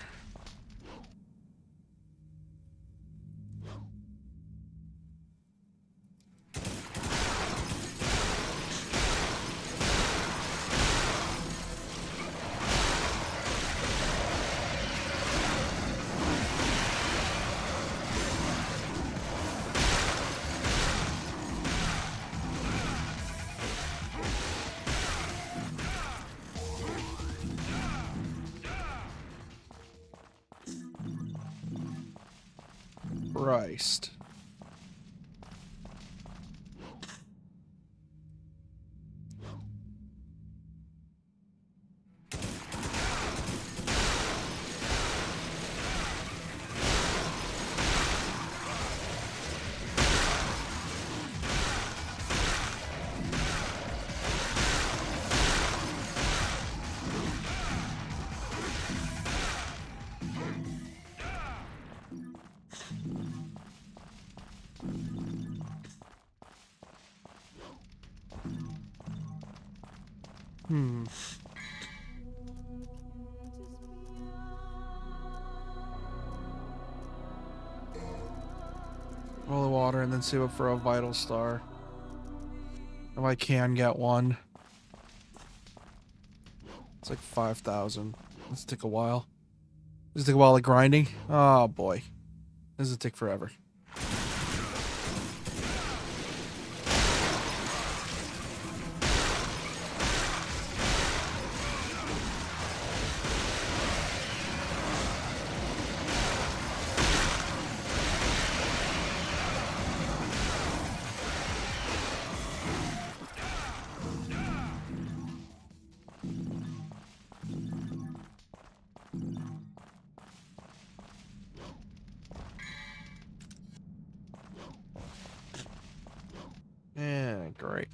Christ. Roll the water and then save up for a vital star. If I can get one. It's like 5,000. This will take a while. Does it take a while like grinding? Oh boy. This will take forever. Yeah, great.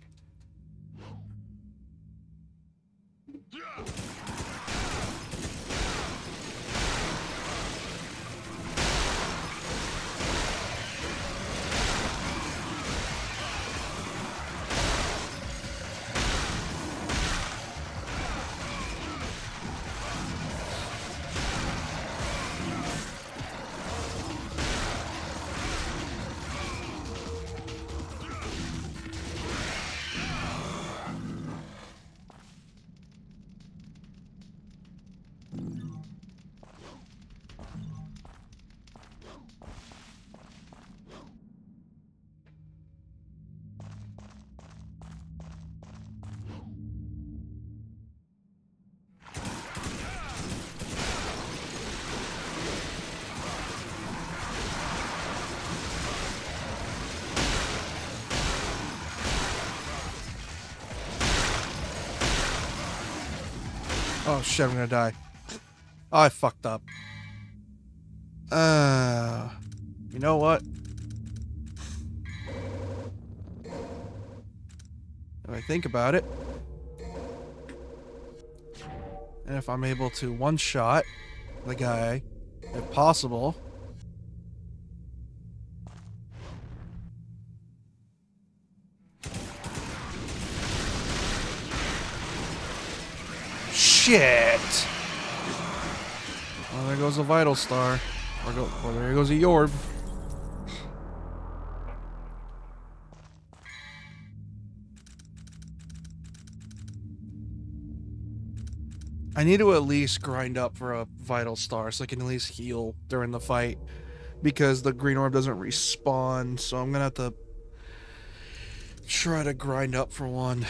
Oh shit, I'm gonna die. Oh, I fucked up. You know what? If I think about it, and if I'm able to one-shot the guy, if possible, shit! Well, there goes a vital star. Or there goes a Yorb. I need to at least grind up for a vital star so I can at least heal during the fight. Because the green orb doesn't respawn, so I'm gonna have to try to grind up for one.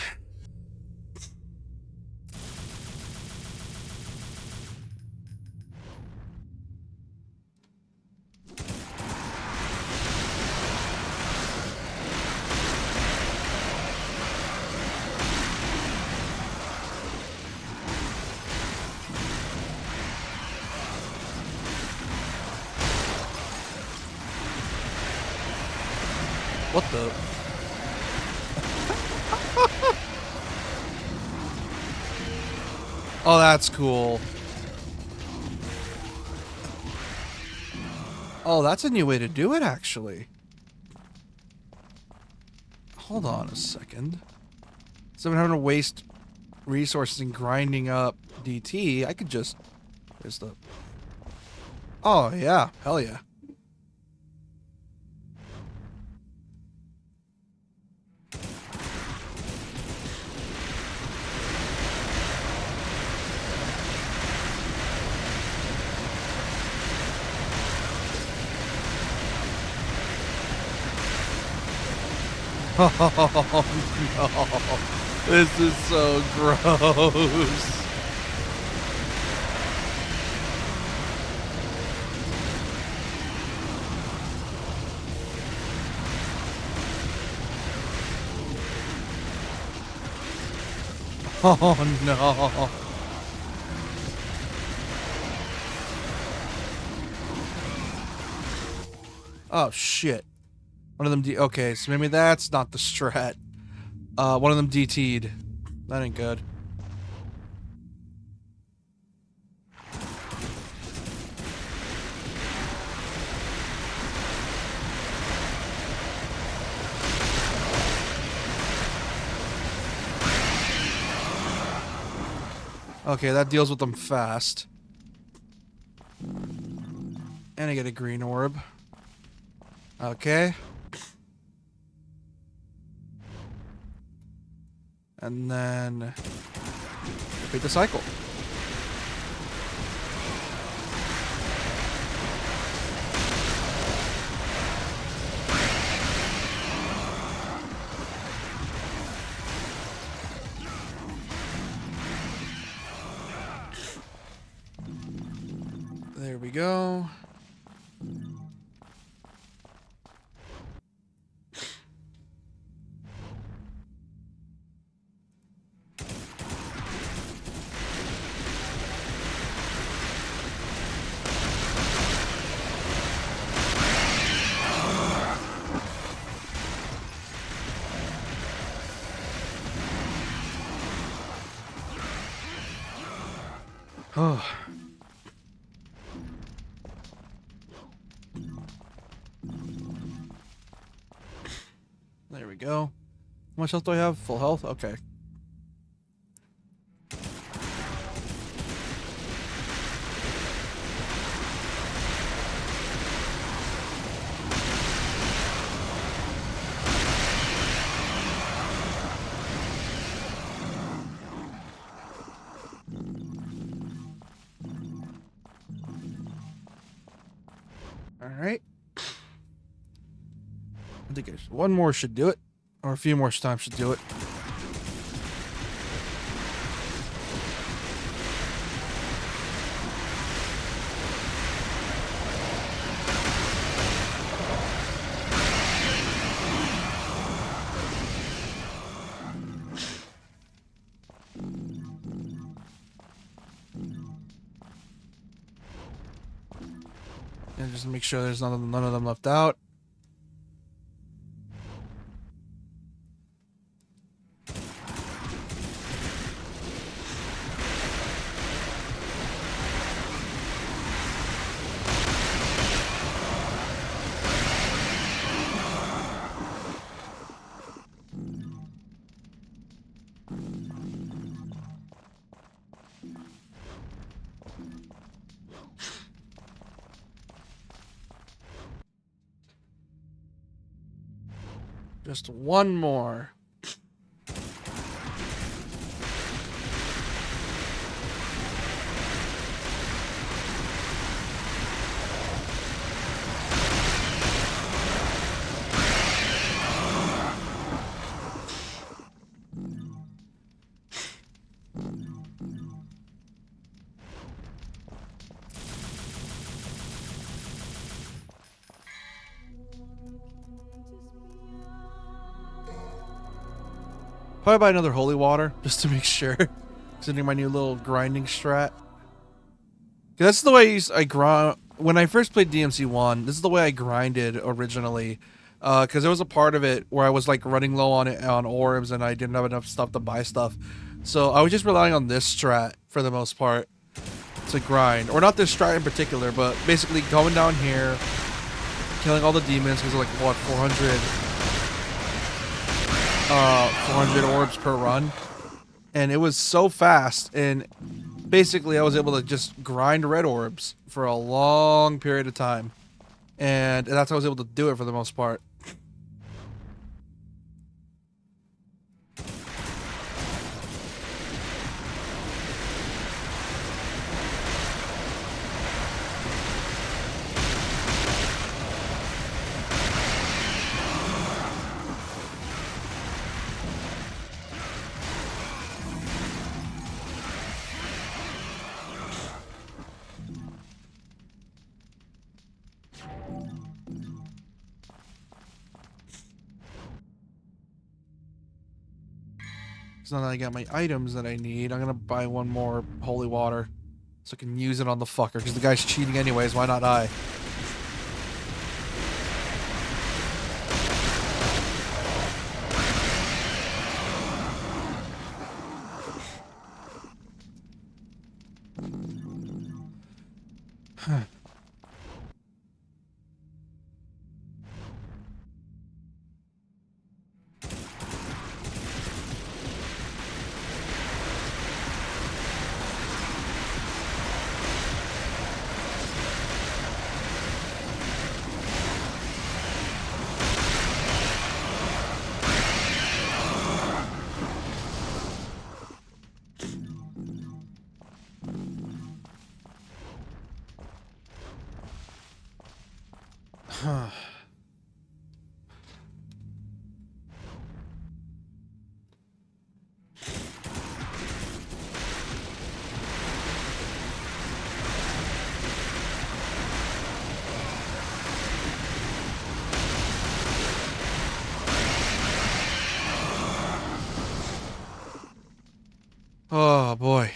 What the? Oh, that's cool. Oh, that's a new way to do it, actually. Hold on a second. So I'm having to waste resources in grinding up DT. I could just... There's the... Oh, yeah. Hell yeah. Oh no. This is so gross. Oh no. Oh shit. One of them okay, so maybe that's not the strat. One of them DT'd. That ain't good. Okay, that deals with them fast. And I get a green orb. Okay. And then repeat the cycle. There we go. Oh. There we go. How much health do I have? Full health? Okay. Alright. I think one more should do it. Or a few more times should do it. And just make sure there's none of them left out. Just one more. Probably buy another holy water just to make sure. Considering my new little grinding strat. That's the way I grind. When I first played DMC1, this is the way I grinded originally. Because there was a part of it where I was like running low on orbs and I didn't have enough stuff to buy stuff. So I was just relying on this strat for the most part to grind. Or not this strat in particular, but basically going down here, killing all the demons because they're like, what, 400 orbs per run. And it was so fast, and basically I was able to just grind red orbs for a long period of time. And that's how I was able to do it for the most part. So now that I got my items that I need, I'm gonna buy one more holy water so I can use it on the fucker, because the guy's cheating anyways, why not I? Oh boy.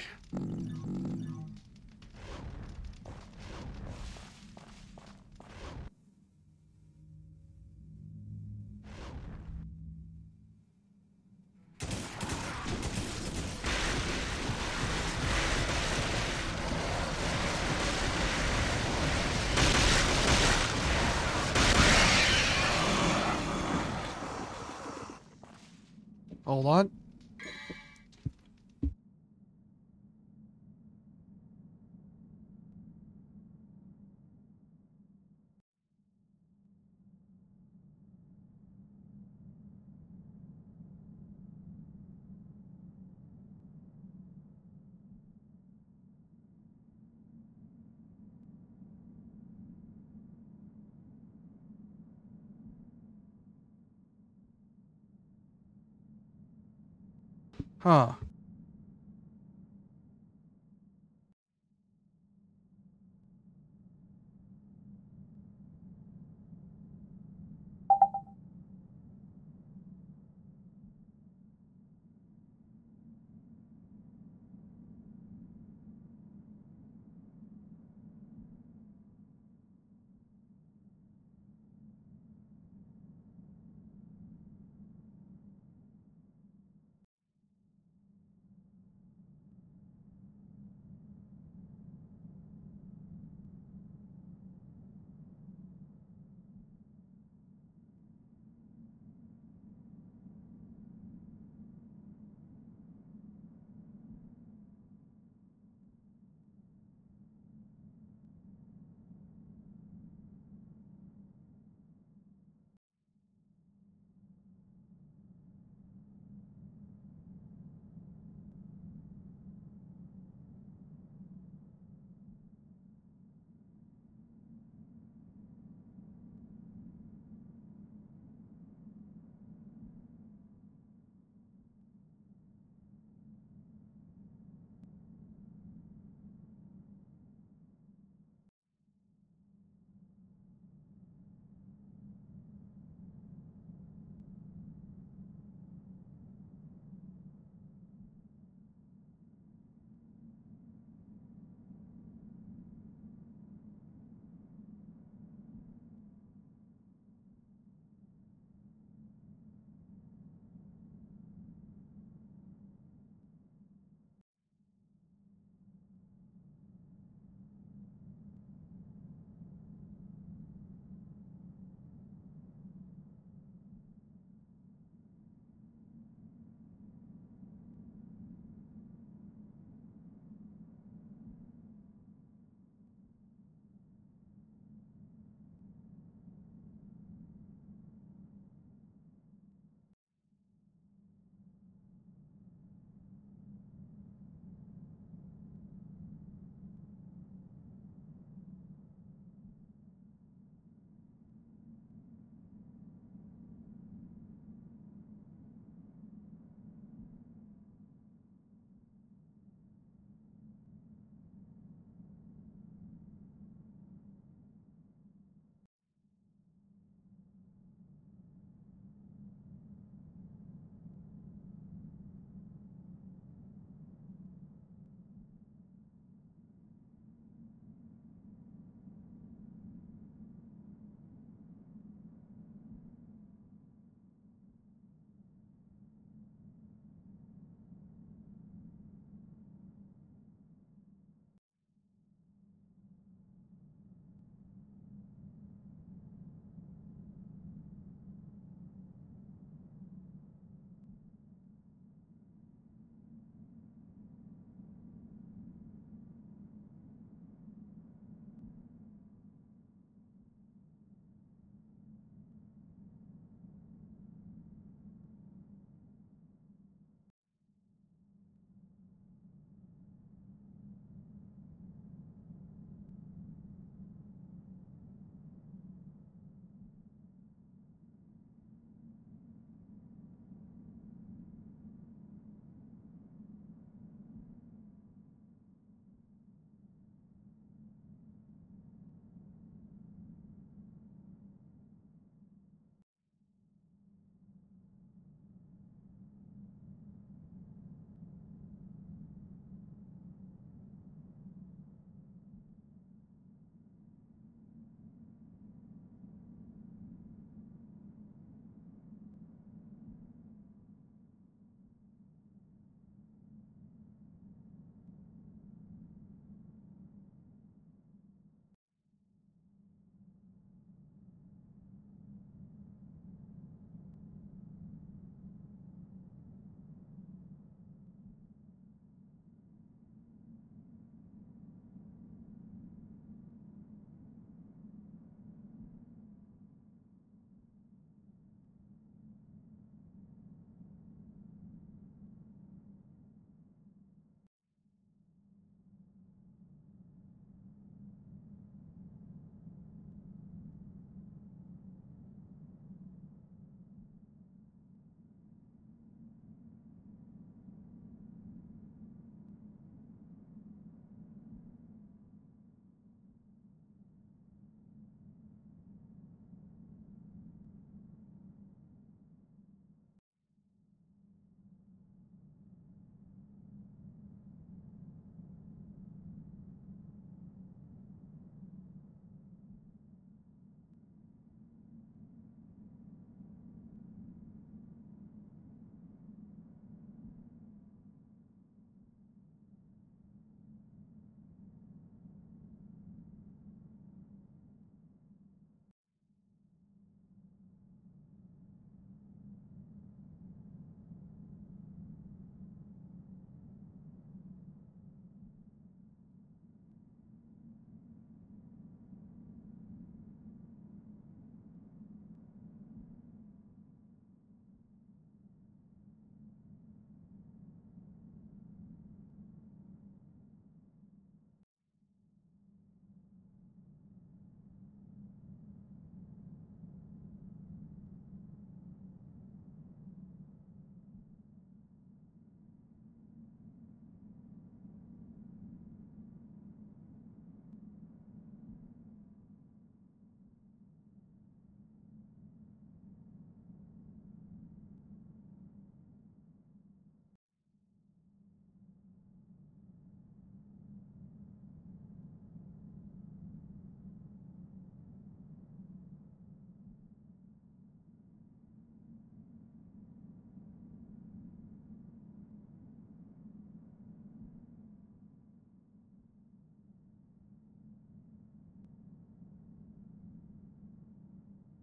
Hold on. Huh.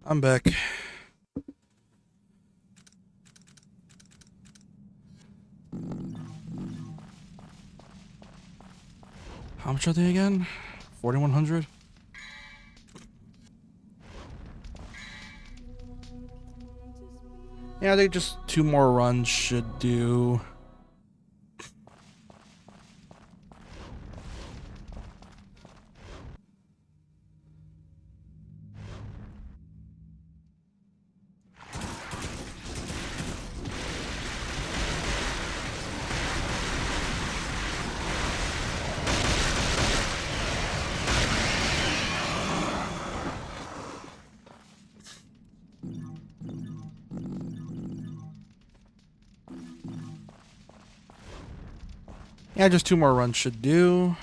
I'm back. How much are they again? 4,100? Yeah, I think just 2 more runs should do. Yeah, just 2 more runs should do.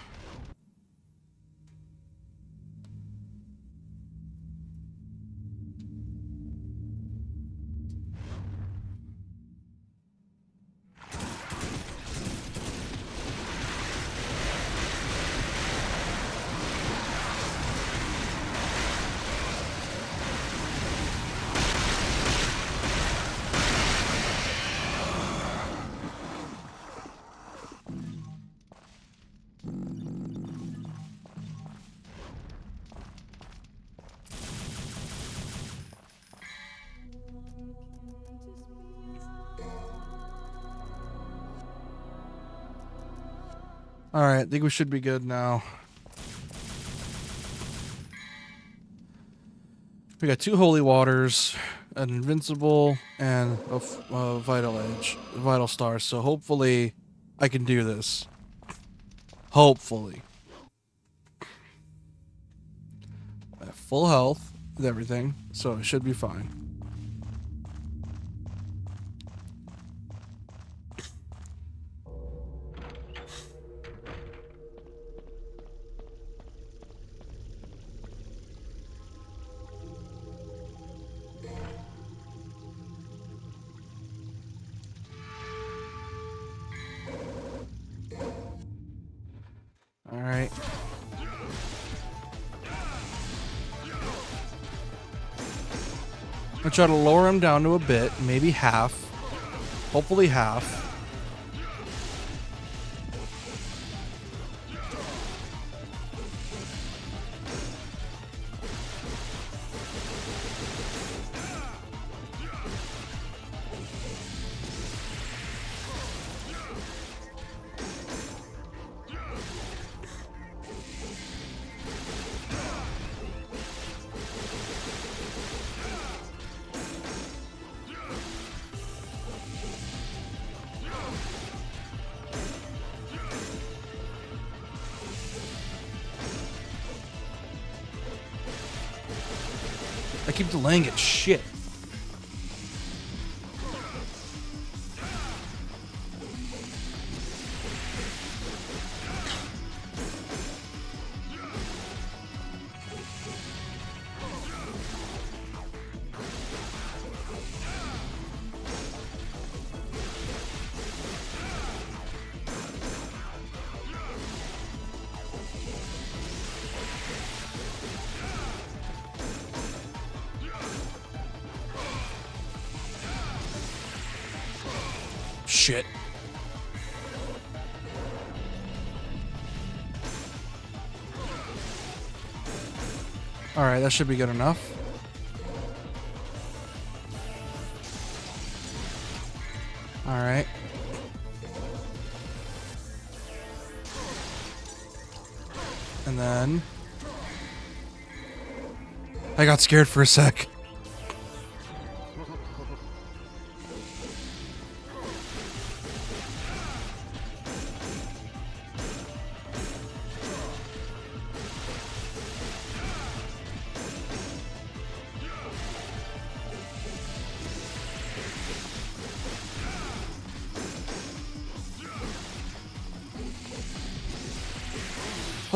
Alright, I think we should be good now. We got 2 holy waters, an invincible, and a vital edge, vital star. So hopefully I can do this. Hopefully. I have full health with everything, so it should be fine. Alright. I'm gonna try to lower him down to a bit, maybe half. Hopefully half. I keep delaying it. Shit. Shit. Alright, that should be good enough. Alright. And then I got scared for a sec.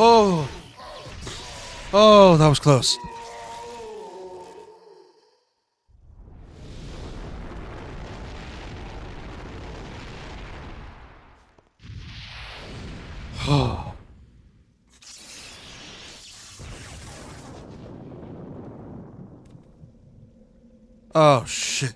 Oh. Oh, that was close. Oh. Oh, shit.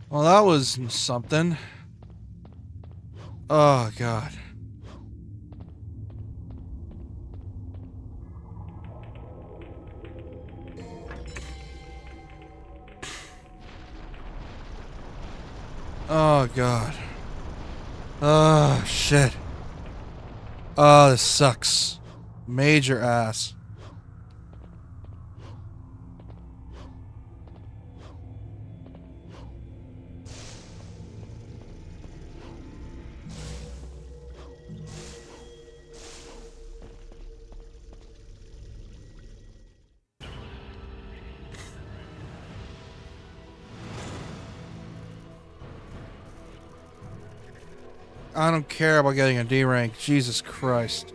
Well, that was something. Oh, God. Oh, God. Oh, shit. Oh, this sucks. Major ass. I don't care about getting a D rank. Jesus Christ.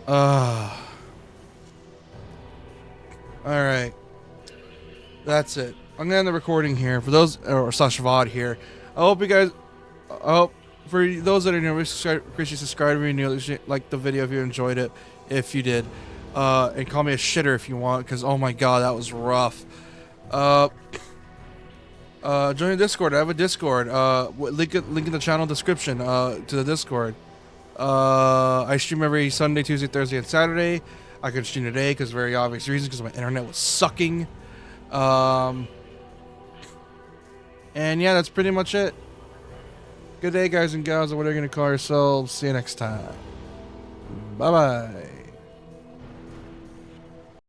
Alright. That's it. I'm gonna end the recording here. For those, or slash VOD here. I hope you guys, I hope, for those that are new, appreciate subscribing, like the video if you enjoyed it. If you did. And call me a shitter if you want, because oh my god, that was rough. Join the Discord. I have a Discord. Link in the channel description to the Discord. I stream every Sunday, Tuesday, Thursday, and Saturday. I couldn't stream today because very obvious reasons, because my internet was sucking. And yeah, that's pretty much it. Good day, guys and gals, or whatever you're gonna call yourselves. See you next time. Bye bye.